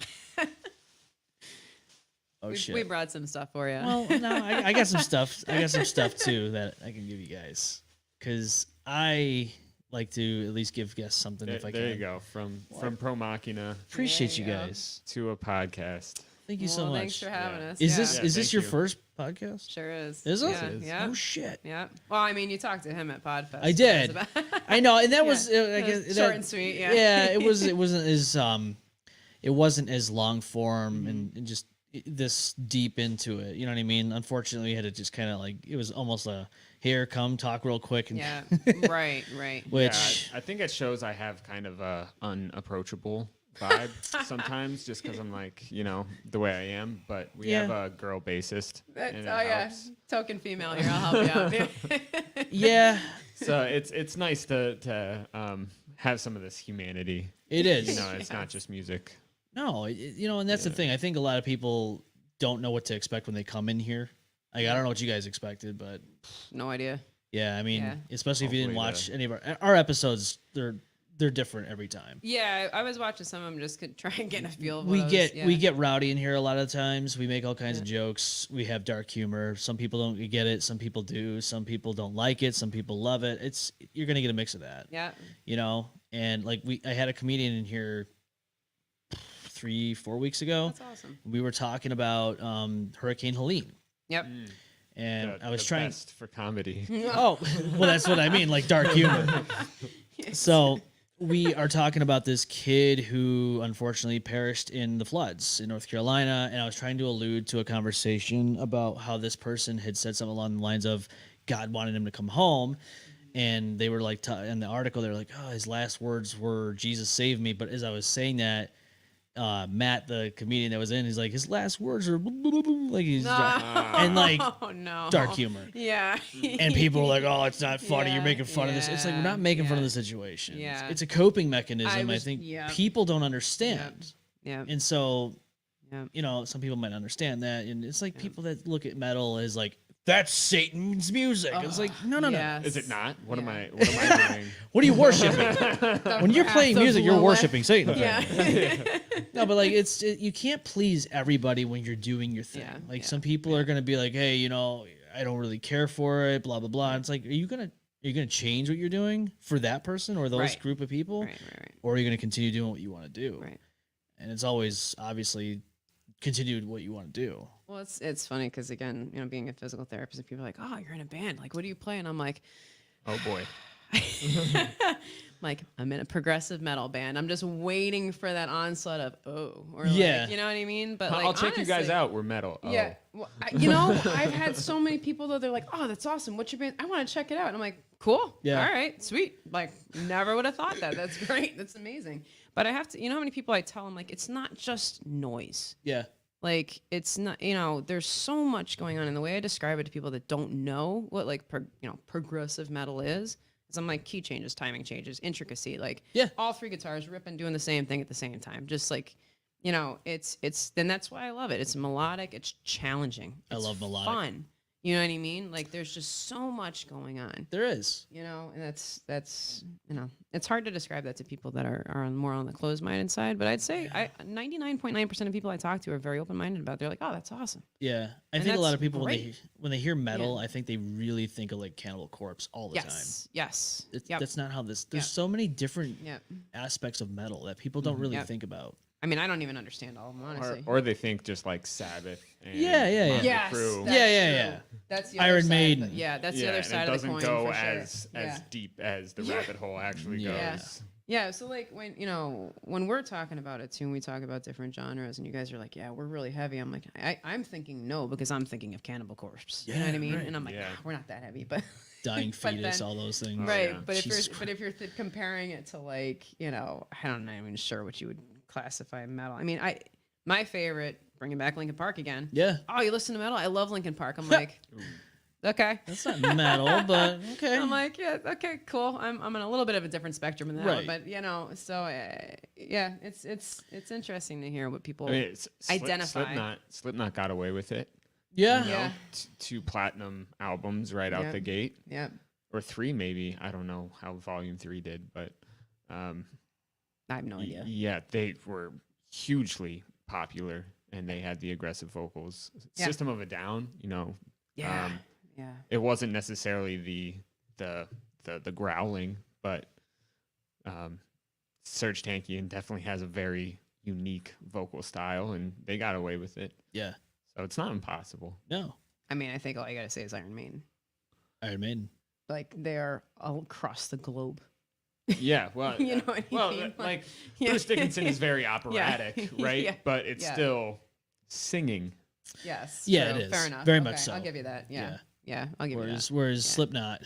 Oh topic. shit. We brought some stuff for you. Well, no, I got some stuff. I got some stuff too that I can give you guys because I like to at least give guests something if I can. There you go. From PROMACHINA Appreciate There you you go. guys. to a podcast. Thank you so Well, much. Thanks for having Yeah. us. Is yeah. this Yeah, is this thank your you. first podcast? Sure is. Is it? Yeah. It is. Yeah. Oh shit. Yeah. Well, I mean, you talked to him at Podfest. I did. I know, and that was I That guess was that- short and sweet. Yeah. Yeah, it wasn't as long form and just this deep into it. You know what I mean? Unfortunately, we had to just kind of like it was almost a here, come talk real quick, and Yeah. Right. which Yeah, I think it shows I have kind of a unapproachable vibe sometimes, just because I'm like, the way I am. But we have a girl bassist. That's, and oh it yeah. helps. Token female here. I'll help you out. yeah, So it's nice to have some of this humanity. it is. It's not just music. No, and that's the thing. I think a lot of people don't know what to expect when they come in here. Like I don't know what you guys expected, but No idea. yeah, I mean, Yeah. especially if you didn't Hopefully watch any of our episodes, they're different every time. Yeah, I was watching some of them just to try and get a feel of We what I get was, we get rowdy in here a lot of times. We make all kinds of jokes. We have dark humor. Some people don't get it. Some people do. Some people don't like it. Some people love it. You're gonna get a mix of that. Yeah. And like I had a comedian in here 3-4 weeks ago. That's awesome. We were talking about Hurricane Helene. Yep. And I was the trying best for comedy. Oh, well, that's what I mean, like dark humor. So we are talking about this kid who unfortunately perished in the floods in North Carolina, and I was trying to allude to a conversation about how this person had said something along the lines of God wanted him to come home, and they were like, in the article, they're like, oh, his last words were Jesus save me. But as I was saying that, Matt, the comedian that was in, he's like, his last words are like he's and like dark humor. Yeah. And people are like, oh, it's not funny. Yeah, You're making fun of this. It's like, we're not making fun of the situation. It's a coping mechanism. I think people don't understand. Yeah. And so, you know, some people might understand that. And it's like people that look at metal as like, that's Satan's music. It's like, no. Is it not? What am I doing? What are you worshiping? When you're playing music, you're worshiping Satan. Yeah. No, but like you can't please everybody when you're doing your thing. Like some people are gonna be like, hey, you know, I don't really care for it, blah blah blah. It's like, are you gonna change what you're doing for that person or those group of people? Right. Or are you gonna continue doing what you want to do? Right. And it's always obviously continue what you want to do. Well, it's funny because, again, you know, being a physical therapist, people are like, oh, you're in a band. Like, what do you play? And I'm like, oh boy. Like, I'm in a progressive metal band. I'm just waiting for that onslaught of, or yeah. like, you know what I mean? But like, I'll check honestly, you guys out. We're metal. Oh. Yeah. Well, you know, I've had so many people, though, they're like, oh, that's awesome. What's your band? I want to check it out. And I'm like, cool. Yeah. All right. Sweet. Like, never would have thought that. That's great. That's amazing. But I have to, you know how many people I tell them, like, it's not just noise. Yeah. Like, it's not, you know, there's so much going on. And the way I describe it to people that don't know what, like, progressive metal is I'm like, key changes, timing changes, intricacy. Like, all three guitars ripping, doing the same thing at the same time. Just like, you know, it's, then that's why I love it. It's melodic. It's challenging. I love melodic. Fun. You know what I mean? Like, there's just so much going on. There is. You know, and that's you know, it's hard to describe that to people that are more on the closed-minded side. But I'd say 99.9% of people I talk to are very open-minded about it. They're like, oh, that's awesome. Yeah. I think a lot of people, when they hear metal, I think they really think of, like, Cannibal Corpse all the time. Yes. That's not how this... There's so many different aspects of metal that people don't really think about. I mean, I don't even understand all of them, honestly. Or they think just like Sabbath. And Yes, Crew. That's the Iron Maiden. That's the other side of the coin. It doesn't go as deep as the rabbit hole actually goes. Yeah, so like when we're talking about it too, and we talk about different genres, and you guys are like, yeah, we're really heavy. I'm like, I'm thinking no, because I'm thinking of Cannibal Corpse. You know what I mean? Right. And I'm like, we're not that heavy, but Dying Fetus, all those things. Right, but if you're comparing it to, like, you know, I'm not even sure what you would classify metal. I mean, my favorite, bringing back Linkin Park again. Yeah. Oh, you listen to metal? I love Linkin Park. I'm like, okay. That's not metal, but okay. I'm like, yeah, okay, cool. I'm on a little bit of a different spectrum than that, right. But you know, so yeah, it's interesting to hear what people identify. Slipknot got away with it. Yeah. You know, 2 platinum albums right out the gate. Yeah. Or 3 maybe. I don't know how Volume 3 did, but I have no idea. Yeah, they were hugely popular, and they had the aggressive vocals. Yeah. System of a Down, you know. Yeah. It wasn't necessarily the growling, but Serge Tankian definitely has a very unique vocal style, and they got away with it. Yeah. So it's not impossible. No. I mean, I think all you gotta say is Iron Maiden. Iron Maiden. Like, they are all across the globe. Yeah, well, you know what I mean? Like Bruce Dickinson is very operatic, right? Yeah. But it's still singing. Yes. Yeah, true. it is. Fair enough. Very much so. I'll give you that. Yeah. I'll give you that. Whereas Slipknot,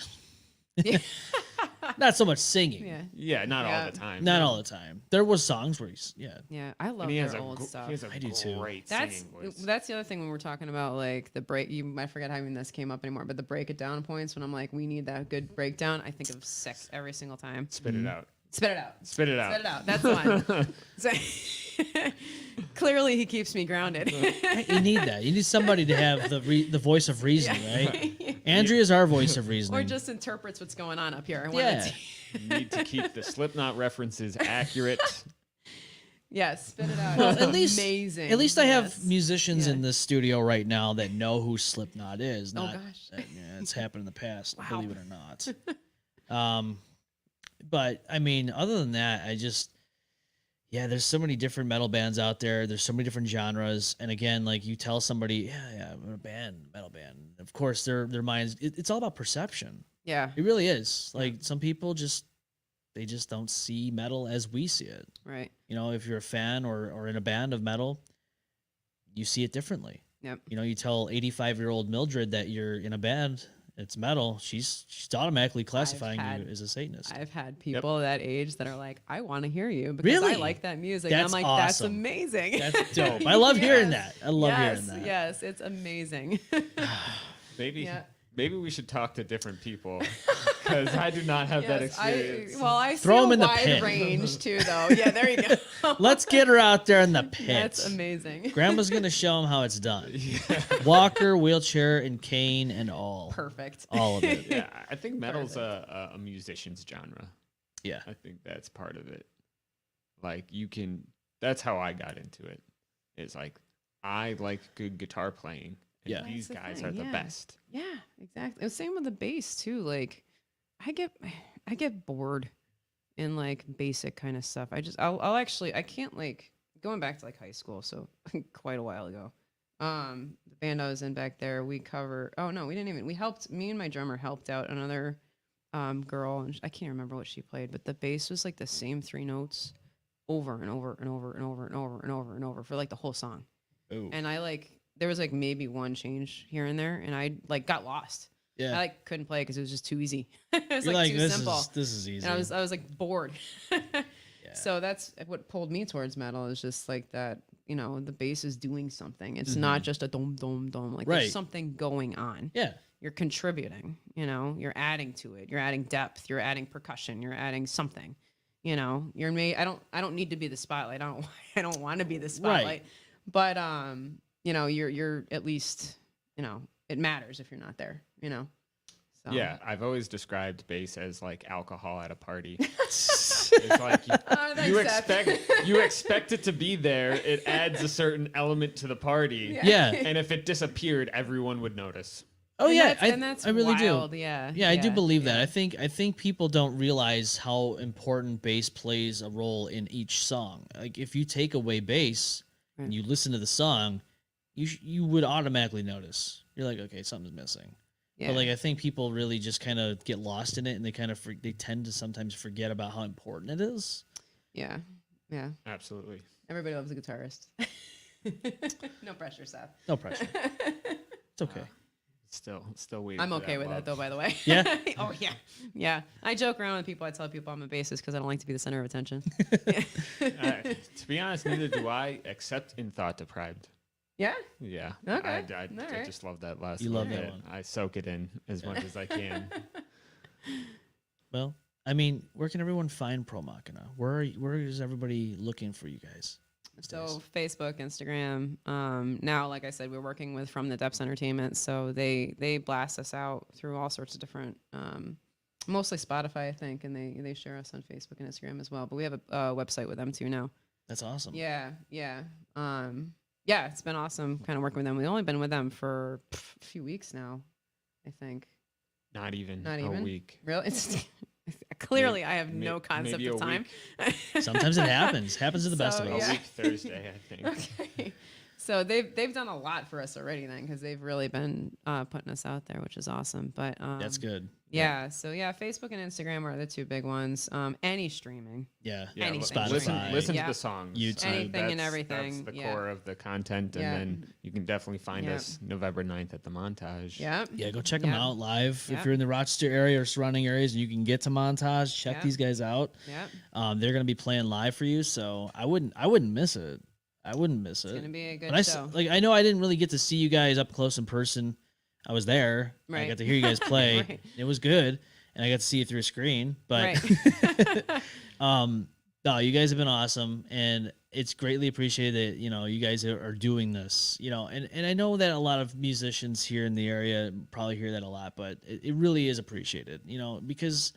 not so much singing. Yeah, not all the time. Not all the time. There was songs where he's I love their old stuff. He has a I do too. great That's singing voice. the other thing when we're talking about, like, the break. I forget how even this came up anymore, but the break it down points, when I'm like, we need that good breakdown, I think of sex every single time. Spit it out. Spit it out. Spit it out. Spit it out. That's the one. So, clearly, he keeps me grounded. You need that. You need somebody to have the voice of reason, right? Andrea's our voice of reason. Or just interprets what's going on up here. You need to keep the Slipknot references accurate. Yes, spit it out. Well, at least amazing. At least I have musicians in the studio right now that know who Slipknot is. Not that, it's happened in the past, believe it or not. But I mean, other than that, Yeah, there's so many different metal bands out there. There's so many different genres. And again, like you tell somebody, yeah, I'm in a band, metal band. Of course, their minds, it's all about perception. Yeah. It really is. Like some people they just don't see metal as we see it. Right. You know, if you're a fan or in a band of metal, you see it differently. Yep. You know, you tell 85-year-old Mildred that you're in a band, it's metal, she's automatically classifying you as a Satanist. I've had people that age that are like, I want to hear you because Really? I like that music. That's and I'm like, that's awesome. amazing. That's dope. I love hearing Yes. that. I love hearing that. Yes, it's amazing. Maybe we should talk to different people because I do not have that experience. I Throw see 'em a in the wide pit. range too, though. Yeah, there you go. Let's get her out there in the pit. That's amazing. Grandma's gonna show him how it's done. Walker, wheelchair, and cane, and all. Perfect. All of it. Yeah, I think metal's a musician's genre. Yeah. I think that's part of it. Like that's how I got into it. It's like I like good guitar playing. And Yeah. these That's the guys thing, are the yeah. best. Yeah, exactly. Same with the bass too. Like, I get bored in like basic kind of stuff. I'll actually I can't like going back to like high school, so quite a while ago. The band I was in back there, we helped me and my drummer helped out another girl, and I can't remember what she played, but the bass was like the same 3 notes over and over and over and over and over and over and over for like the whole song. Ooh. And there was like maybe one change here and there, and I like got lost. Yeah. I like couldn't play because it was just too easy. It was You're like too this simple. this is easy. And I was like bored. So that's what pulled me towards metal, is just like that, you know, the bass is doing something. It's not just a dom dom dom. Like there's something going on. Yeah. You're contributing, you know, you're adding to it. You're adding depth, you're adding percussion, you're adding something. You know, I don't need to be the spotlight. I don't want to be the spotlight. But you know, you're at least, you know, it matters if you're not there, you know. So. Yeah, I've always described bass as like alcohol at a party. It's like you expect it to be there. It adds a certain element to the party. Yeah. And if it disappeared, everyone would notice. Oh yeah, that's I really wild. do. Yeah, I do believe that. I think people don't realize how important bass plays a role in each song. Like if you take away bass and you listen to the song, you would automatically notice. You're like, okay, something's missing. Yeah. But like I think people really just kind of get lost in it, and they tend to sometimes forget about how important it is. Yeah. Yeah. Absolutely. Everybody loves a guitarist. No pressure, Seth. No pressure. It's okay. Still waiting. I'm okay with that though, by the way. Yeah. Oh yeah. Yeah. I joke around with people. I tell people I'm a bassist because I don't like to be the center of attention. To be honest, neither do I, except in Thought Deprived. Yeah. Yeah. Okay. I just love that last. You one. love that one. I soak it in as much as I can. Well, I mean, where can everyone find PROMACHINA? Where is everybody looking for you guys? So Facebook, Instagram. Now, like I said, we're working with From the Depths Entertainment, so they blast us out through all sorts of different, mostly Spotify, I think, and they share us on Facebook and Instagram as well. But we have a website with them too now. That's awesome. Yeah. It's been awesome kind of working with them. We've only been with them for a few weeks now, I think. Not even a week. Really? Clearly, I have no concept maybe of time. Sometimes it happens. Happens to the best of us. A week Thursday, I think. Okay. So they've done a lot for us already then, because they've really been putting us out there, which is awesome. But that's good. Yeah. So Facebook and Instagram are the 2 big ones. Any streaming. Yeah. Anything. Spotify. Listen to the songs. YouTube. Anything and everything. That's the core of the content, and then you can definitely find us November 9th at the Montage. Yeah. Yeah, go check them out live. If you're in the Rochester area or surrounding areas and you can get to Montage, check these guys out. Yeah. They're gonna be playing live for you, so I wouldn't miss it. I wouldn't miss it. It's gonna be a good show. I know I didn't really get to see you guys up close in person. I was there. I got to hear you guys play. Right. It was good, and I got to see you through a screen. But no, you guys have been awesome, and it's greatly appreciated that you guys are doing this. And I know that a lot of musicians here in the area probably hear that a lot, but it really is appreciated. Because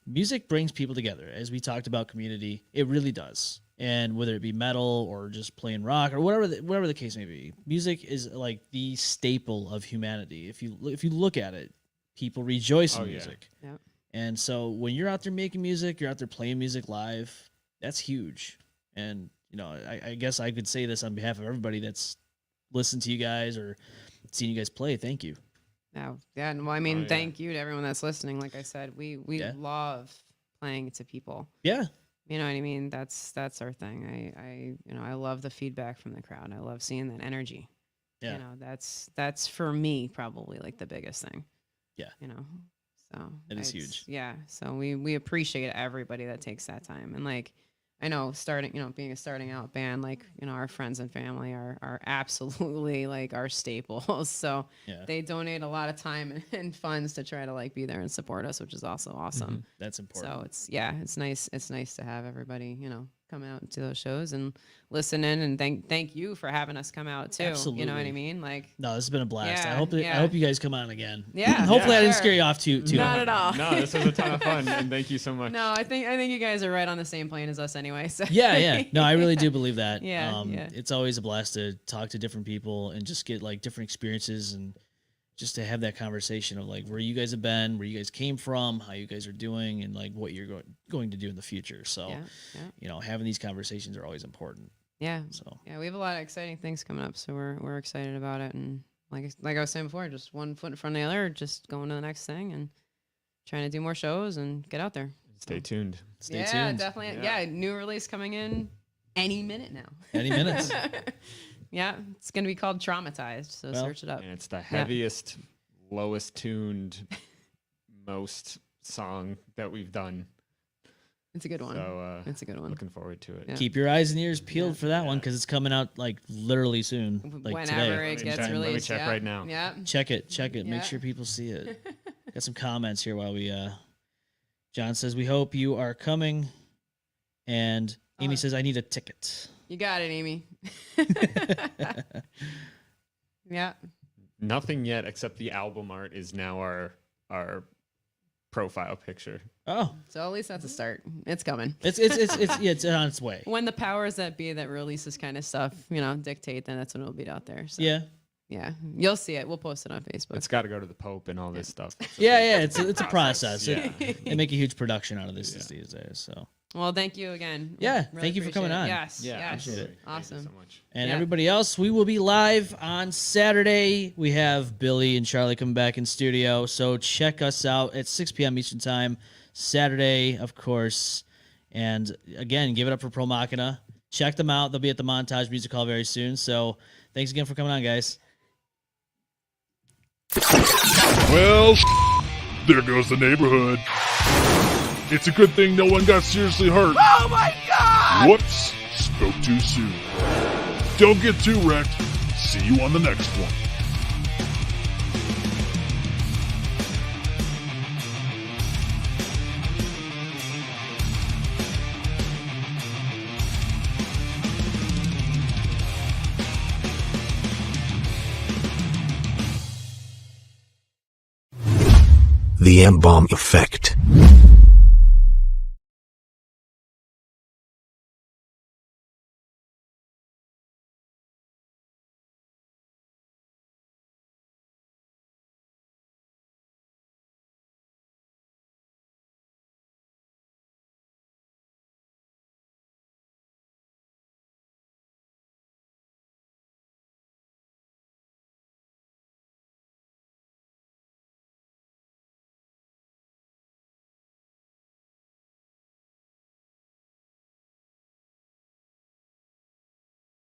music brings people together, as we talked about community. It really does. And whether it be metal or just playing rock or whatever the case may be, music is like the staple of humanity. If you look at it, people rejoice in music. Yeah. And so when you're out there making music, you're out there playing music live, that's huge. And, you know, I guess I could say this on behalf of everybody that's listened to you guys or seen you guys play. Thank you. No, yeah. Well, I mean, thank you to everyone that's listening. Like I said, we love playing to people. Yeah. You know what I mean? That's our thing. I love the feedback from the crowd. I love seeing that energy. Yeah. You know, that's for me probably like the biggest thing. Yeah. You know, so it is huge. Yeah. So we appreciate everybody that takes that time. And like, I know being a starting out band, like, you know, our friends and family are absolutely like our staples. So they donate a lot of time and funds to try to like be there and support us, which is also awesome. Mm-hmm. That's important. So it's nice. It's nice to have everybody, you know, come out to those shows and listen in, and thank you for having us come out too. Absolutely. You know what I mean? Like, no, this has been a blast. Yeah, I hope you guys come on again. Yeah. Hopefully I didn't sure. scare you off too Not hard. at all. No, this was a ton of fun, and thank you so much. No, I think you guys are right on the same plane as us anyway. So. Yeah. No, I really do believe that. Yeah. It's always a blast to talk to different people and just get like different experiences and just to have that conversation of like where you guys have been, where you guys came from, how you guys are doing, and like what you're going to do in the future. So, you know, having these conversations are always important. Yeah. So yeah, we have a lot of exciting things coming up, so we're excited about it. And like I was saying before, just one foot in front of the other, just going to the next thing and trying to do more shows and get out there. Stay tuned. Stay tuned. Yeah, definitely. Yeah, new release coming in any minute now. Any minutes. Yeah, it's going to be called Traumatized, so search it up. And it's the heaviest, lowest tuned, most song that we've done. It's a good one. So it's a good one. Looking forward to it. Yeah. Keep your eyes and ears peeled for that one because it's coming out like literally soon, like Whenever today. it gets Let me released. check right now. Yeah. Check it. Make Yeah. sure people see it. Got some comments here while we. John says we hope you are coming, and Amy says I need a ticket. You got it, Amy. Yeah. Nothing yet except the album art is now our profile picture. Oh, So at least that's a start. It's coming. it's on its way. When the powers that be that releases kind of stuff, you know, dictate, then that's when it'll be out there. So, Yeah. Yeah. You'll see it. We'll post it on Facebook. It's got to go to the Pope and all this stuff. Yeah. It's a process. Yeah. They make a huge production out of this these days. So Well, thank you again. Yeah, Really thank you for coming appreciate on. it. Yes. Yeah, Yes. appreciate it. Awesome. Thank you so much. and Yeah. everybody else, we will be live on Saturday. We have Billy and Charlie coming back in studio, so check us out at 6 p.m. Eastern Time Saturday, of course. And again, give it up for PROMACHINA. Check them out. They'll be at the Montage Music Hall very soon. So thanks again for coming on, guys. Well, there goes the neighborhood. It's a good thing no one got seriously hurt. Oh my God! Whoops, spoke too soon. Don't get too wrecked. See you on the next one. The M-Balm Effect.